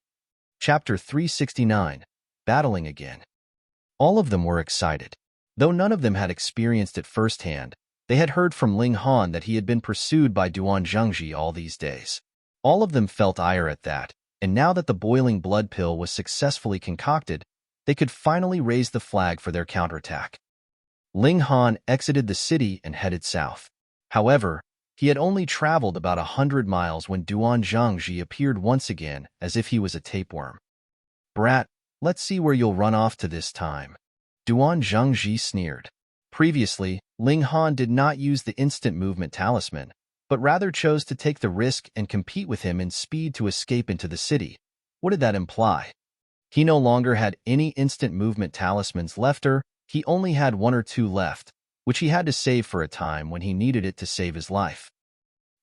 Chapter 369, Battling Again. All of them were excited. Though none of them had experienced it firsthand, they had heard from Ling Han that he had been pursued by Duan Zhengji all these days. All of them felt ire at that, and now that the boiling blood pill was successfully concocted, they could finally raise the flag for their counterattack. Ling Han exited the city and headed south. However, he had only traveled about 100 miles when Duan Zhengji appeared once again as if he was a tapeworm. "Brat, let's see where you'll run off to this time," Duan Zhengji sneered. Previously, Ling Han did not use the instant movement talisman, but rather chose to take the risk and compete with him in speed to escape into the city. What did that imply? He no longer had any instant movement talismans left, or he only had 1 or 2 left, which he had to save for a time when he needed it to save his life.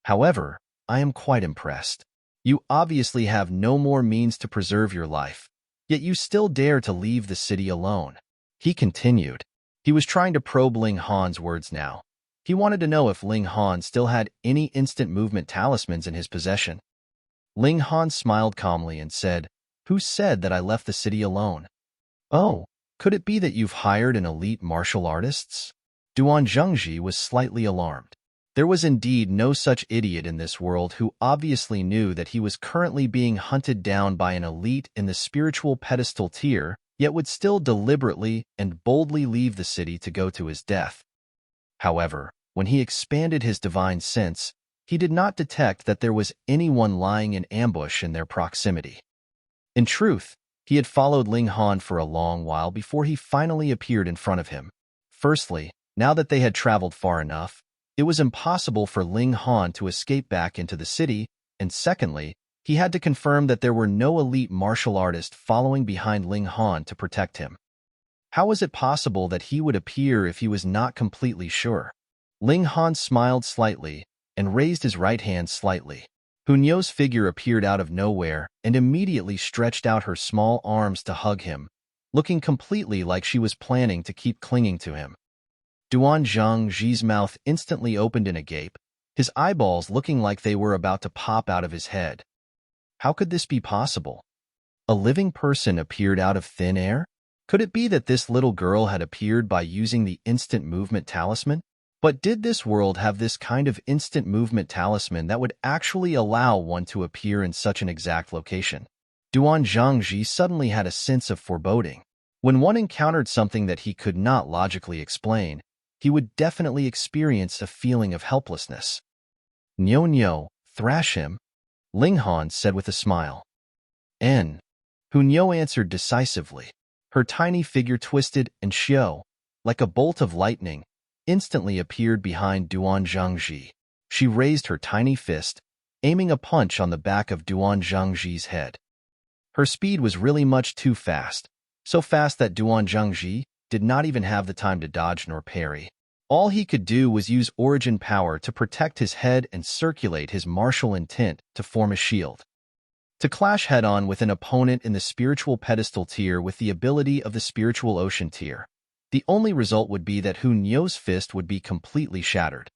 However, I am quite impressed. You obviously have no more means to preserve your life, yet you still dare to leave the city alone. He continued. He was trying to probe Ling Han's words now. He wanted to know if Ling Han still had any instant movement talismans in his possession. Ling Han smiled calmly and said, "Who said that I left the city alone? Oh, could it be that you've hired an elite martial artists?" Duan Zhengji was slightly alarmed. There was indeed no such idiot in this world who obviously knew that he was currently being hunted down by an elite in the spiritual pedestal tier, yet would still deliberately and boldly leave the city to go to his death. However, when he expanded his divine sense, he did not detect that there was anyone lying in ambush in their proximity. In truth, he had followed Ling Han for a long while before he finally appeared in front of him. Firstly, now that they had traveled far enough, it was impossible for Ling Han to escape back into the city, and secondly, he had to confirm that there were no elite martial artists following behind Ling Han to protect him. How was it possible that he would appear if he was not completely sure? Ling Han smiled slightly and raised his right hand slightly. Hunyo's figure appeared out of nowhere and immediately stretched out her small arms to hug him, looking completely like she was planning to keep clinging to him. Duan Zhengji's mouth instantly opened in a gape, his eyeballs looking like they were about to pop out of his head. How could this be possible? A living person appeared out of thin air? Could it be that this little girl had appeared by using the instant movement talisman? But did this world have this kind of instant movement talisman that would actually allow one to appear in such an exact location? Duan Zhengji suddenly had a sense of foreboding. When one encountered something that he could not logically explain, he would definitely experience a feeling of helplessness. "Nyo, thrash him," Ling Han said with a smile. "N." Hunyo answered decisively. Her tiny figure twisted and Xiu, like a bolt of lightning, instantly appeared behind Duan Zhengji. She raised her tiny fist, aiming a punch on the back of Duan Zhengji's head. Her speed was really much too fast, so fast that Duan Zhengji did not even have the time to dodge nor parry. All he could do was use origin power to protect his head and circulate his martial intent to form a shield. To clash head-on with an opponent in the spiritual pedestal tier with the ability of the spiritual ocean tier, the only result would be that Hunyo's fist would be completely shattered.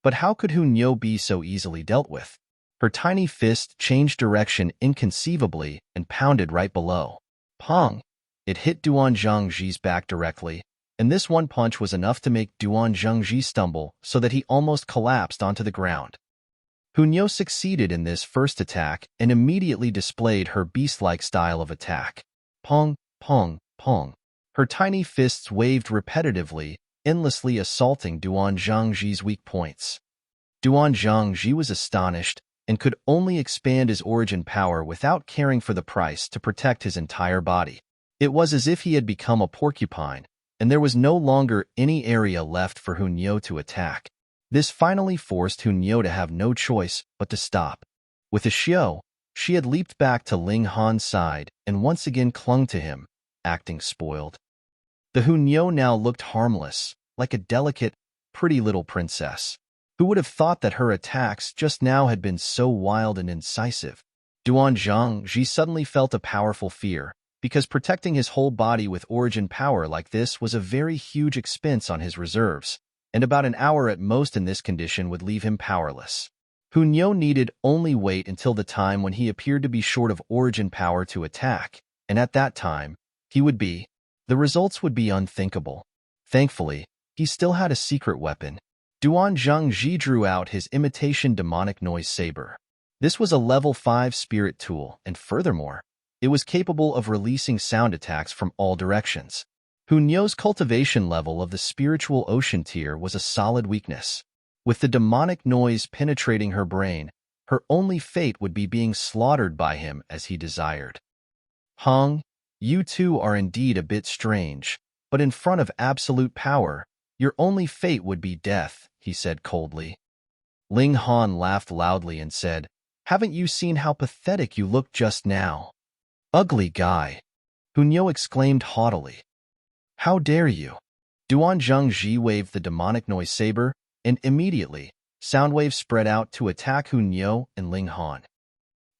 But how could Hunyo be so easily dealt with? Her tiny fist changed direction inconceivably and pounded right below. Pong! It hit Duan Zhengji's back directly, and this one punch was enough to make Duan Zhengji stumble so that he almost collapsed onto the ground. Hunyo succeeded in this first attack and immediately displayed her beast-like style of attack. Pong, pong, pong. Her tiny fists waved repetitively, endlessly assaulting Duan Zhengji's weak points. Duan Zhengji was astonished and could only expand his origin power without caring for the price to protect his entire body. It was as if he had become a porcupine, and there was no longer any area left for Hunyo to attack. This finally forced Hunyo to have no choice but to stop. With a xiu, she had leaped back to Ling Han's side and once again clung to him, acting spoiled. The Hunyo now looked harmless, like a delicate, pretty little princess. Who would have thought that her attacks just now had been so wild and incisive? Duan Zhengji suddenly felt a powerful fear, because protecting his whole body with origin power like this was a very huge expense on his reserves, and about an hour at most in this condition would leave him powerless. Hunyo needed only wait until the time when he appeared to be short of origin power to attack, and at that time, the results would be unthinkable. Thankfully, he still had a secret weapon. Duan Zhengji drew out his Imitation demonic noise saber. This was a level 5 spirit tool, and furthermore, it was capable of releasing sound attacks from all directions. Hunyo's cultivation level of the spiritual ocean tier was a solid weakness. With the demonic noise penetrating her brain, her only fate would be being slaughtered by him as he desired. Hong, you two are indeed a bit strange, but in front of absolute power, your only fate would be death, he said coldly. Ling Han laughed loudly and said, "Haven't you seen how pathetic you looked just now?" "Ugly guy," Hunyo exclaimed haughtily. "How dare you?" Duan Zhengji waved the demonic noise saber, and immediately, sound waves spread out to attack Hunyo and Ling Han.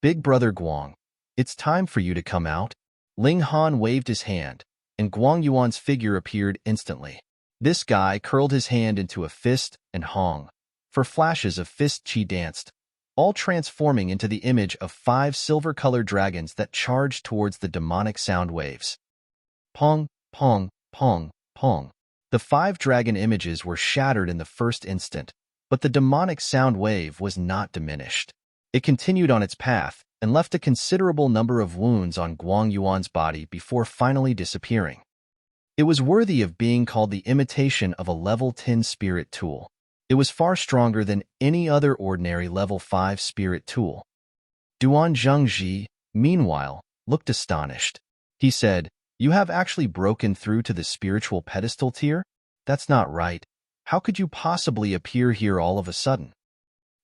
Big brother Guang, it's time for you to come out. Ling Han waved his hand, and Guang Yuan's figure appeared instantly. This guy curled his hand into a fist and hong. For flashes of fist qi danced, all transforming into the image of 5 silver-colored dragons that charged towards the demonic sound waves. Pong, pong, pong, pong. The 5 dragon images were shattered in the first instant, but the demonic sound wave was not diminished. It continued on its path and left a considerable number of wounds on Guang Yuan's body before finally disappearing. It was worthy of being called the imitation of a level 10 spirit tool. It was far stronger than any other ordinary level 5 spirit tool. Duan Zhengji, meanwhile, looked astonished. He said, "You have actually broken through to the spiritual pedestal tier? That's not right. How could you possibly appear here all of a sudden?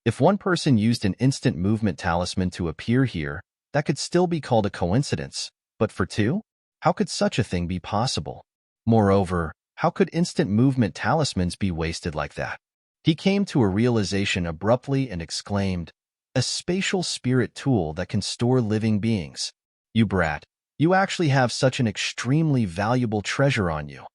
If one person used an instant movement talisman to appear here, that could still be called a coincidence. But for 2? How could such a thing be possible? Moreover, how could instant movement talismans be wasted like that?" He came to a realization abruptly and exclaimed, "A spatial spirit tool that can store living beings. You brat, you actually have such an extremely valuable treasure on you."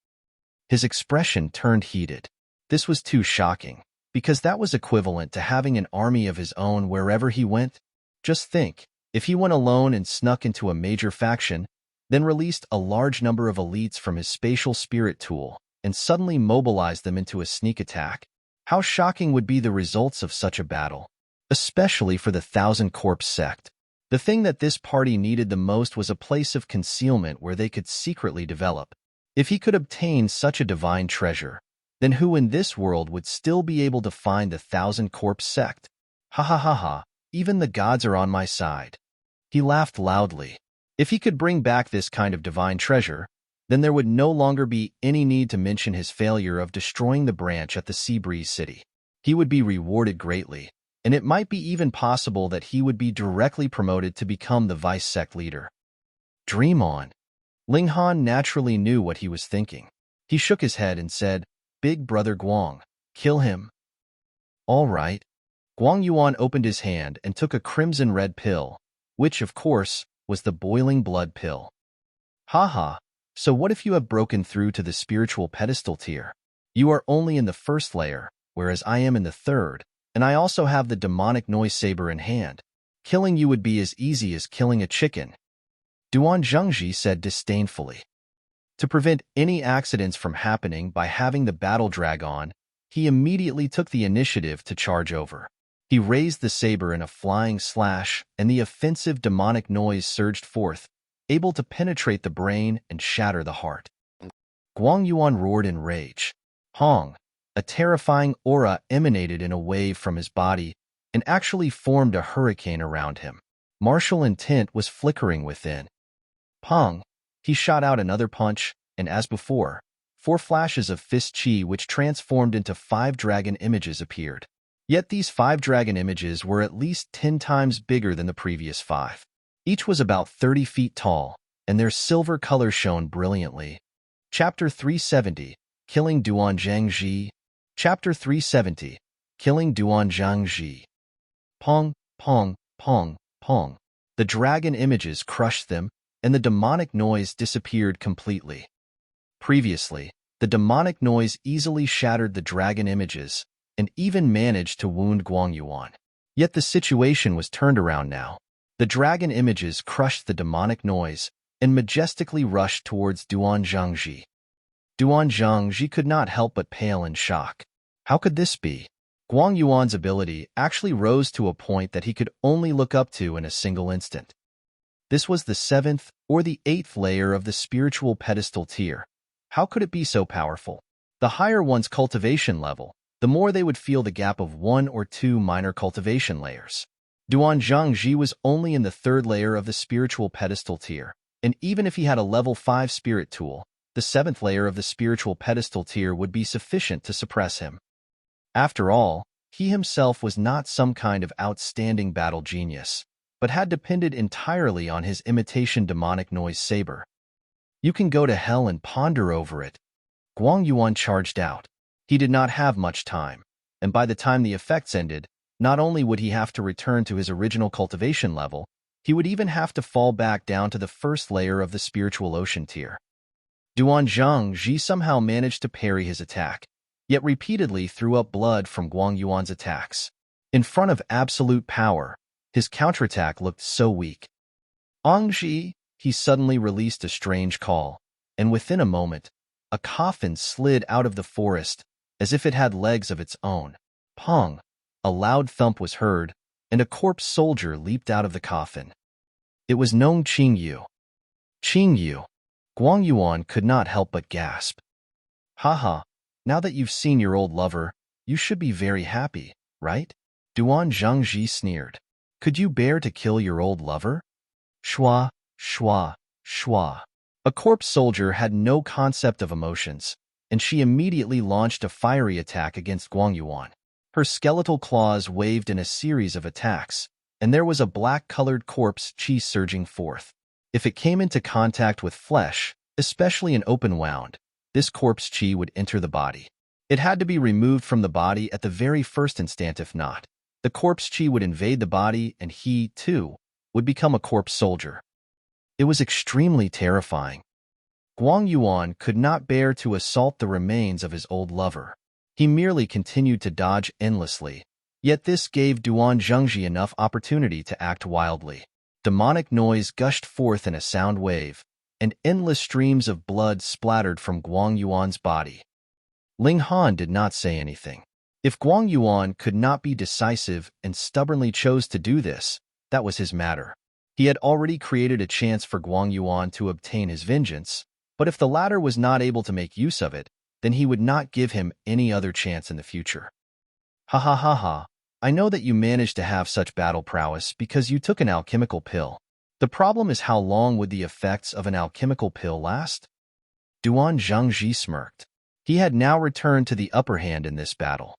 His expression turned heated. This was too shocking, because that was equivalent to having an army of his own wherever he went. Just think, if he went alone and snuck into a major faction, then released a large number of elites from his spatial spirit tool and suddenly mobilized them into a sneak attack. How shocking would be the results of such a battle, especially for the Thousand Corpse sect. The thing that this party needed the most was a place of concealment where they could secretly develop. If he could obtain such a divine treasure, then who in this world would still be able to find the Thousand Corpse sect? Ha ha ha ha, even the gods are on my side. He laughed loudly. If he could bring back this kind of divine treasure, then there would no longer be any need to mention his failure of destroying the branch at the Seabreeze City. He would be rewarded greatly, and it might be even possible that he would be directly promoted to become the vice sect leader. Dream on. Ling Han naturally knew what he was thinking. He shook his head and said, "Big brother Guang, kill him." All right. Guang Yuan opened his hand and took a crimson-red pill, which, of course, was the boiling blood pill. "Ha. So what if you have broken through to the spiritual pedestal tier? You are only in the first layer, whereas I am in the third, and I also have the demonic noise saber in hand. Killing you would be as easy as killing a chicken," Duan Zhengji said disdainfully. To prevent any accidents from happening by having the battle drag on, he immediately took the initiative to charge over. He raised the saber in a flying slash, and the offensive demonic noise surged forth, able to penetrate the brain and shatter the heart. Guang Yuan roared in rage. Hong, a terrifying aura emanated in a wave from his body and actually formed a hurricane around him. Martial intent was flickering within. Pong, he shot out another punch, and as before, 4 flashes of fist chi which transformed into 5 dragon images appeared. Yet these 5 dragon images were at least 10 times bigger than the previous 5. Each was about 30 feet tall, and their silver color shone brilliantly. Chapter 370, Killing Duan Zhengji. Chapter 370, Killing Duan Zhengji. Pong, pong, pong, pong. The dragon images crushed them, and the demonic noise disappeared completely. Previously, the demonic noise easily shattered the dragon images, and even managed to wound Guang Yuan. Yet the situation was turned around now. The dragon images crushed the demonic noise and majestically rushed towards Duan Zhengji. Duan Zhengji could not help but pale in shock. How could this be? Guang Yuan's ability actually rose to a point that he could only look up to in a single instant. This was the 7th or the 8th layer of the spiritual pedestal tier. How could it be so powerful? The higher one's cultivation level, the more they would feel the gap of 1 or 2 minor cultivation layers. Duan Zhengji was only in the 3rd layer of the spiritual pedestal tier, and even if he had a level 5 spirit tool, the 7th layer of the spiritual pedestal tier would be sufficient to suppress him. After all, he himself was not some kind of outstanding battle genius, but had depended entirely on his imitation demonic noise saber. You can go to hell and ponder over it. Guang Yuan charged out. He did not have much time, and by the time the effects ended, not only would he have to return to his original cultivation level, He would even have to fall back down to the first layer of the spiritual ocean tier. Duan Zheng somehow managed to parry his attack, yet repeatedly threw up blood from Guang Yuan's attacks. In front of absolute power, his counterattack looked so weak. Angji, he suddenly released a strange call, and within a moment, a coffin slid out of the forest as if it had legs of its own. Pong! A loud thump was heard, and a corpse soldier leaped out of the coffin. It was Nong Qingyu. Qingyu! Guang Yuan could not help but gasp. Haha, now that you've seen your old lover, you should be very happy, right? Duan Zhengji sneered. Could you bear to kill your old lover? Shua, shua, shua. A corpse soldier had no concept of emotions, and she immediately launched a fiery attack against Guang Yuan. Her skeletal claws waved in a series of attacks, and there was a black-colored corpse chi surging forth. If it came into contact with flesh, especially an open wound, this corpse chi would enter the body. It had to be removed from the body at the very first instant. If not, the corpse chi would invade the body and he, too, would become a corpse soldier. It was extremely terrifying. Guang Yuan could not bear to assault the remains of his old lover. He merely continued to dodge endlessly, yet this gave Duan Zhengji enough opportunity to act wildly. Demonic noise gushed forth in a sound wave, and endless streams of blood splattered from Guang Yuan's body. Ling Han did not say anything. If Guang Yuan could not be decisive and stubbornly chose to do this, that was his matter. He had already created a chance for Guang Yuan to obtain his vengeance, but if the latter was not able to make use of it, then he would not give him any other chance in the future. Ha ha ha ha, I know that you managed to have such battle prowess because you took an alchemical pill. The problem is how long would the effects of an alchemical pill last? Duan Zhengji smirked. He had now returned to the upper hand in this battle.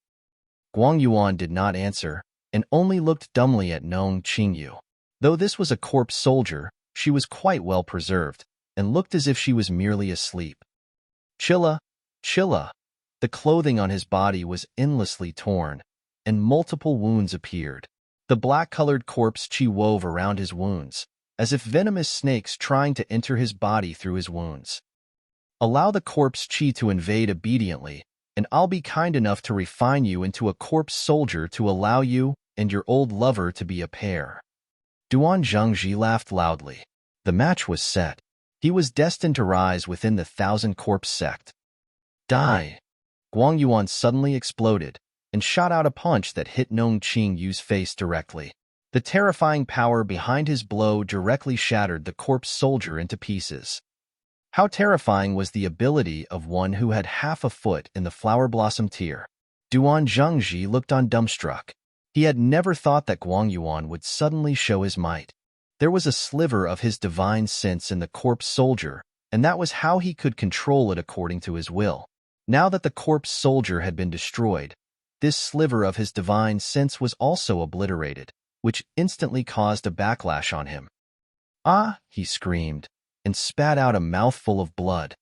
Guang Yuan did not answer, and only looked dumbly at Nong Qingyu. Though this was a corpse soldier, she was quite well preserved, and looked as if she was merely asleep. Chilla, chilla. The clothing on his body was endlessly torn, and multiple wounds appeared. The black-colored corpse chi wove around his wounds, as if venomous snakes trying to enter his body through his wounds. Allow the corpse chi to invade obediently, and I'll be kind enough to refine you into a corpse soldier to allow you and your old lover to be a pair. Duan Zhengji laughed loudly. The match was set. He was destined to rise within the 1,000-corpse sect. Die! Guang Yuan suddenly exploded and shot out a punch that hit Nong Qingyu's face directly. The terrifying power behind his blow directly shattered the corpse soldier into pieces. How terrifying was the ability of one who had half a foot in the flower blossom tier. Duan Zhengji looked on dumbstruck. He had never thought that Guang Yuan would suddenly show his might. There was a sliver of his divine sense in the corpse soldier, and that was how he could control it according to his will. Now that the corpse soldier had been destroyed, this sliver of his divine sense was also obliterated, which instantly caused a backlash on him. Ah! He screamed, and spat out a mouthful of blood.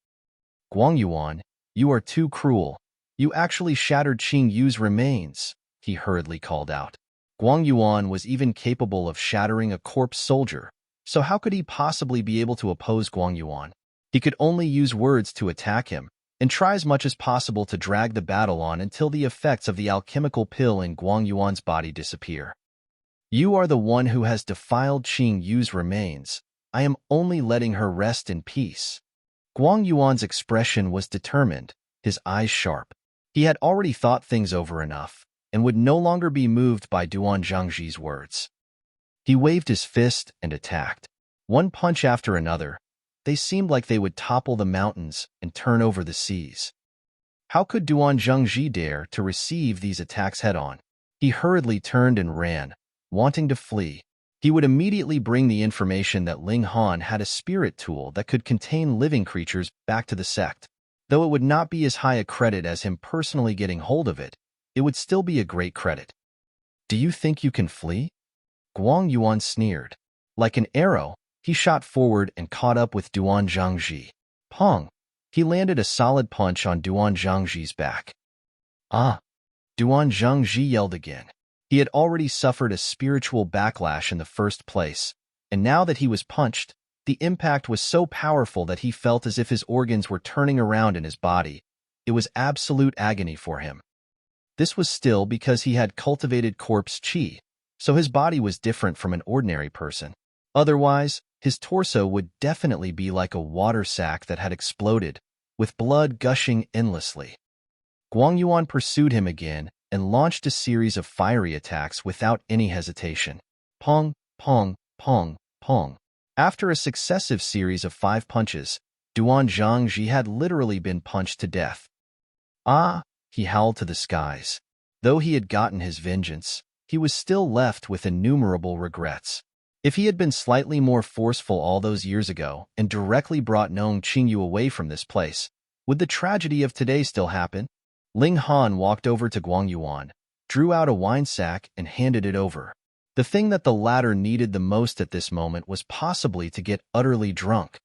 Guang Yuan, you are too cruel. You actually shattered Qingyu's remains, he hurriedly called out. Guang Yuan was even capable of shattering a corpse soldier, so how could he possibly be able to oppose Guang Yuan? He could only use words to attack him, and try as much as possible to drag the battle on until the effects of the alchemical pill in Guang Yuan's body disappear. You are the one who has defiled Qingyu's remains. I am only letting her rest in peace. Guang Yuan's expression was determined, his eyes sharp. He had already thought things over enough, and would no longer be moved by Duan Zhengji's words. He waved his fist and attacked. One punch after another, they seemed like they would topple the mountains and turn over the seas. How could Duan Zhengji dare to receive these attacks head-on? He hurriedly turned and ran, wanting to flee. He would immediately bring the information that Ling Han had a spirit tool that could contain living creatures back to the sect. Though it would not be as high a credit as him personally getting hold of it, it would still be a great credit. Do you think you can flee? Guang Yuan sneered. Like an arrow, he shot forward and caught up with Duan Zhengji. Pong! He landed a solid punch on Duan Zhengji's back. Ah! Duan Zhengji yelled again. He had already suffered a spiritual backlash in the first place, and now that he was punched, the impact was so powerful that he felt as if his organs were turning around in his body. It was absolute agony for him. This was still because he had cultivated corpse chi, so his body was different from an ordinary person. Otherwise, his torso would definitely be like a water sack that had exploded, with blood gushing endlessly. Guang Yuan pursued him again and launched a series of fiery attacks without any hesitation. Pong, pong, pong, pong. After a successive series of 5 punches, Duan Zhangji had literally been punched to death. Ah, he howled to the skies. Though he had gotten his vengeance, he was still left with innumerable regrets. If he had been slightly more forceful all those years ago and directly brought Nong Qingyu away from this place, would the tragedy of today still happen? Ling Han walked over to Guang Yuan, drew out a wine sack and handed it over. The thing that the latter needed the most at this moment was possibly to get utterly drunk.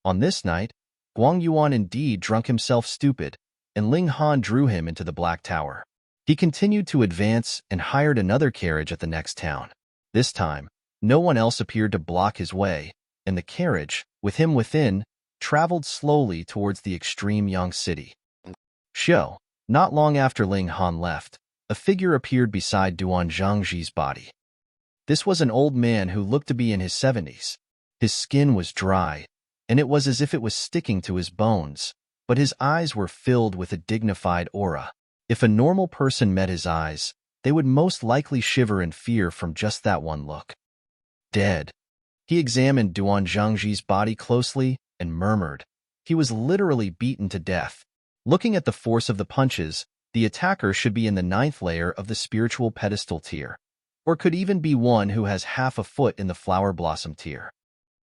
On this night, Guang Yuan indeed drunk himself stupid, and Ling Han drew him into the Black Tower. He continued to advance and hired another carriage at the next town. This time, no one else appeared to block his way, and the carriage, with him within, traveled slowly towards the extreme Yang city. Shou. Not long after Ling Han left, a figure appeared beside Duan Zhangji's body. This was an old man who looked to be in his 70s. His skin was dry, and it was as if it was sticking to his bones, but his eyes were filled with a dignified aura. If a normal person met his eyes, they would most likely shiver in fear from just that one look. Dead. He examined Duan Zhangji's body closely and murmured. He was literally beaten to death. Looking at the force of the punches, the attacker should be in the 9th layer of the spiritual pedestal tier, or could even be one who has half a foot in the flower blossom tier.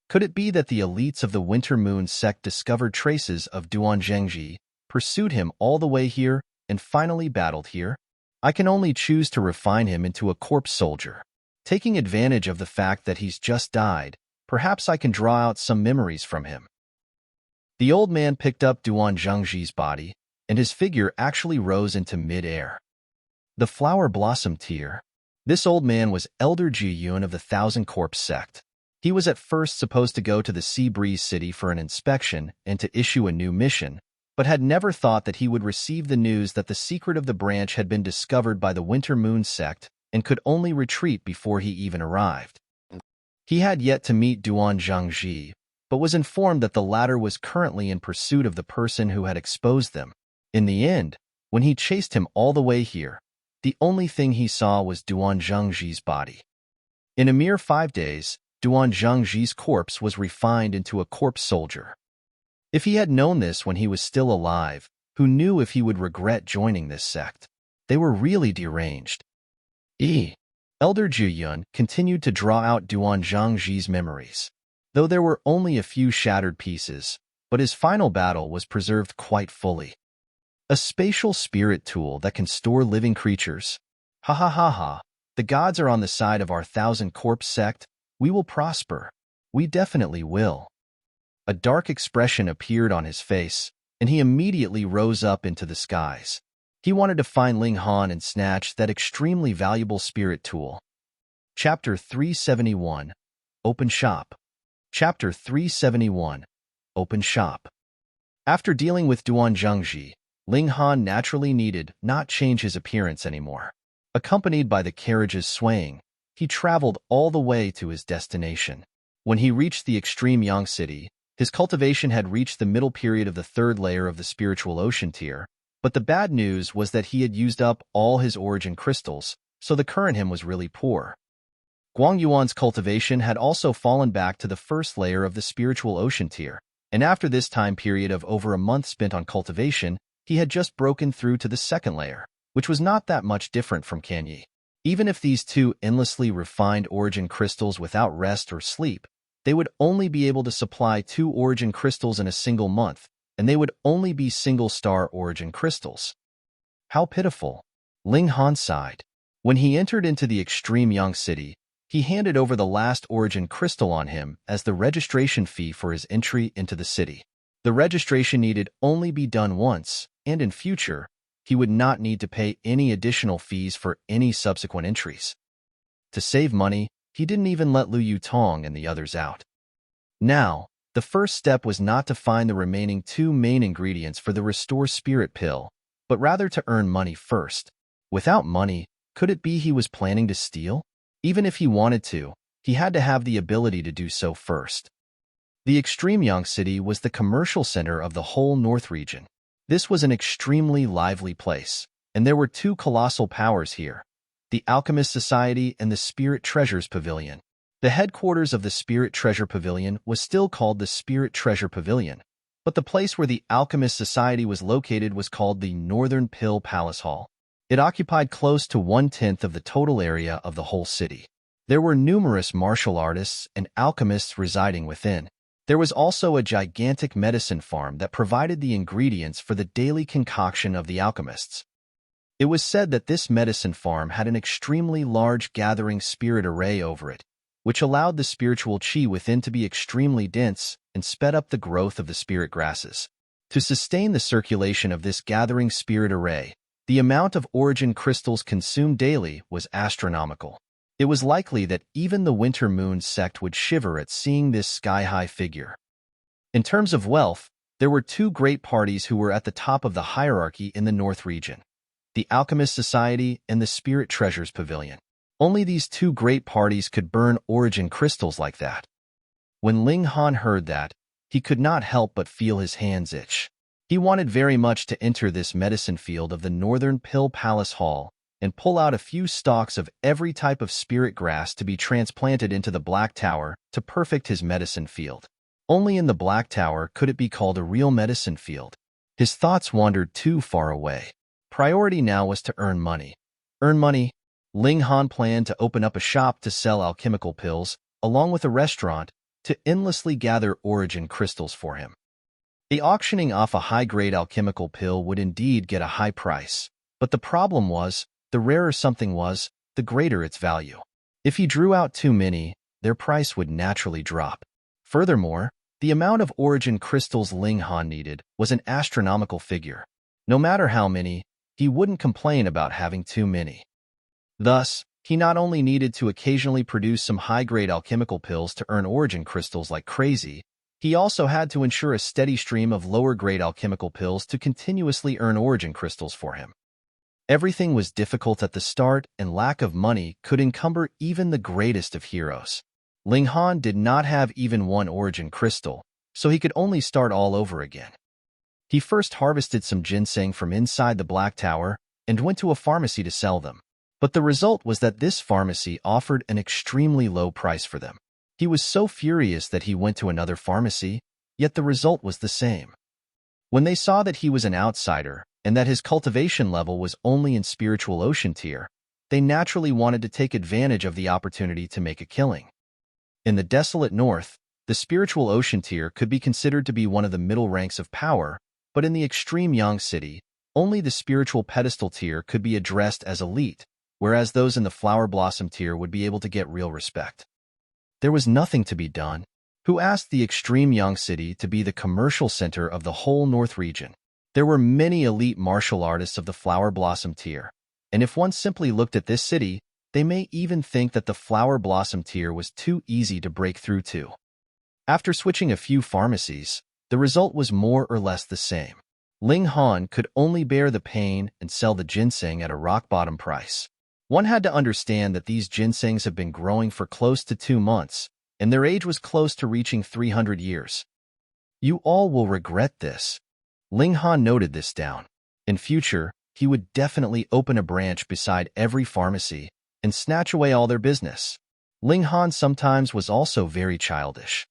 Could it be that the elites of the Winter Moon sect discovered traces of Duan Zhangji, pursued him all the way here, and finally battled here? I can only choose to refine him into a corpse soldier. Taking advantage of the fact that he's just died, perhaps I can draw out some memories from him. The old man picked up Duan Zhangji's body, and his figure actually rose into mid-air. The flower blossom tier. This old man was Elder Xue Xian of the Thousand Corpse sect. He was at first supposed to go to the Sea Breeze City for an inspection and to issue a new mission, but had never thought that he would receive the news that the secret of the branch had been discovered by the Winter Moon sect and could only retreat before he even arrived. He had yet to meet Duan Zhangji, but was informed that the latter was currently in pursuit of the person who had exposed them. In the end, when he chased him all the way here, the only thing he saw was Duan Zhangji's body. In a mere 5 days, Duan Zhangji's corpse was refined into a corpse soldier. If he had known this when he was still alive, who knew if he would regret joining this sect? They were really deranged. Elder Xue Xian continued to draw out Duan Zhangji's memories. Though there were only a few shattered pieces, but his final battle was preserved quite fully. A spatial spirit tool that can store living creatures. Ha ha ha ha, the gods are on the side of our Thousand Corpse sect. We will prosper. We definitely will. A dark expression appeared on his face, and he immediately rose up into the skies. He wanted to find Ling Han and snatch that extremely valuable spirit tool. Chapter 371. Open Shop. Chapter 371. Open Shop. After dealing with Duan Zhangji, Ling Han naturally needed not change his appearance anymore. Accompanied by the carriages swaying, he traveled all the way to his destination. When he reached the extreme Yang city, his cultivation had reached the middle period of the 3rd layer of the spiritual ocean tier, but the bad news was that he had used up all his origin crystals, so the current him was really poor. Guang Yuan's cultivation had also fallen back to the 1st layer of the spiritual ocean tier, and after this time period of over a month spent on cultivation, he had just broken through to the 2nd layer, which was not that much different from Kanyi. Even if these two endlessly refined origin crystals without rest or sleep, they would only be able to supply 2 origin crystals in a single month, and they would only be single-star origin crystals. How pitiful. Ling Han sighed. When he entered into the extreme Yang city, he handed over the last origin crystal on him as the registration fee for his entry into the city. The registration needed only be done once, and in future, he would not need to pay any additional fees for any subsequent entries. To save money, he didn't even let Lu Yutong and the others out. Now, the first step was not to find the remaining two main ingredients for the Restore Spirit pill, but rather to earn money first. Without money, could it be he was planning to steal? Even if he wanted to, he had to have the ability to do so first. The Extreme Yang City was the commercial center of the whole North region. This was an extremely lively place, and there were two colossal powers here, the Alchemist Society and the Spirit Treasures Pavilion. The headquarters of the Spirit Treasure Pavilion was still called the Spirit Treasure Pavilion, but the place where the Alchemist Society was located was called the Northern Pill Palace Hall. It occupied close to 1/10 of the total area of the whole city. There were numerous martial artists and alchemists residing within. There was also a gigantic medicine farm that provided the ingredients for the daily concoction of the alchemists. It was said that this medicine farm had an extremely large gathering spirit array over it, which allowed the spiritual chi within to be extremely dense and sped up the growth of the spirit grasses. To sustain the circulation of this gathering spirit array, the amount of origin crystals consumed daily was astronomical. It was likely that even the Winter Moon sect would shiver at seeing this sky-high figure. In terms of wealth, there were two great parties who were at the top of the hierarchy in the North region, the Alchemist Society and the Spirit Treasures Pavilion. Only these two great parties could burn origin crystals like that. When Ling Han heard that, he could not help but feel his hands itch. He wanted very much to enter this medicine field of the Northern Pill Palace Hall and pull out a few stalks of every type of spirit grass to be transplanted into the Black Tower to perfect his medicine field. Only in the Black Tower could it be called a real medicine field. His thoughts wandered too far away. Priority now was to earn money. Earn money? Ling Han planned to open up a shop to sell alchemical pills, along with a restaurant, to endlessly gather origin crystals for him. The auctioning off a high-grade alchemical pill would indeed get a high price, but the problem was, the rarer something was, the greater its value. If he drew out too many, their price would naturally drop. Furthermore, the amount of origin crystals Ling Han needed was an astronomical figure. No matter how many, he wouldn't complain about having too many. Thus, he not only needed to occasionally produce some high-grade alchemical pills to earn origin crystals like crazy, he also had to ensure a steady stream of lower-grade alchemical pills to continuously earn origin crystals for him. Everything was difficult at the start, and lack of money could encumber even the greatest of heroes. Ling Han did not have even one origin crystal, so he could only start all over again. He first harvested some ginseng from inside the Black Tower and went to a pharmacy to sell them. But the result was that this pharmacy offered an extremely low price for them. He was so furious that he went to another pharmacy, yet the result was the same. When they saw that he was an outsider, and that his cultivation level was only in spiritual ocean tier, they naturally wanted to take advantage of the opportunity to make a killing. In the desolate north, the spiritual ocean tier could be considered to be one of the middle ranks of power, but in the extreme Yang City, only the spiritual pedestal tier could be addressed as elite, whereas those in the flower blossom tier would be able to get real respect. There was nothing to be done. Who asked the extreme Yang City to be the commercial center of the whole North region? There were many elite martial artists of the flower blossom tier, and if one simply looked at this city, they may even think that the flower blossom tier was too easy to break through to. After switching a few pharmacies, the result was more or less the same. Ling Han could only bear the pain and sell the ginseng at a rock-bottom price. One had to understand that these ginsengs have been growing for close to 2 months, and their age was close to reaching 300 years. You all will regret this. Ling Han noted this down. In future, he would definitely open a branch beside every pharmacy and snatch away all their business. Ling Han sometimes was also very childish.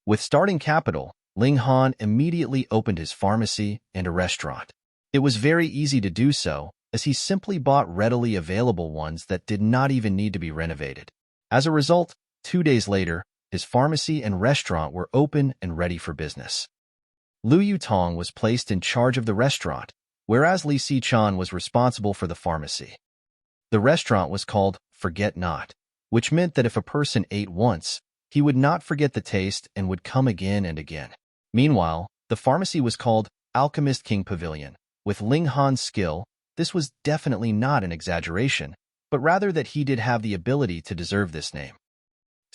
With starting capital, Ling Han immediately opened his pharmacy and a restaurant. It was very easy to do so, as he simply bought readily available ones that did not even need to be renovated. As a result, 2 days later, his pharmacy and restaurant were open and ready for business. Lu Yutong was placed in charge of the restaurant, whereas Li Xichan was responsible for the pharmacy. The restaurant was called Forget Not, which meant that if a person ate once, he would not forget the taste and would come again and again. Meanwhile, the pharmacy was called Alchemist King Pavilion. With Ling Han's skill, this was definitely not an exaggeration, but rather that he did have the ability to deserve this name.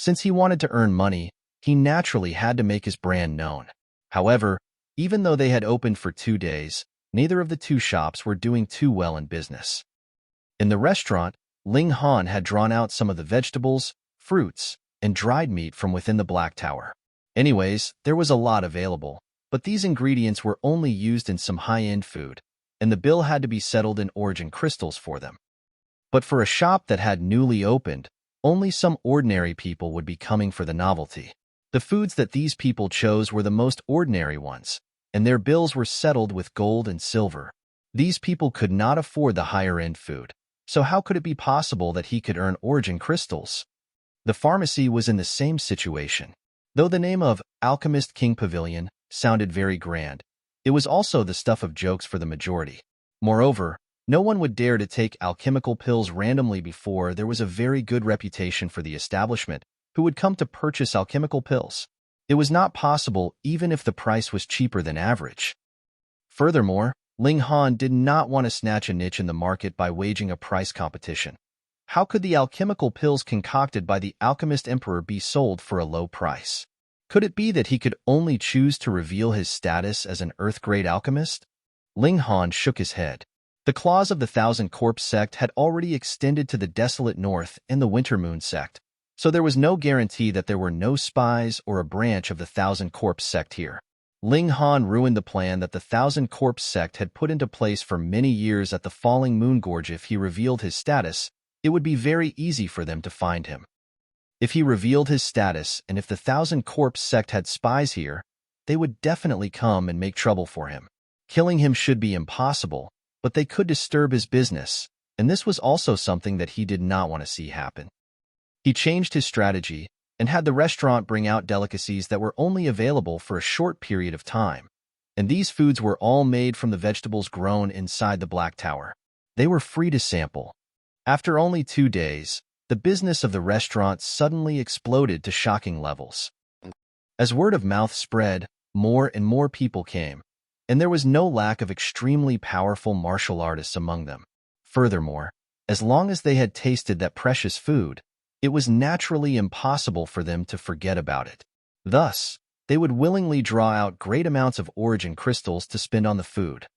Since he wanted to earn money, he naturally had to make his brand known. However, even though they had opened for 2 days, neither of the two shops were doing too well in business. In the restaurant, Ling Han had drawn out some of the vegetables, fruits, and dried meat from within the Black Tower. Anyways, there was a lot available, but these ingredients were only used in some high-end food, and the bill had to be settled in origin crystals for them. But for a shop that had newly opened, only some ordinary people would be coming for the novelty. The foods that these people chose were the most ordinary ones, and their bills were settled with gold and silver. These people could not afford the higher-end food, so how could it be possible that he could earn origin crystals? The pharmacy was in the same situation. Though the name of Alchemist King Pavilion sounded very grand, it was also the stuff of jokes for the majority. Moreover, no one would dare to take alchemical pills randomly before there was a very good reputation for the establishment who would come to purchase alchemical pills. It was not possible even if the price was cheaper than average. Furthermore, Ling Han did not want to snatch a niche in the market by waging a price competition. How could the alchemical pills concocted by the alchemist emperor be sold for a low price? Could it be that he could only choose to reveal his status as an earth-grade alchemist? Ling Han shook his head. The claws of the Thousand Corpse sect had already extended to the Desolate North and the Winter Moon sect, so there was no guarantee that there were no spies or a branch of the Thousand Corpse sect here. Ling Han ruined the plan that the Thousand Corpse sect had put into place for many years at the Falling Moon Gorge. If he revealed his status, it would be very easy for them to find him. If he revealed his status and if the Thousand Corpse sect had spies here, they would definitely come and make trouble for him. Killing him should be impossible, but they could disturb his business, and this was also something that he did not want to see happen. He changed his strategy and had the restaurant bring out delicacies that were only available for a short period of time, and these foods were all made from the vegetables grown inside the Black Tower. They were free to sample. After only 2 days, the business of the restaurant suddenly exploded to shocking levels. As word of mouth spread, more and more people came, and there was no lack of extremely powerful martial artists among them. Furthermore, as long as they had tasted that precious food, it was naturally impossible for them to forget about it. Thus, they would willingly draw out great amounts of origin crystals to spend on the food.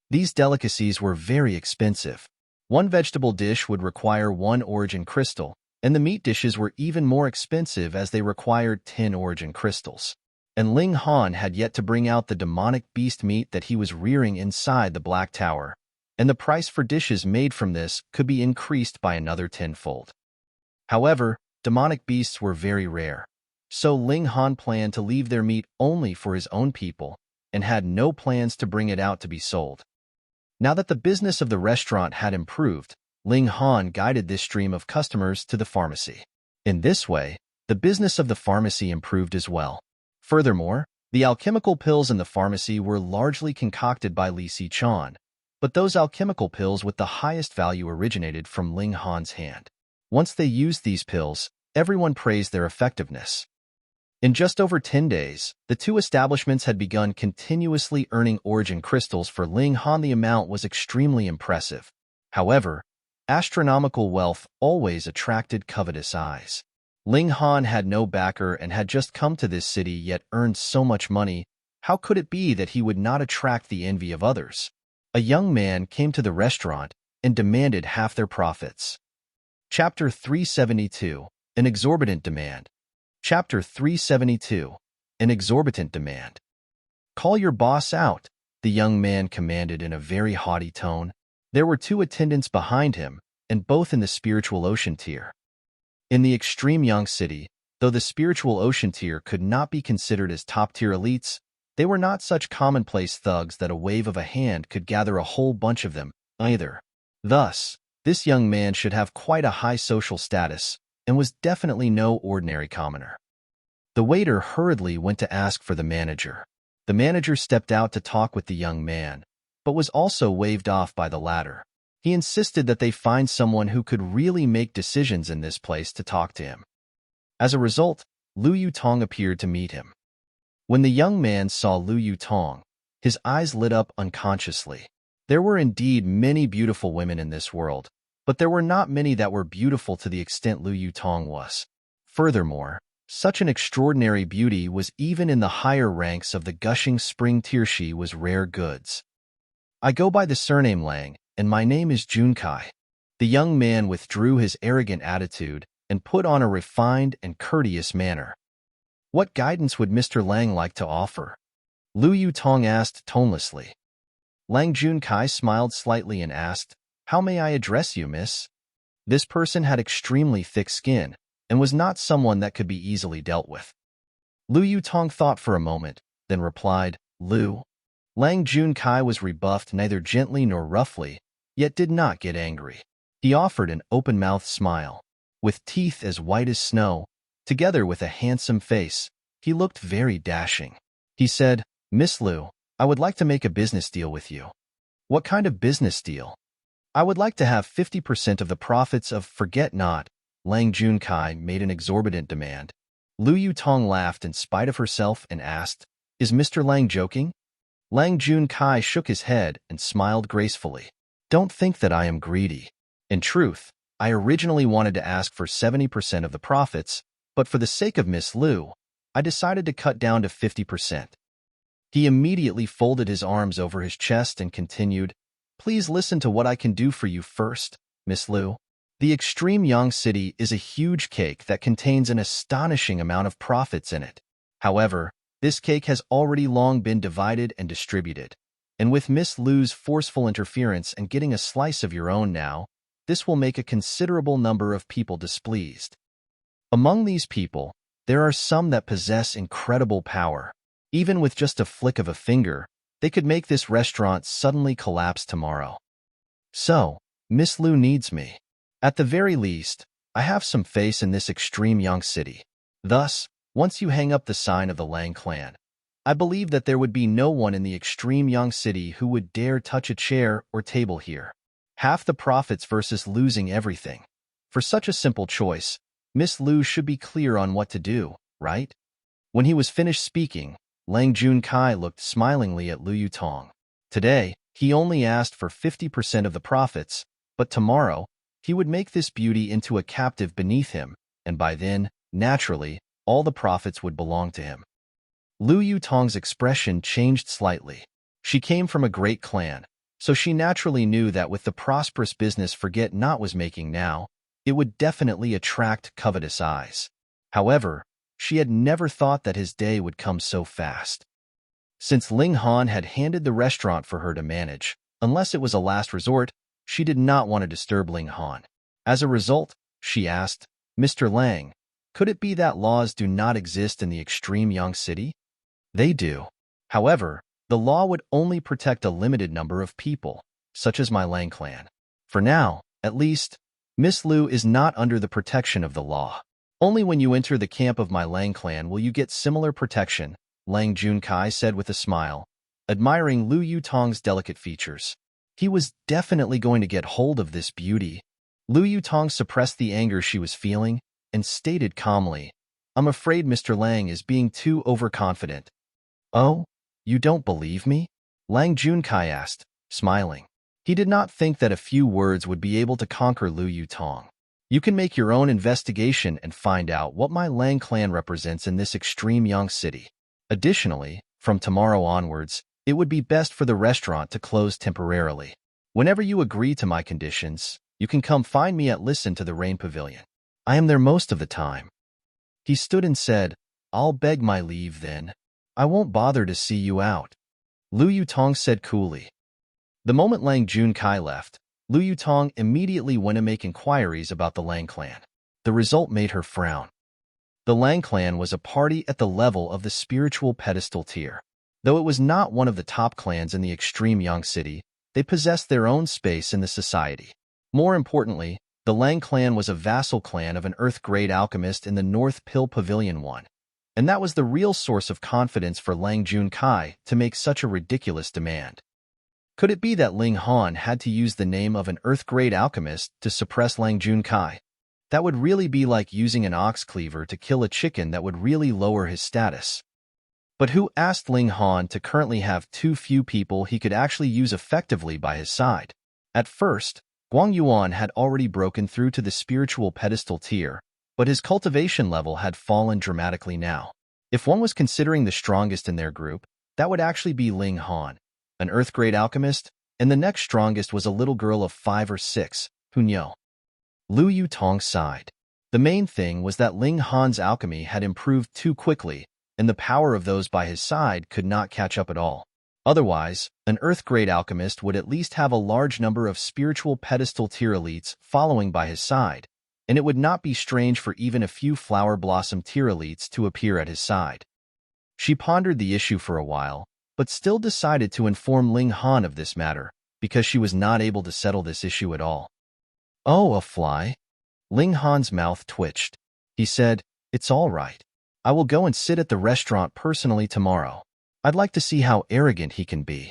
These delicacies were very expensive. One vegetable dish would require 1 origin crystal, and the meat dishes were even more expensive as they required 10 origin crystals. And Ling Han had yet to bring out the demonic beast meat that he was rearing inside the Black Tower, and the price for dishes made from this could be increased by another 10-fold. However, demonic beasts were very rare, so Ling Han planned to leave their meat only for his own people and had no plans to bring it out to be sold. Now that the business of the restaurant had improved, Ling Han guided this stream of customers to the pharmacy. In this way, the business of the pharmacy improved as well. Furthermore, the alchemical pills in the pharmacy were largely concocted by Li Xian, but those alchemical pills with the highest value originated from Ling Han's hand. Once they used these pills, everyone praised their effectiveness. In just over 10 days, the two establishments had begun continuously earning origin crystals for Ling Han. The amount was extremely impressive. However, astronomical wealth always attracted covetous eyes. Ling Han had no backer and had just come to this city yet earned so much money. How could it be that he would not attract the envy of others? A young man came to the restaurant and demanded half their profits. Chapter 372, An Exorbitant Demand. Chapter 372, An Exorbitant Demand. Call your boss out, the young man commanded in a very haughty tone. There were 2 attendants behind him, and both in the spiritual ocean tier. In the extreme young city, though the spiritual ocean tier could not be considered as top-tier elites, they were not such commonplace thugs that a wave of a hand could gather a whole bunch of them, either. Thus, this young man should have quite a high social status, and was definitely no ordinary commoner. The waiter hurriedly went to ask for the manager. The manager stepped out to talk with the young man, but was also waved off by the latter. He insisted that they find someone who could really make decisions in this place to talk to him. As a result, Lu Yutong appeared to meet him. When the young man saw Lu Yutong, his eyes lit up unconsciously. There were indeed many beautiful women in this world, but there were not many that were beautiful to the extent Lu Yutong was. Furthermore, such an extraordinary beauty was even in the higher ranks of the gushing spring tier. She was rare goods. I go by the surname Lang, and my name is Junkai. The young man withdrew his arrogant attitude and put on a refined and courteous manner. What guidance would Mr. Lang like to offer? Lu Yutong asked tonelessly. Lang Junkai smiled slightly and asked, "How may I address you, miss?" This person had extremely thick skin and was not someone that could be easily dealt with. Lu Yutong thought for a moment, then replied, "Lu." Lang Junkai was rebuffed neither gently nor roughly, yet did not get angry. He offered an open-mouthed smile. With teeth as white as snow, together with a handsome face, he looked very dashing. He said, "Miss Lu, I would like to make a business deal with you." "What kind of business deal?" "I would like to have 50% of the profits of Forget Not." Lang Junkai made an exorbitant demand. Lu Yutong laughed in spite of herself and asked, "Is Mr. Lang joking?" Lang Junkai shook his head and smiled gracefully. "Don't think that I am greedy. In truth, I originally wanted to ask for 70% of the profits, but for the sake of Miss Lu, I decided to cut down to 50%. He immediately folded his arms over his chest and continued, "Please listen to what I can do for you first, Miss Lu. The Extreme Yang City is a huge cake that contains an astonishing amount of profits in it. However, this cake has already long been divided and distributed, and with Miss Lu's forceful interference and getting a slice of your own now, this will make a considerable number of people displeased. Among these people, there are some that possess incredible power. Even with just a flick of a finger, they could make this restaurant suddenly collapse tomorrow. So, Miss Lu needs me. At the very least, I have some face in this Extreme Yang City. Thus, once you hang up the sign of the Lang clan, I believe that there would be no one in the Extreme Yang City who would dare touch a chair or table here. Half the profits versus losing everything. For such a simple choice, Miss Lu should be clear on what to do, right?" When he was finished speaking, Lang Junkai looked smilingly at Lu Yutong. Today, he only asked for 50% of the profits, but tomorrow, he would make this beauty into a captive beneath him, and by then, naturally, all the profits would belong to him. Lu Yutong's expression changed slightly. She came from a great clan, so she naturally knew that with the prosperous business Forget Not was making now, it would definitely attract covetous eyes. However, she had never thought that his day would come so fast. Since Ling Han had handed the restaurant for her to manage, unless it was a last resort, she did not want to disturb Ling Han. As a result, she asked, "Mr. Lang, could it be that laws do not exist in the Extreme Yang City?" "They do. However, the law would only protect a limited number of people, such as my Lang clan. For now, at least, Miss Lu is not under the protection of the law. Only when you enter the camp of my Lang clan will you get similar protection," Lang Junkai said with a smile, admiring Lu Yutong's delicate features. He was definitely going to get hold of this beauty. Lu Yutong suppressed the anger she was feeling and stated calmly, "I'm afraid Mr. Lang is being too overconfident." "Oh, you don't believe me?" Lang Junkai asked, smiling. He did not think that a few words would be able to conquer Lu Yutong. "You can make your own investigation and find out what my Lang clan represents in this Extreme Yang City. Additionally, from tomorrow onwards, it would be best for the restaurant to close temporarily. Whenever you agree to my conditions, you can come find me at Listen to the Rain Pavilion. I am there most of the time." He stood and said, "I'll beg my leave then. I won't bother to see you out," Lu Yutong said coolly. The moment Lang Junkai left, Lu Yutong immediately went to make inquiries about the Lang clan. The result made her frown. The Lang clan was a party at the level of the spiritual pedestal tier. Though it was not one of the top clans in the Extreme Yang City, they possessed their own space in the society. More importantly, the Lang clan was a vassal clan of an Earth-grade alchemist in the North Pill Pavilion 1, and that was the real source of confidence for Lang Junkai to make such a ridiculous demand. Could it be that Ling Han had to use the name of an Earth-grade alchemist to suppress Lang Junkai? That would really be like using an ox cleaver to kill a chicken. That would really lower his status. But who asked Ling Han to currently have too few people he could actually use effectively by his side? At first, Guang Yuan had already broken through to the spiritual pedestal tier, but his cultivation level had fallen dramatically now. If one was considering the strongest in their group, that would actually be Ling Han, an Earth-grade alchemist, and the next strongest was a little girl of 5 or 6, Hunyo. Lu Yutong sighed. The main thing was that Ling Han's alchemy had improved too quickly, and the power of those by his side could not catch up at all. Otherwise, an Earth-grade alchemist would at least have a large number of spiritual pedestal tier elites following by his side, and it would not be strange for even a few flower blossom tier elites to appear at his side. She pondered the issue for a while, but still decided to inform Ling Han of this matter, because she was not able to settle this issue at all. Oh, a fly? Ling Han's mouth twitched. He said, "It's all right. I will go and sit at the restaurant personally tomorrow. I'd like to see how arrogant he can be."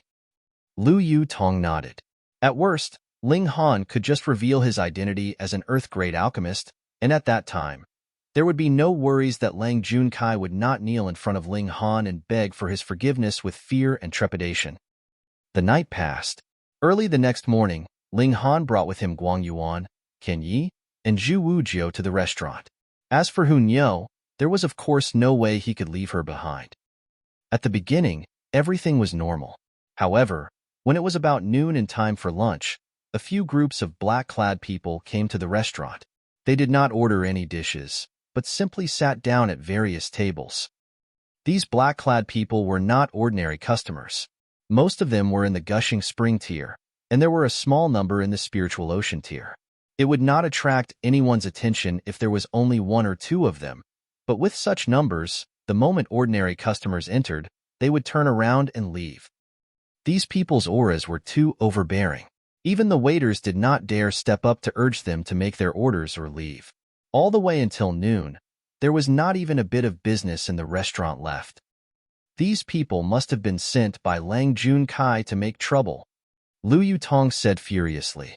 Lu Yutong nodded. At worst, Ling Han could just reveal his identity as an Earth-grade alchemist, and at that time, there would be no worries that Lang Junkai would not kneel in front of Ling Han and beg for his forgiveness with fear and trepidation. The night passed. Early the next morning, Ling Han brought with him Guang Yuan, Ken Yi, and Zhu Wujiu to the restaurant. As for Hunyo, there was of course no way he could leave her behind. At the beginning, everything was normal. However, when it was about noon and time for lunch, a few groups of black-clad people came to the restaurant. They did not order any dishes, but simply sat down at various tables. These black-clad people were not ordinary customers. Most of them were in the Gushing Spring tier, and there were a small number in the Spiritual Ocean tier. It would not attract anyone's attention if there was only 1 or 2 of them, but with such numbers, the moment ordinary customers entered, they would turn around and leave. These people's auras were too overbearing. Even the waiters did not dare step up to urge them to make their orders or leave. All the way until noon, there was not even a bit of business in the restaurant left. These people must have been sent by Lang Junkai to make trouble, Lu Yutong said furiously.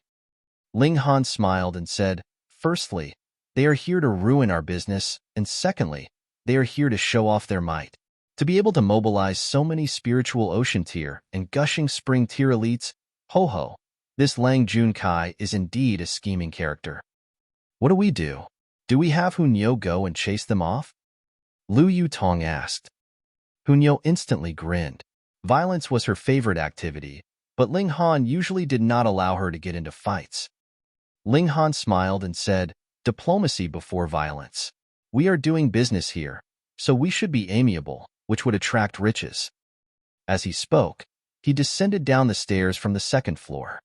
Ling Han smiled and said, "Firstly, they are here to ruin our business, and secondly, they are here to show off their might. To be able to mobilize so many Spiritual Ocean tier and Gushing Spring tier elites, ho-ho, this Lang Junkai is indeed a scheming character. What do we do? Do we have Hunyo go and chase them off?" Lu Yutong asked. Hunyo instantly grinned. Violence was her favorite activity, but Ling Han usually did not allow her to get into fights. Ling Han smiled and said, "Diplomacy before violence. We are doing business here, so we should be amiable, which would attract riches." As he spoke, he descended down the stairs from the 2nd floor.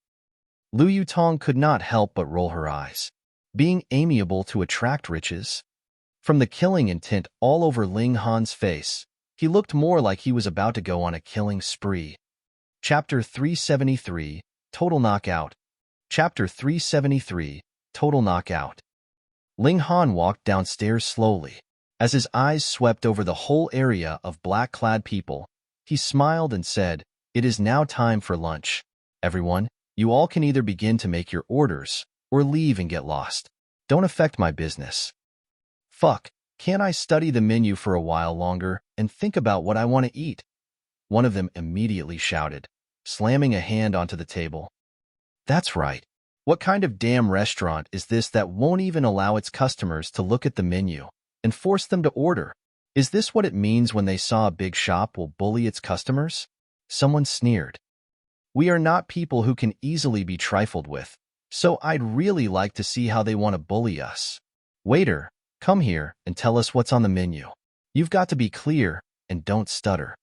Lu Yutong could not help but roll her eyes. Being amiable to attract riches? From the killing intent all over Ling Han's face, he looked more like he was about to go on a killing spree. Chapter 373, Total Knockout. Chapter 373, Total Knockout. Ling Han walked downstairs slowly. As his eyes swept over the whole area of black-clad people, he smiled and said, "It is now time for lunch. Everyone, you all can either begin to make your orders, or leave and get lost. Don't affect my business." "Fuck, can't I study the menu for a while longer and think about what I want to eat?" One of them immediately shouted, slamming a hand onto the table. "That's right. What kind of damn restaurant is this that won't even allow its customers to look at the menu and force them to order? Is this what it means when they saw a big shop will bully its customers?" Someone sneered. "We are not people who can easily be trifled with, so I'd really like to see how they want to bully us. Waiter, come here and tell us what's on the menu. You've got to be clear and don't stutter."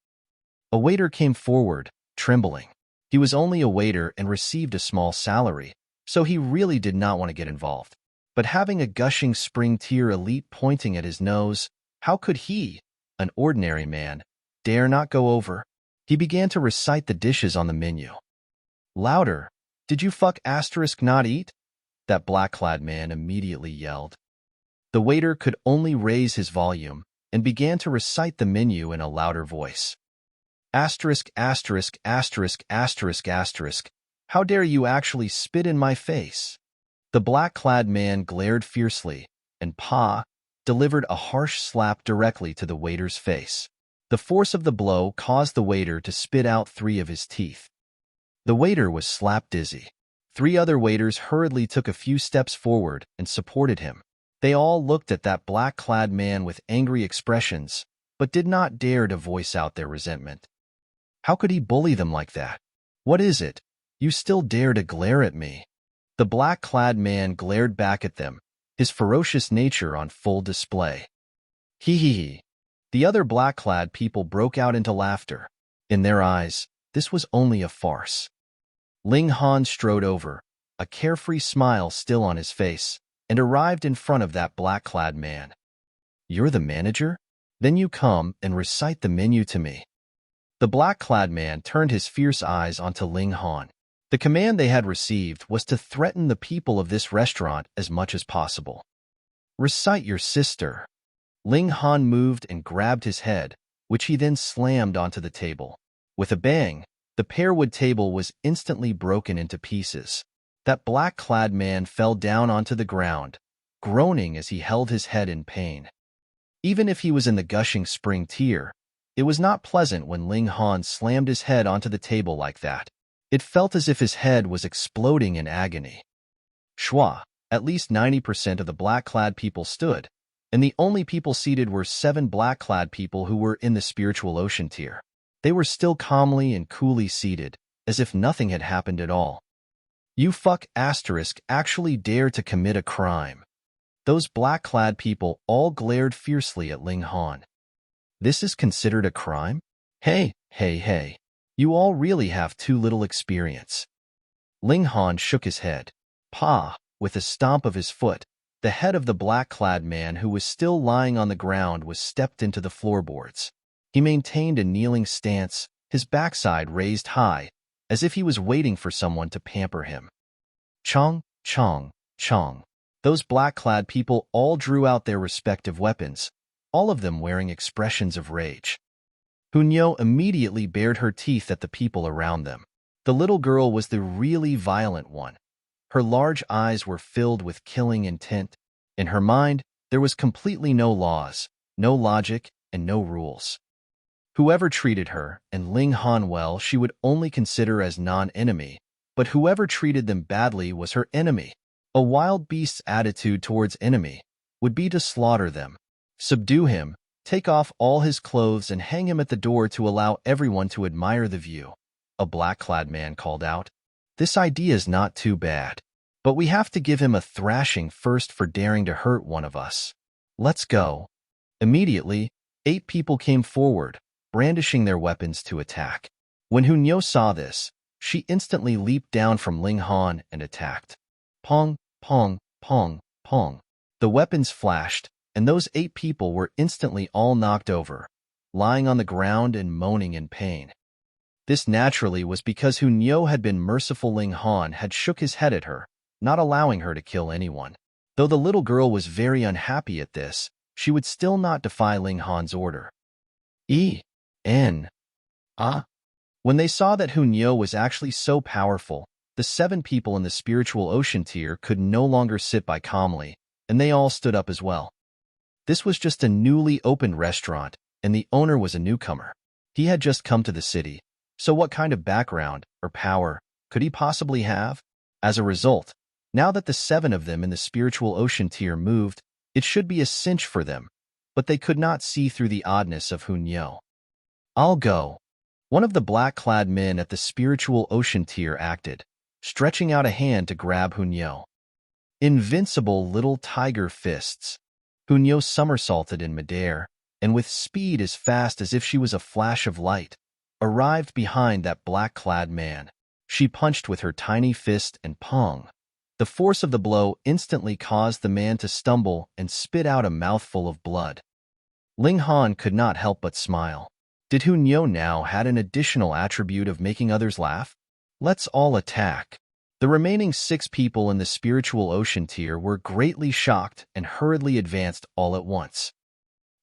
A waiter came forward, trembling. He was only a waiter and received a small salary, so he really did not want to get involved. But having a Gushing Spring tier elite pointing at his nose, how could he, an ordinary man, dare not go over? He began to recite the dishes on the menu. "Louder! Did you fuck asterisk not eat?" That black-clad man immediately yelled. The waiter could only raise his volume and began to recite the menu in a louder voice. "Asterisk, asterisk, asterisk, asterisk, asterisk. How dare you actually spit in my face?" The black-clad man glared fiercely, and delivered a harsh slap directly to the waiter's face. The force of the blow caused the waiter to spit out 3 of his teeth. The waiter was slap dizzy. 3 other waiters hurriedly took a few steps forward and supported him. They all looked at that black-clad man with angry expressions, but did not dare to voice out their resentment. How could he bully them like that? What is it? You still dare to glare at me? The black-clad man glared back at them, his ferocious nature on full display. Hee hee hee. The other black-clad people broke out into laughter. In their eyes, this was only a farce. Ling Han strode over, a carefree smile still on his face, and arrived in front of that black-clad man. You're the manager? Then you come and recite the menu to me. The black-clad man turned his fierce eyes onto Ling Han. The command they had received was to threaten the people of this restaurant as much as possible. Recite your sister. Ling Han moved and grabbed his head, which he then slammed onto the table. With a bang, the pearwood table was instantly broken into pieces. That black-clad man fell down onto the ground, groaning as he held his head in pain. Even if he was in the gushing spring tier, it was not pleasant when Ling Han slammed his head onto the table like that. It felt as if his head was exploding in agony. Schwa, at least 90% of the black-clad people stood, and the only people seated were 7 black-clad people who were in the spiritual ocean tier. They were still calmly and coolly seated, as if nothing had happened at all. You fuck asterisk actually dare to commit a crime. Those black-clad people all glared fiercely at Ling Han. This is considered a crime? Hey, hey, hey. You all really have too little experience. Ling Han shook his head. Pa, with a stomp of his foot, the head of the black-clad man who was still lying on the ground was stepped into the floorboards. He maintained a kneeling stance, his backside raised high, as if he was waiting for someone to pamper him. Chong, chong, chong. Those black-clad people all drew out their respective weapons, all of them wearing expressions of rage. Hunyo immediately bared her teeth at the people around them. The little girl was the really violent one. Her large eyes were filled with killing intent. In her mind, there was completely no laws, no logic, and no rules. Whoever treated her, and Ling Han well, she would only consider as non-enemy, but whoever treated them badly was her enemy. A wild beast's attitude towards enemy would be to slaughter them, subdue him, take off all his clothes and hang him at the door to allow everyone to admire the view. A black-clad man called out. This idea is not too bad, but we have to give him a thrashing first for daring to hurt one of us. Let's go. Immediately, 8 people came forward, brandishing their weapons to attack. When Hunyo saw this, she instantly leaped down from Ling Han and attacked. Pong, pong, pong, pong. The weapons flashed, and those 8 people were instantly all knocked over, lying on the ground and moaning in pain. This naturally was because Hunyo had been merciful. Ling Han had shook his head at her, not allowing her to kill anyone. Though the little girl was very unhappy at this, she would still not defy Ling Han's order. When they saw that Hunyo was actually so powerful, the 7 people in the spiritual ocean tier could no longer sit by calmly, and they all stood up as well. This was just a newly opened restaurant, and the owner was a newcomer. He had just come to the city, so what kind of background or power could he possibly have? As a result, now that the 7 of them in the spiritual ocean tier moved, it should be a cinch for them, but they could not see through the oddness of Hunyo. I'll go. One of the black-clad men at the spiritual ocean tier acted, stretching out a hand to grab Hunyo. Invincible little tiger fists. Hunyo somersaulted in midair, and with speed as fast as if she was a flash of light, arrived behind that black-clad man. She punched with her tiny fist and pong. The force of the blow instantly caused the man to stumble and spit out a mouthful of blood. Ling Han could not help but smile. Did Hunyo now had an additional attribute of making others laugh? Let's all attack. The remaining 6 people in the spiritual ocean tier were greatly shocked and hurriedly advanced all at once.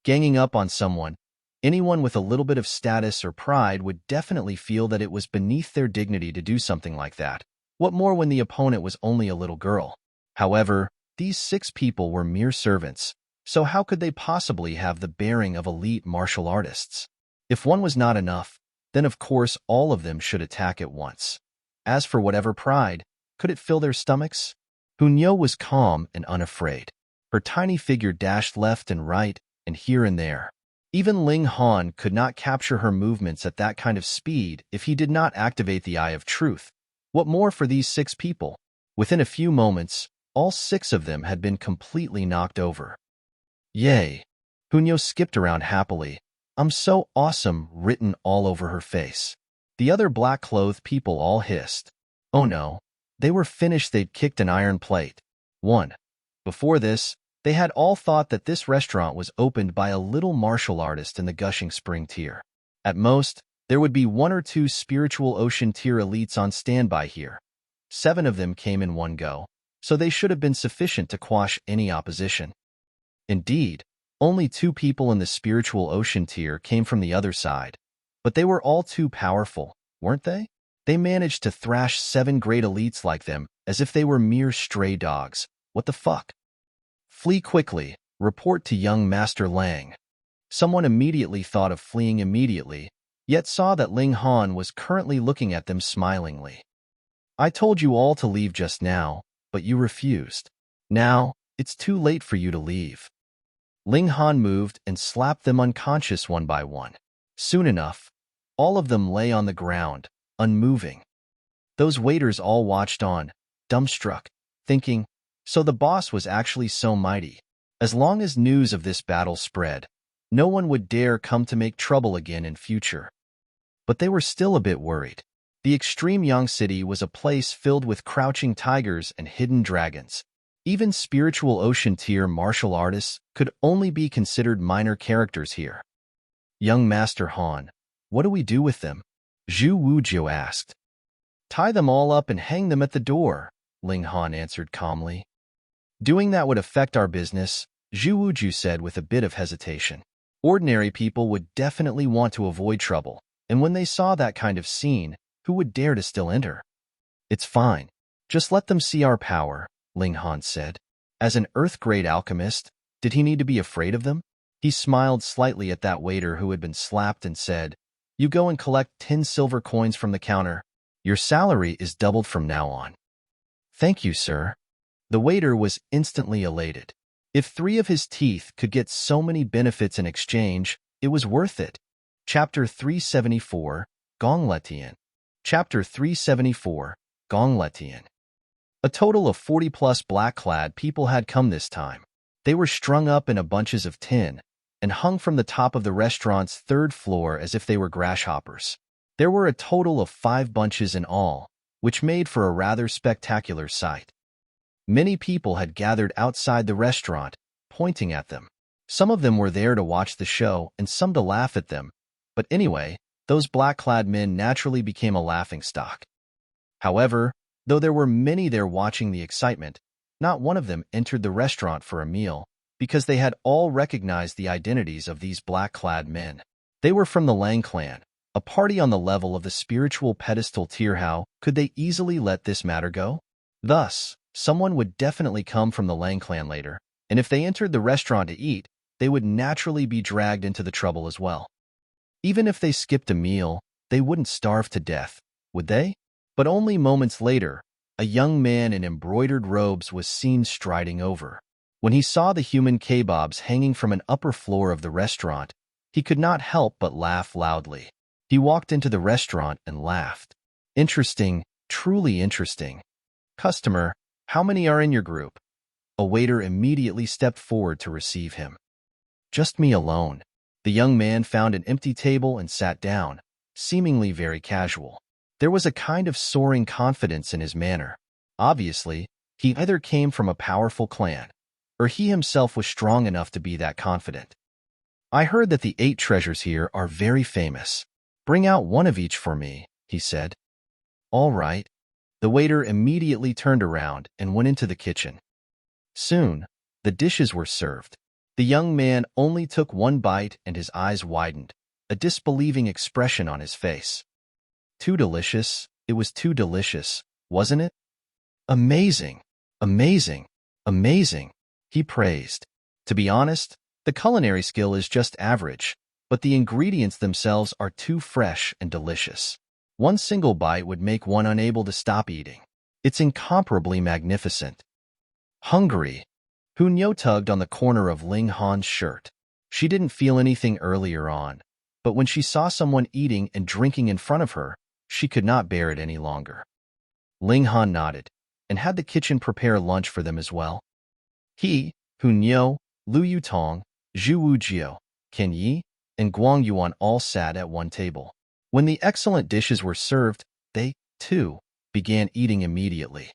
Ganging up on someone, anyone with a little bit of status or pride would definitely feel that it was beneath their dignity to do something like that. What more when the opponent was only a little girl? However, these 6 people were mere servants, so how could they possibly have the bearing of elite martial artists? If one was not enough, then of course all of them should attack at once. As for whatever pride, could it fill their stomachs? Hunyo was calm and unafraid. Her tiny figure dashed left and right, and here and there. Even Ling Han could not capture her movements at that kind of speed if he did not activate the Eye of Truth. What more for these 6 people? Within a few moments, all 6 of them had been completely knocked over. Yay! Hunyo skipped around happily. "I'm so awesome," written all over her face. The other black-clothed people all hissed. Oh no, they were finished. They'd kicked an iron plate. 1. Before this, they had all thought that this restaurant was opened by a little martial artist in the Gushing Spring tier. At most, there would be 1 or 2 spiritual ocean tier elites on standby here. 7 of them came in one go, so they should have been sufficient to quash any opposition. Indeed, only 2 people in the spiritual ocean tier came from the other side, but they were all too powerful, weren't they? They managed to thrash 7 great elites like them as if they were mere stray dogs. What the fuck? Flee quickly, report to young Master Lang. Someone immediately thought of fleeing immediately, yet saw that Ling Han was currently looking at them smilingly. I told you all to leave just now, but you refused. Now, it's too late for you to leave. Ling Han moved and slapped them unconscious one by one. Soon enough, all of them lay on the ground, unmoving. Those waiters all watched on, dumbstruck, thinking, so the boss was actually so mighty. As long as news of this battle spread, no one would dare come to make trouble again in future. But they were still a bit worried. The extreme Yang City was a place filled with crouching tigers and hidden dragons. Even spiritual ocean tier martial artists could only be considered minor characters here. Young Master Han, what do we do with them? Zhu Wujiu asked. Tie them all up and hang them at the door, Ling Han answered calmly. Doing that would affect our business, Zhu Wujiu said with a bit of hesitation. Ordinary people would definitely want to avoid trouble, and when they saw that kind of scene, who would dare to still enter? It's fine. Just let them see our power, Ling Han said. As an Earth-grade alchemist, did he need to be afraid of them? He smiled slightly at that waiter who had been slapped and said, You go and collect 10 silver coins from the counter. Your salary is doubled from now on. Thank you, sir. The waiter was instantly elated. If 3 of his teeth could get so many benefits in exchange, it was worth it. Chapter 374, Gong Letian. Chapter 374, Gong Letian. A total of 40-plus black-clad people had come this time. They were strung up in bunches of 10 and hung from the top of the restaurant's 3rd floor as if they were grasshoppers. There were a total of 5 bunches in all, which made for a rather spectacular sight. Many people had gathered outside the restaurant, pointing at them. Some of them were there to watch the show and some to laugh at them, but anyway, those black-clad men naturally became a laughingstock. However, though there were many there watching the excitement, not one of them entered the restaurant for a meal, because they had all recognized the identities of these black-clad men. They were from the Lang clan, a party on the level of the spiritual pedestal tier. How could they easily let this matter go? Thus, someone would definitely come from the Lang clan later, and if they entered the restaurant to eat, they would naturally be dragged into the trouble as well. Even if they skipped a meal, they wouldn't starve to death, would they? But only moments later, a young man in embroidered robes was seen striding over. When he saw the human kebabs hanging from an upper floor of the restaurant, he could not help but laugh loudly. He walked into the restaurant and laughed. Interesting, truly interesting. Customer, how many are in your group? A waiter immediately stepped forward to receive him. Just me alone. The young man found an empty table and sat down, seemingly very casual. There was a kind of soaring confidence in his manner. Obviously, he either came from a powerful clan, or he himself was strong enough to be that confident. I heard that the 8 treasures here are very famous. Bring out one of each for me, he said. All right. The waiter immediately turned around and went into the kitchen. Soon, the dishes were served. The young man only took one bite and his eyes widened, a disbelieving expression on his face. Too delicious, it was too delicious, wasn't it? Amazing, amazing, amazing, he praised. To be honest, the culinary skill is just average, but the ingredients themselves are too fresh and delicious. One single bite would make one unable to stop eating. It's incomparably magnificent. Hungry. Hunyo tugged on the corner of Ling Han's shirt. She didn't feel anything earlier on, but when she saw someone eating and drinking in front of her, she could not bear it any longer. Ling Han nodded, and had the kitchen prepare lunch for them as well. He, Hunyo, Lu Yutong, Zhu Wujiu, Ken Yi, and Guang Yuan all sat at one table. When the excellent dishes were served, they, too, began eating immediately.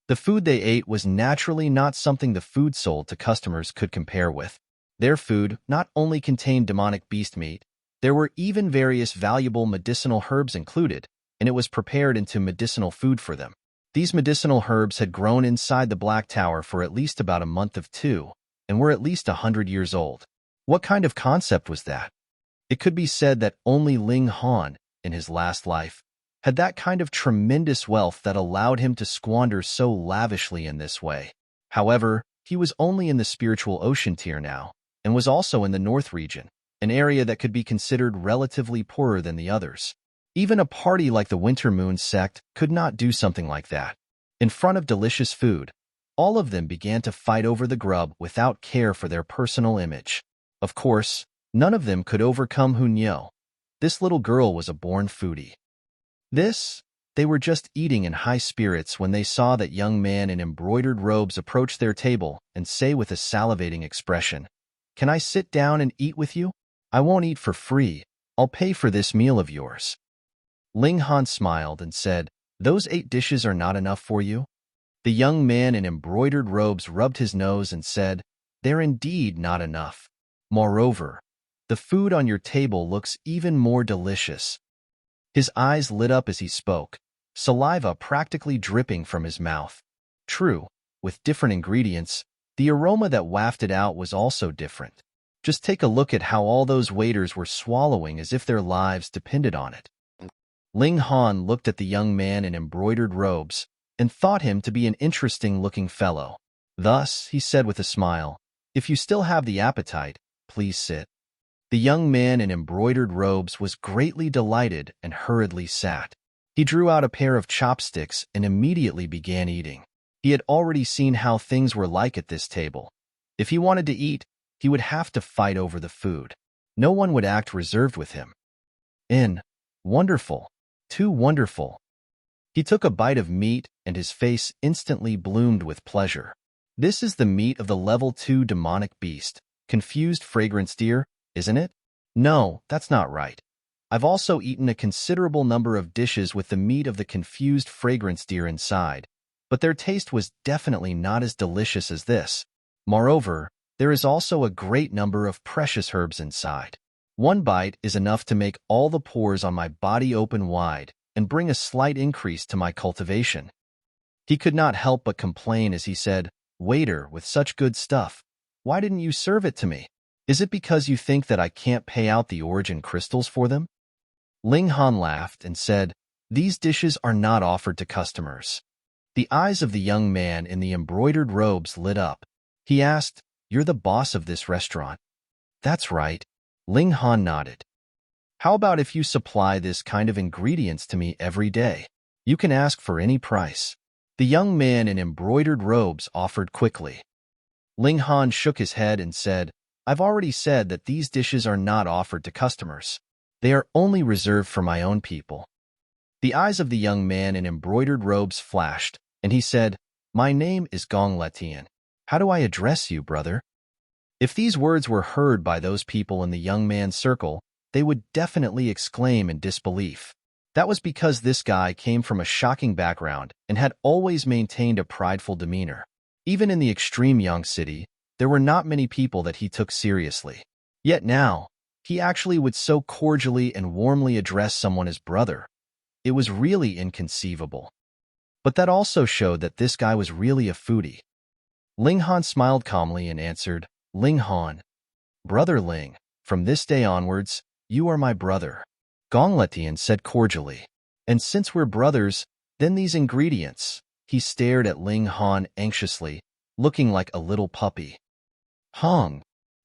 The food they ate was naturally not something the food sold to customers could compare with. Their food not only contained demonic beast meat, there were even various valuable medicinal herbs included, and it was prepared into medicinal food for them. These medicinal herbs had grown inside the Black Tower for at least about a month of two, and were at least 100 years old. What kind of concept was that? It could be said that only Ling Han, in his last life, had that kind of tremendous wealth that allowed him to squander so lavishly in this way. However, he was only in the spiritual ocean tier now, and was also in the North region, an area that could be considered relatively poorer than the others. Even a party like the Winter Moon sect could not do something like that. In front of delicious food, all of them began to fight over the grub without care for their personal image. Of course, none of them could overcome Hunyo. This little girl was a born foodie. They were just eating in high spirits when they saw that young man in embroidered robes approach their table and say with a salivating expression, "Can I sit down and eat with you? I won't eat for free. I'll pay for this meal of yours." Ling Han smiled and said, "Those 8 dishes are not enough for you?" The young man in embroidered robes rubbed his nose and said, "They're indeed not enough. Moreover, the food on your table looks even more delicious." His eyes lit up as he spoke, saliva practically dripping from his mouth. True, with different ingredients, the aroma that wafted out was also different. Just take a look at how all those waiters were swallowing as if their lives depended on it. Ling Han looked at the young man in embroidered robes and thought him to be an interesting-looking fellow. Thus, he said with a smile, "If you still have the appetite, please sit." The young man in embroidered robes was greatly delighted and hurriedly sat. He drew out a pair of chopsticks and immediately began eating. He had already seen how things were like at this table. If he wanted to eat, he would have to fight over the food. No one would act reserved with him. Wonderful. Too wonderful. He took a bite of meat and his face instantly bloomed with pleasure. This is the meat of the level 2 demonic beast, confused fragrance deer, isn't it? No, that's not right. I've also eaten a considerable number of dishes with the meat of the confused fragrance deer inside, but their taste was definitely not as delicious as this. Moreover, there is also a great number of precious herbs inside. One bite is enough to make all the pores on my body open wide and bring a slight increase to my cultivation. He could not help but complain as he said, "Waiter, with such good stuff, why didn't you serve it to me? Is it because you think that I can't pay out the origin crystals for them?" Ling Han laughed and said, "These dishes are not offered to customers." The eyes of the young man in the embroidered robes lit up. He asked, "You're the boss of this restaurant?" "That's right." Ling Han nodded. "How about if you supply this kind of ingredients to me every day? You can ask for any price." The young man in embroidered robes offered quickly. Ling Han shook his head and said, "I've already said that these dishes are not offered to customers. They are only reserved for my own people." The eyes of the young man in embroidered robes flashed, and he said, "My name is Gong Letian. How do I address you, brother?" If these words were heard by those people in the young man's circle, they would definitely exclaim in disbelief. That was because this guy came from a shocking background and had always maintained a prideful demeanor. Even in the extreme Yang city, there were not many people that he took seriously. Yet now, he actually would so cordially and warmly address someone as brother. It was really inconceivable. But that also showed that this guy was really a foodie. Ling Han smiled calmly and answered, "Ling Han, Brother Ling, from this day onwards, you are my brother." Gong Letian said cordially, "And since we're brothers, then these ingredients." He stared at Ling Han anxiously, looking like a little puppy. Hung.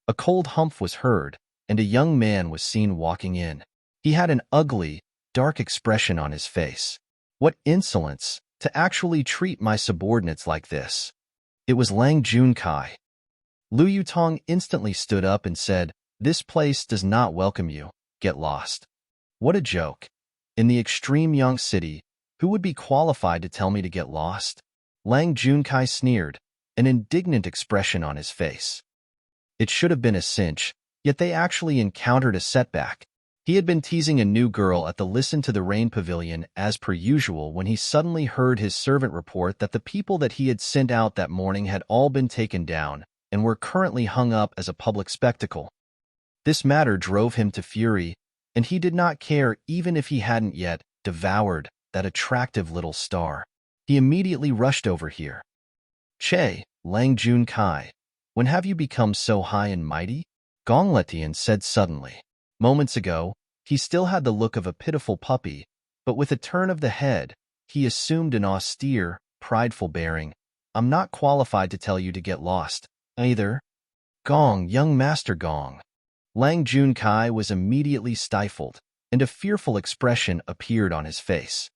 A cold humph was heard, and a young man was seen walking in. He had an ugly, dark expression on his face. What insolence, to actually treat my subordinates like this. It was Lang Junkai. Lu Yutong instantly stood up and said, "This place does not welcome you. Get lost." What a joke. In the extreme Yang city, who would be qualified to tell me to get lost? Lang Junkai sneered, an indignant expression on his face. It should have been a cinch, yet they actually encountered a setback. He had been teasing a new girl at the Listen to the Rain pavilion as per usual when he suddenly heard his servant report that the people that he had sent out that morning had all been taken down and were currently hung up as a public spectacle. This matter drove him to fury, and he did not care even if he hadn't yet devoured that attractive little star. He immediately rushed over here. "Che, Lang Junkai, when have you become so high and mighty?" Gong Letian said suddenly. Moments ago, he still had the look of a pitiful puppy, but with a turn of the head, he assumed an austere, prideful bearing. "I'm not qualified to tell you to get lost, either." "Gong, young Master Gong." Lang Junkai was immediately stifled, and a fearful expression appeared on his face.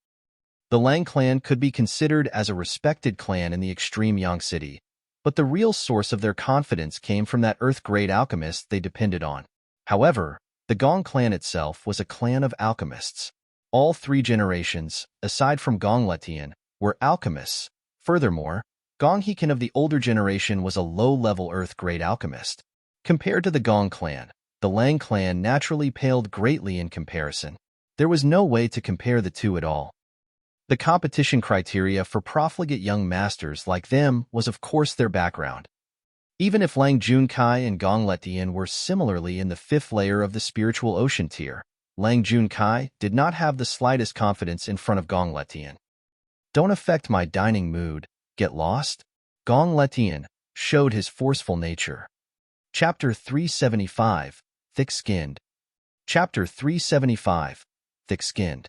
The Lang clan could be considered as a respected clan in the extreme Yang city, but the real source of their confidence came from that earth-grade alchemist they depended on. However, the Gong clan itself was a clan of alchemists. All 3 generations, aside from Gong Letian, were alchemists. Furthermore, Gong Hekan of the older generation was a low-level earth-grade alchemist. Compared to the Gong clan, the Lang clan naturally paled greatly in comparison. There was no way to compare the two at all. The competition criteria for profligate young masters like them was of course their background. Even if Lang Junkai and Gong Letian were similarly in the 5th layer of the spiritual ocean tier, Lang Junkai did not have the slightest confidence in front of Gong Letian. "Don't affect my dining mood, get lost?" Gong Letian showed his forceful nature. Chapter 375, Thick-Skinned. Chapter 375, Thick-Skinned.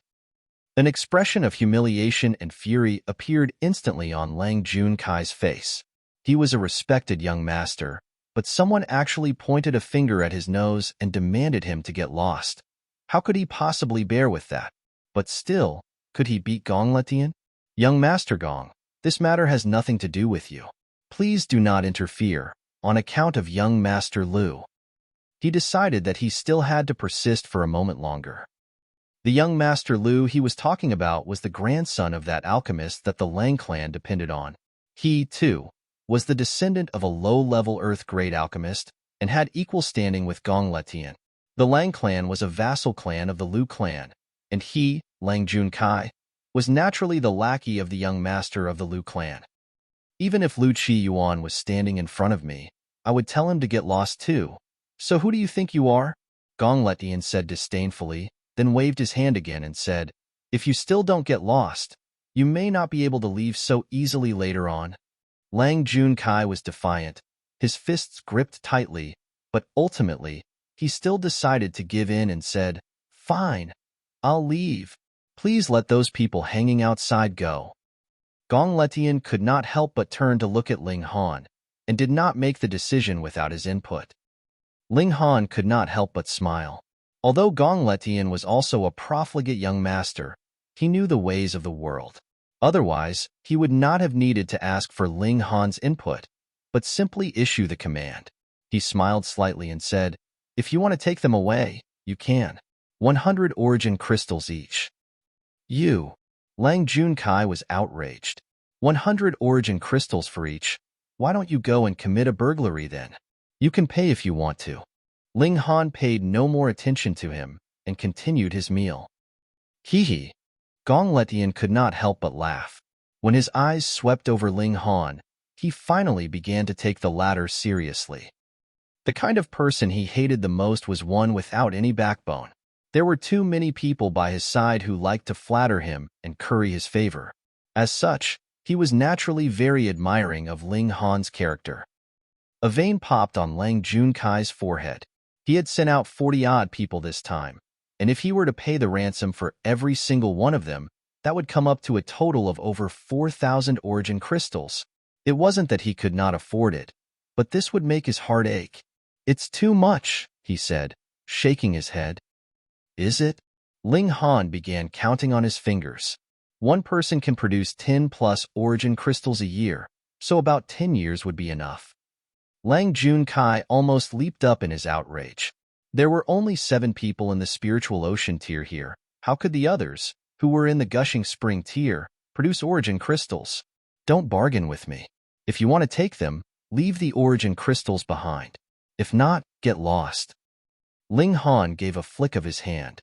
An expression of humiliation and fury appeared instantly on Lang Junkai's face. He was a respected young master, but someone actually pointed a finger at his nose and demanded him to get lost. How could he possibly bear with that? But still, could he beat Gong Letian? "Young Master Gong, this matter has nothing to do with you. Please do not interfere, on account of young Master Lu." He decided that he still had to persist for a moment longer. The young Master Lu he was talking about was the grandson of that alchemist that the Lang clan depended on. He, too, was the descendant of a low-level earth-grade alchemist and had equal standing with Gong Letian. The Lang clan was a vassal clan of the Lu clan, and he, Lang Junkai, was naturally the lackey of the young master of the Lu clan. Even if Lu Qi Yuan was standing in front of me, I would tell him to get lost too. "So who do you think you are?" Gong Letian said disdainfully, then waved his hand again and said, "If you still don't get lost, you may not be able to leave so easily later on." Lang Junkai was defiant, his fists gripped tightly, but ultimately, he still decided to give in and said, "Fine, I'll leave. Please let those people hanging outside go." Gong Letian could not help but turn to look at Ling Han, and did not make the decision without his input. Ling Han could not help but smile. Although Gong Letian was also a profligate young master, he knew the ways of the world. Otherwise, he would not have needed to ask for Ling Han's input, but simply issue the command. He smiled slightly and said, "If you want to take them away, you can. 100 origin crystals each." "You?" Lang Junkai was outraged. 100 origin crystals for each? Why don't you go and commit a burglary then? You can pay if you want to. Ling Han paid no more attention to him and continued his meal. Hee. Gong Letian could not help but laugh. When his eyes swept over Ling Han, he finally began to take the latter seriously. The kind of person he hated the most was one without any backbone. There were too many people by his side who liked to flatter him and curry his favor. As such, he was naturally very admiring of Ling Han's character. A vein popped on Lang Junkai's forehead. He had sent out 40-odd people this time, and if he were to pay the ransom for every single one of them, that would come up to a total of over 4,000 origin crystals. It wasn't that he could not afford it, but this would make his heart ache. "It's too much," he said, shaking his head. "Is it?" Ling Han began counting on his fingers. One person can produce 10+ origin crystals a year, so about 10 years would be enough. Lang Junkai almost leaped up in his outrage. There were only 7 people in the spiritual ocean tier here. How could the others, who were in the gushing spring tier, produce origin crystals? Don't bargain with me. If you want to take them, leave the origin crystals behind. If not, get lost. Ling Han gave a flick of his hand.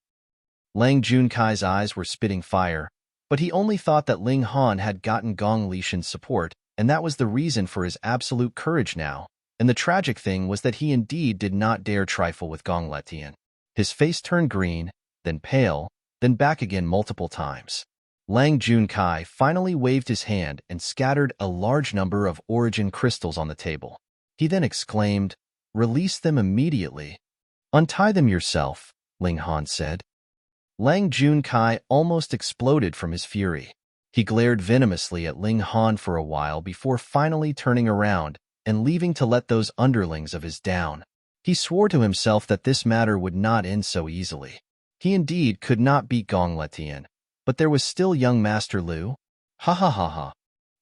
Lang Junkai's eyes were spitting fire, but he only thought that Ling Han had gotten Gong Letian's support, and that was the reason for his absolute courage now. And the tragic thing was that he indeed did not dare trifle with Gong Letian. His face turned green, then pale, then back again multiple times. Lang Junkai finally waved his hand and scattered a large number of origin crystals on the table. He then exclaimed, "Release them immediately." "Untie them yourself," Ling Han said. Lang Junkai almost exploded from his fury. He glared venomously at Ling Han for a while before finally turning around and leaving to let those underlings of his down. He swore to himself that this matter would not end so easily. He indeed could not beat Gong Letian, but there was still young Master Lu. Ha ha ha ha.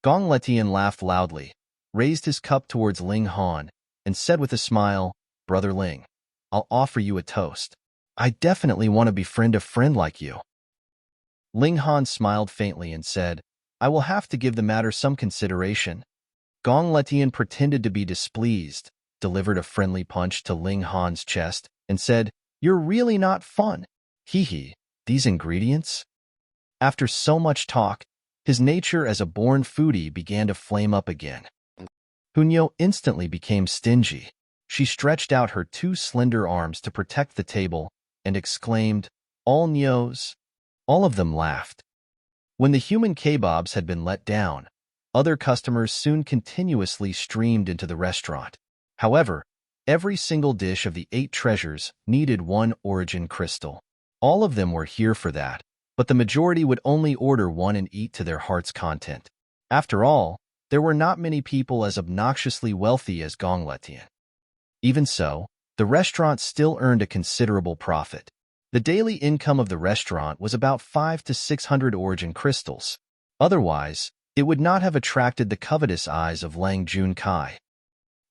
Gong Letian laughed loudly, raised his cup towards Ling Han, and said with a smile, "Brother Ling, I'll offer you a toast. I definitely want to befriend a friend like you." Ling Han smiled faintly and said, "I will have to give the matter some consideration." Gong Letian pretended to be displeased, delivered a friendly punch to Ling Han's chest, and said, "You're really not fun. Hee hee, these ingredients?" After so much talk, his nature as a born foodie began to flame up again. Hunyo instantly became stingy. She stretched out her 2 slender arms to protect the table and exclaimed, "All Nyos." All of them laughed. When the human kebabs had been let down, other customers soon continuously streamed into the restaurant. However, every single dish of the 8 treasures needed 1 origin crystal. All of them were here for that, but the majority would only order 1 and eat to their heart's content. After all, there were not many people as obnoxiously wealthy as Gong Letian. Even so, the restaurant still earned a considerable profit. The daily income of the restaurant was about 500 to 600 origin crystals. Otherwise, it would not have attracted the covetous eyes of Lang Junkai.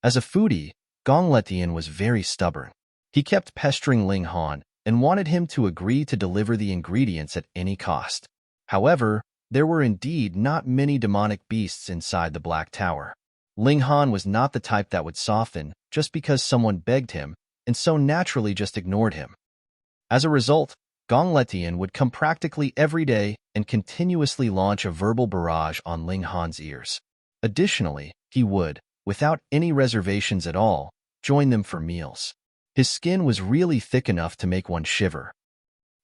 As a foodie, Gong Letian was very stubborn. He kept pestering Ling Han and wanted him to agree to deliver the ingredients at any cost. However, there were indeed not many demonic beasts inside the Black Tower. Ling Han was not the type that would soften just because someone begged him, and so naturally just ignored him. As a result, Gong Letian would come practically every day and continuously launch a verbal barrage on Ling Han's ears. Additionally, he would, without any reservations at all, join them for meals. His skin was really thick enough to make one shiver.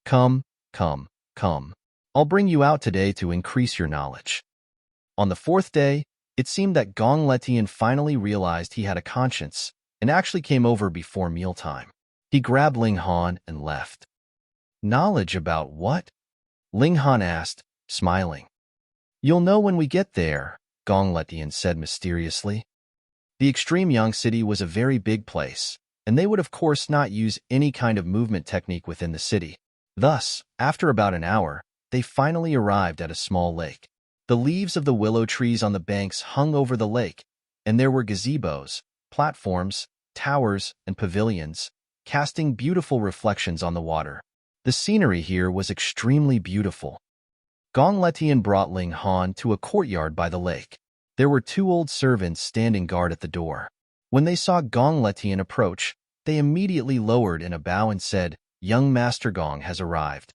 Come. I'll bring you out today to increase your knowledge." On the 4th day, it seemed that Gong Letian finally realized he had a conscience and actually came over before mealtime. He grabbed Ling Han and left. "Knowledge about what?" Ling Han asked, smiling. "You'll know when we get there," Gong Letian said mysteriously. The extreme Yang City was a very big place, and they would of course not use any kind of movement technique within the city. Thus, after about an hour, they finally arrived at a small lake. The leaves of the willow trees on the banks hung over the lake, and there were gazebos, platforms, towers, and pavilions, casting beautiful reflections on the water. The scenery here was extremely beautiful. Gong Letian brought Ling Han to a courtyard by the lake. There were 2 old servants standing guard at the door. When they saw Gong Letian approach, they immediately lowered in a bow and said, "Young Master Gong has arrived."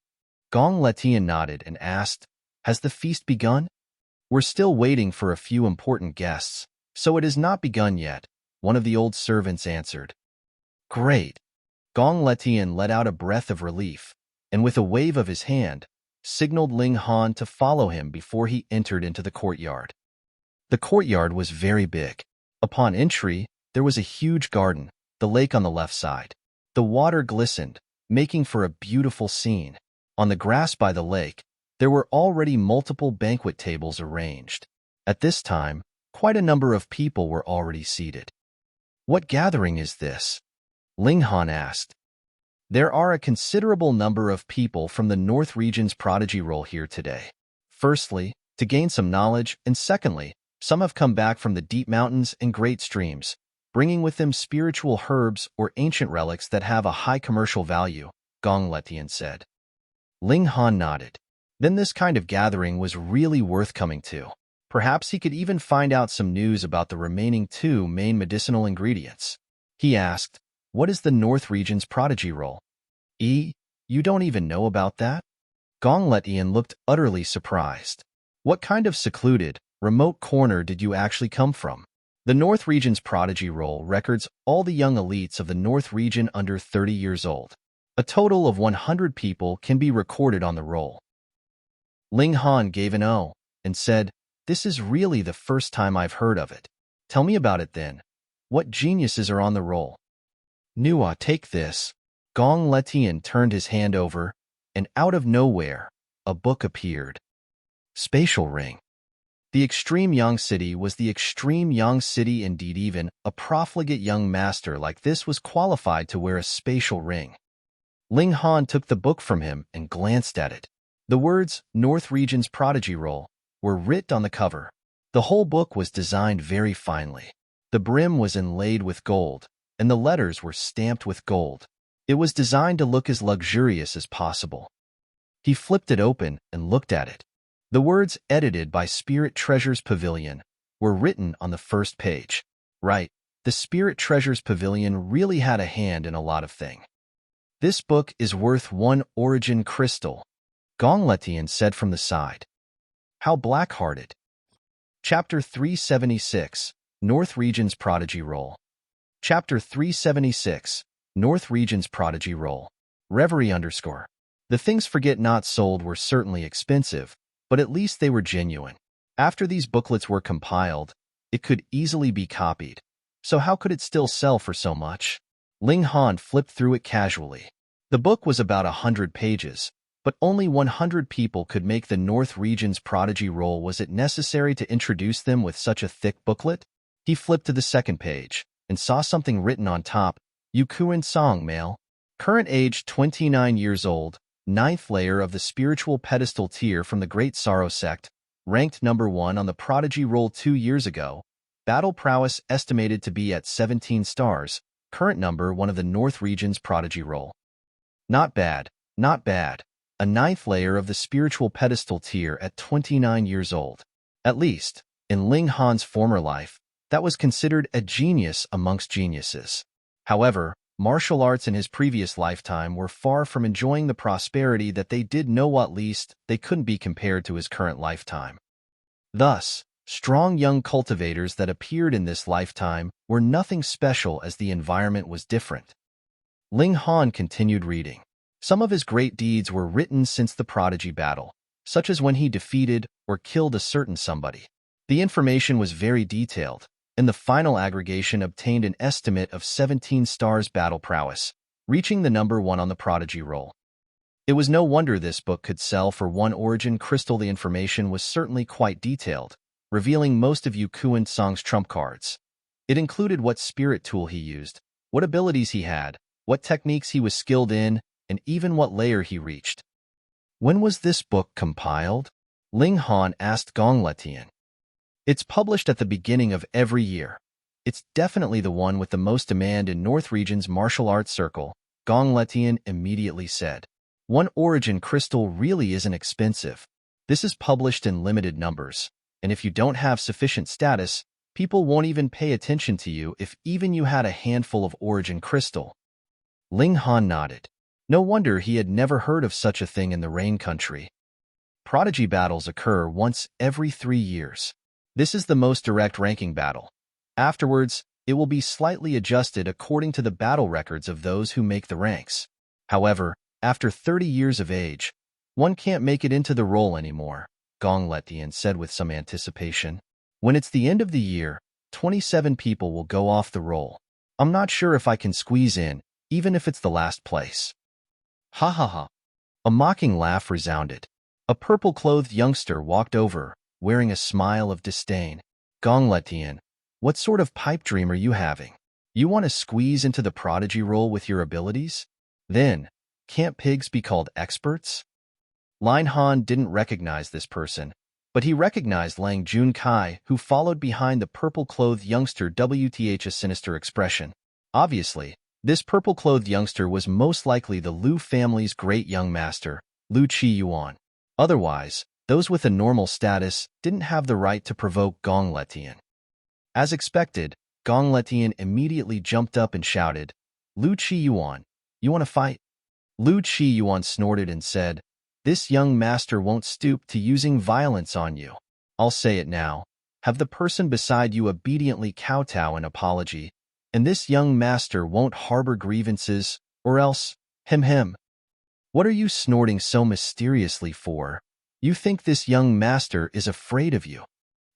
Gong Letian nodded and asked, "Has the feast begun?" "We're still waiting for a few important guests, so it has not begun yet," one of the old servants answered. "Great." Gong Letian let out a breath of relief, and with a wave of his hand, signaled Ling Han to follow him before he entered into the courtyard. The courtyard was very big. Upon entry, there was a huge garden, the lake on the left side. The water glistened, making for a beautiful scene. On the grass by the lake, there were already multiple banquet tables arranged. At this time, quite a number of people were already seated. "What gathering is this?" Ling Han asked. "There are a considerable number of people from the North region's Prodigy role here today. Firstly, to gain some knowledge, and secondly, some have come back from the deep mountains and great streams, bringing with them spiritual herbs or ancient relics that have a high commercial value, Gong Letian said. Ling Han nodded. Then this kind of gathering was really worth coming to. Perhaps he could even find out some news about the remaining 2 main medicinal ingredients. He asked, "What is the North Region's Prodigy role?" You don't even know about that? Gong Letian looked utterly surprised. What kind of secluded, remote corner did you actually come from? The North Region's Prodigy role records all the young elites of the North Region under 30 years old. A total of 100 people can be recorded on the roll. Ling Han gave an "oh" and said, "This is really the first time I've heard of it. Tell me about it then. What geniuses are on the roll?" "Nua, take this." Gong Letian turned his hand over, and out of nowhere, a book appeared. Spatial Ring. The extreme young city was the extreme young city indeed. Even a profligate young master like this was qualified to wear a spatial ring. Ling Han took the book from him and glanced at it. The words, "North Region's Prodigy Roll," were writ on the cover. The whole book was designed very finely. The brim was inlaid with gold, and the letters were stamped with gold. It was designed to look as luxurious as possible. He flipped it open and looked at it. The words "edited by Spirit Treasures Pavilion" were written on the first page. Right, the Spirit Treasures Pavilion really had a hand in a lot of things. "This book is worth 1 origin crystal," Gong Letian said from the side. "How black-hearted." Chapter 376, North Region's Prodigy Roll. Chapter 376, North Region's Prodigy Roll. Reverie _ The things Forget Not sold were certainly expensive, but at least they were genuine. After these booklets were compiled, it could easily be copied. So how could it still sell for so much? Ling Han flipped through it casually. The book was about 100 pages, but only 100 people could make the North Region's Prodigy Roll. Was it necessary to introduce them with such a thick booklet? He flipped to the second page and saw something written on top. Yukuan Song, male. Current age 29 years old, 9th layer of the spiritual pedestal tier from the Great Sorrow sect, ranked number 1 on the Prodigy Roll 2 years ago. Battle prowess estimated to be at 17 stars, current number 1 of the North Region's Prodigy Roll. Not bad, not bad. A 9th layer of the spiritual pedestal tier at 29 years old. At least, in Ling Han's former life, that was considered a genius amongst geniuses. However, martial arts in his previous lifetime were far from enjoying the prosperity that they did know. At least, they couldn't be compared to his current lifetime. Thus, strong young cultivators that appeared in this lifetime were nothing special as the environment was different. Ling Han continued reading. Some of his great deeds were written since the Prodigy battle, such as when he defeated or killed a certain somebody. The information was very detailed, and the final aggregation obtained an estimate of 17 stars battle prowess, reaching the number 1 on the Prodigy Roll. It was no wonder this book could sell for 1 origin crystal. The information was certainly quite detailed, revealing most of Yukuan Song's trump cards. It included what spirit tool he used, what abilities he had, what techniques he was skilled in, and even what layer he reached. When was this book compiled? Ling Han asked Gong Letian. It's published at the beginning of every year. It's definitely the one with the most demand in North Region's martial arts circle, Gong Letian immediately said. 1 origin crystal really isn't expensive. This is published in limited numbers, and if you don't have sufficient status, people won't even pay attention to you if even you had a handful of origin crystal. Ling Han nodded. No wonder he had never heard of such a thing in the Rain Country. Prodigy battles occur once every 3 years. This is the most direct ranking battle. Afterwards, it will be slightly adjusted according to the battle records of those who make the ranks. However, after 30 years of age, one can't make it into the roll anymore, Gong Letian said with some anticipation. When it's the end of the year, 27 people will go off the roll. I'm not sure if I can squeeze in, even if it's the last place. Ha ha ha. A mocking laugh resounded. A purple-clothed youngster walked over, wearing a smile of disdain. Gong Letian, what sort of pipe dream are you having? You want to squeeze into the Prodigy Roll with your abilities? Then, can't pigs be called experts? Ling Han didn't recognize this person, But he recognized Lang Junkai, who followed behind the purple-clothed youngster with a sinister expression. Obviously, this purple-clothed youngster was most likely the Lu family's great young master, Lu Qiyuan. Otherwise, those with a normal status didn't have the right to provoke Gong Letian. As expected, Gong Letian immediately jumped up and shouted, "Lu Qiyuan, you want to fight?" Lu Qiyuan snorted and said, "This young master won't stoop to using violence on you. I'll say it now. Have the person beside you obediently kowtow an apology, and this young master won't harbor grievances, or else, him. What are you snorting so mysteriously for? You think this young master is afraid of you?"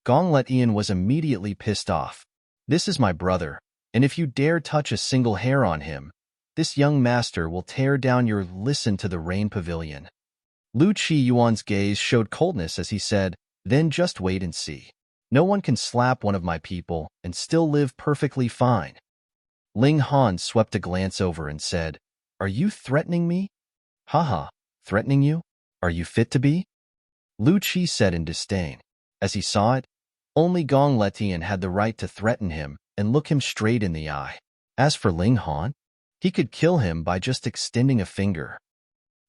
Gong Letian was immediately pissed off. "This is my brother, and if you dare touch a single hair on him, this young master will tear down your listen to the rain pavilion." Lu Qiyuan's gaze showed coldness as he said, "Then just wait and see. No one can slap one of my people and still live perfectly fine." Ling Han swept a glance over and said, "Are you threatening me?" "Haha, threatening you? Are you fit to be?" Lu Qi said in disdain. As he saw it, only Gong Letian had the right to threaten him and look him straight in the eye. As for Ling Han, he could kill him by just extending a finger.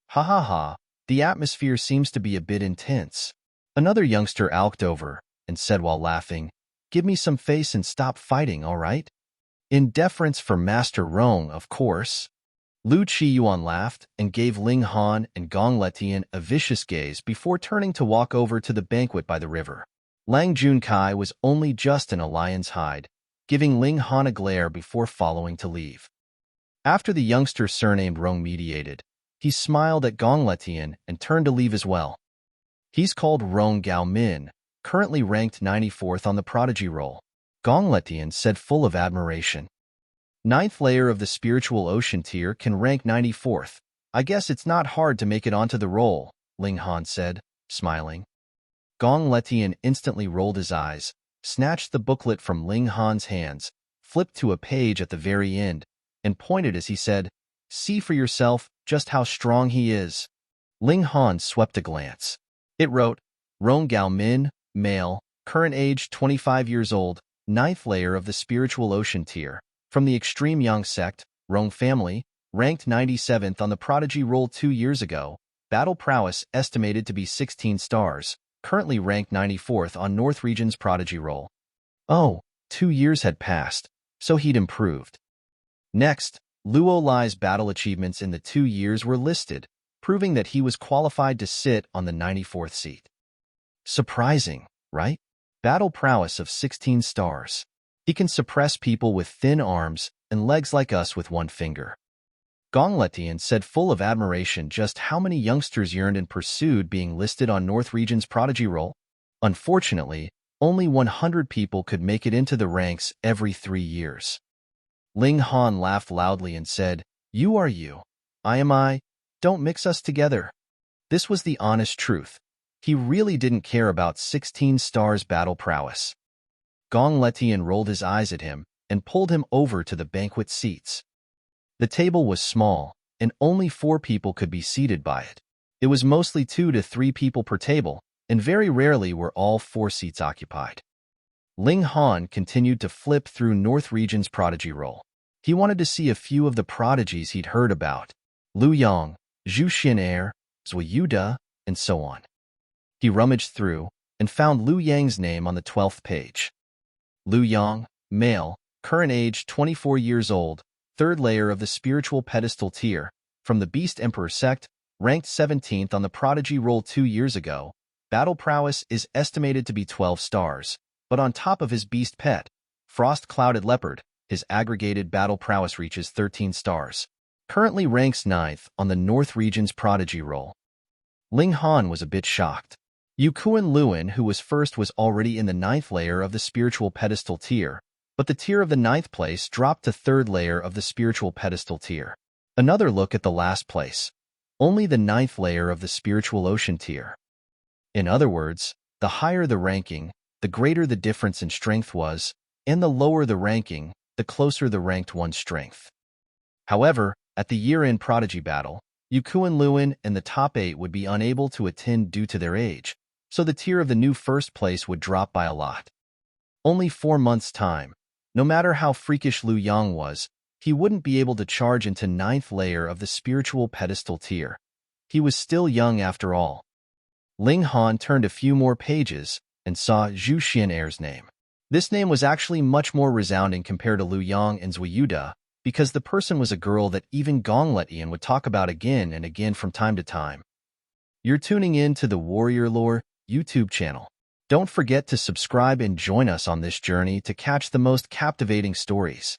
"Ha ha ha, the atmosphere seems to be a bit intense." Another youngster alked over and said while laughing, "Give me some face and stop fighting, all right?" "In deference for Master Rong, of course." Lu Qiyuan laughed and gave Ling Han and Gong Letian a vicious gaze before turning to walk over to the banquet by the river. Lang Junkai was only just in a lion's hide, giving Ling Han a glare before following to leave. After the youngster surnamed Rong mediated, he smiled at Gong Letian and turned to leave as well. "He's called Rong Gao Min, currently ranked 94th on the Prodigy roll," Gong Letian said full of admiration. "Ninth layer of the spiritual ocean tier can rank 94th. I guess it's not hard to make it onto the roll," Ling Han said, smiling. Gong Letian instantly rolled his eyes, snatched the booklet from Ling Han's hands, flipped to a page at the very end, and pointed as he said, "See for yourself just how strong he is." Ling Han swept a glance. It wrote, "Rong Gao Min, male, current age 25 years old, ninth layer of the spiritual ocean tier, from the extreme young sect, Rong family, ranked 97th on the Prodigy roll 2 years ago, battle prowess estimated to be 16 stars, currently ranked 94th on North Region's Prodigy roll." Oh, 2 years had passed, so he'd improved. Next, Luo Lai's battle achievements in the 2 years were listed, proving that he was qualified to sit on the 94th seat. Surprising, right? Battle prowess of 16 stars. He can suppress people with thin arms and legs like us with one finger. Gong Letian said full of admiration just how many youngsters yearned and pursued being listed on North Region's Prodigy roll. Unfortunately, only 100 people could make it into the ranks every 3 years. Ling Han laughed loudly and said, "You are you. I am I. Don't mix us together." This was the honest truth. He really didn't care about 16 stars battle prowess. Gong Letian rolled his eyes at him and pulled him over to the banquet seats. The table was small, and only 4 people could be seated by it. It was mostly 2 to 3 people per table, and very rarely were all 4 seats occupied. Ling Han continued to flip through North Region's Prodigy roll. He wanted to see a few of the prodigies he'd heard about: Lu Yang, Xue Xian, Xue Yuda, and so on. He rummaged through and found Lu Yang's name on the 12th page. Lu Yang, male, current age 24 years old, 3rd layer of the spiritual pedestal tier, from the Beast Emperor sect, ranked 17th on the Prodigy roll 2 years ago. Battle prowess is estimated to be 12 stars, but on top of his beast pet, Frost-Clouded Leopard, his aggregated battle prowess reaches 13 stars. Currently ranks 9th on the North Region's Prodigy roll. Ling Han was a bit shocked. Yukuan Luan, who was first, was already in the 9th layer of the spiritual pedestal tier, but the tier of the 9th place dropped to 3rd layer of the spiritual pedestal tier. Another look at the last place. Only the 9th layer of the spiritual ocean tier. In other words, the higher the ranking, the greater the difference in strength was, and the lower the ranking, the closer the ranked one's strength. However, at the year-end Prodigy battle, Yukuan Luan and the top 8 would be unable to attend due to their age, so the tier of the new first place would drop by a lot. Only 4 months' time. No matter how freakish Liu Yang was, he wouldn't be able to charge into 9th layer of the spiritual pedestal tier. He was still young after all. Ling Han turned a few more pages and saw Xue Xian name. This name was actually much more resounding compared to Liu Yang and Zui Yuda, because the person was a girl that even Gong Letian would talk about again and again from time to time. You're tuning in to the Warrior Lore YouTube channel. Don't forget to subscribe and join us on this journey to catch the most captivating stories.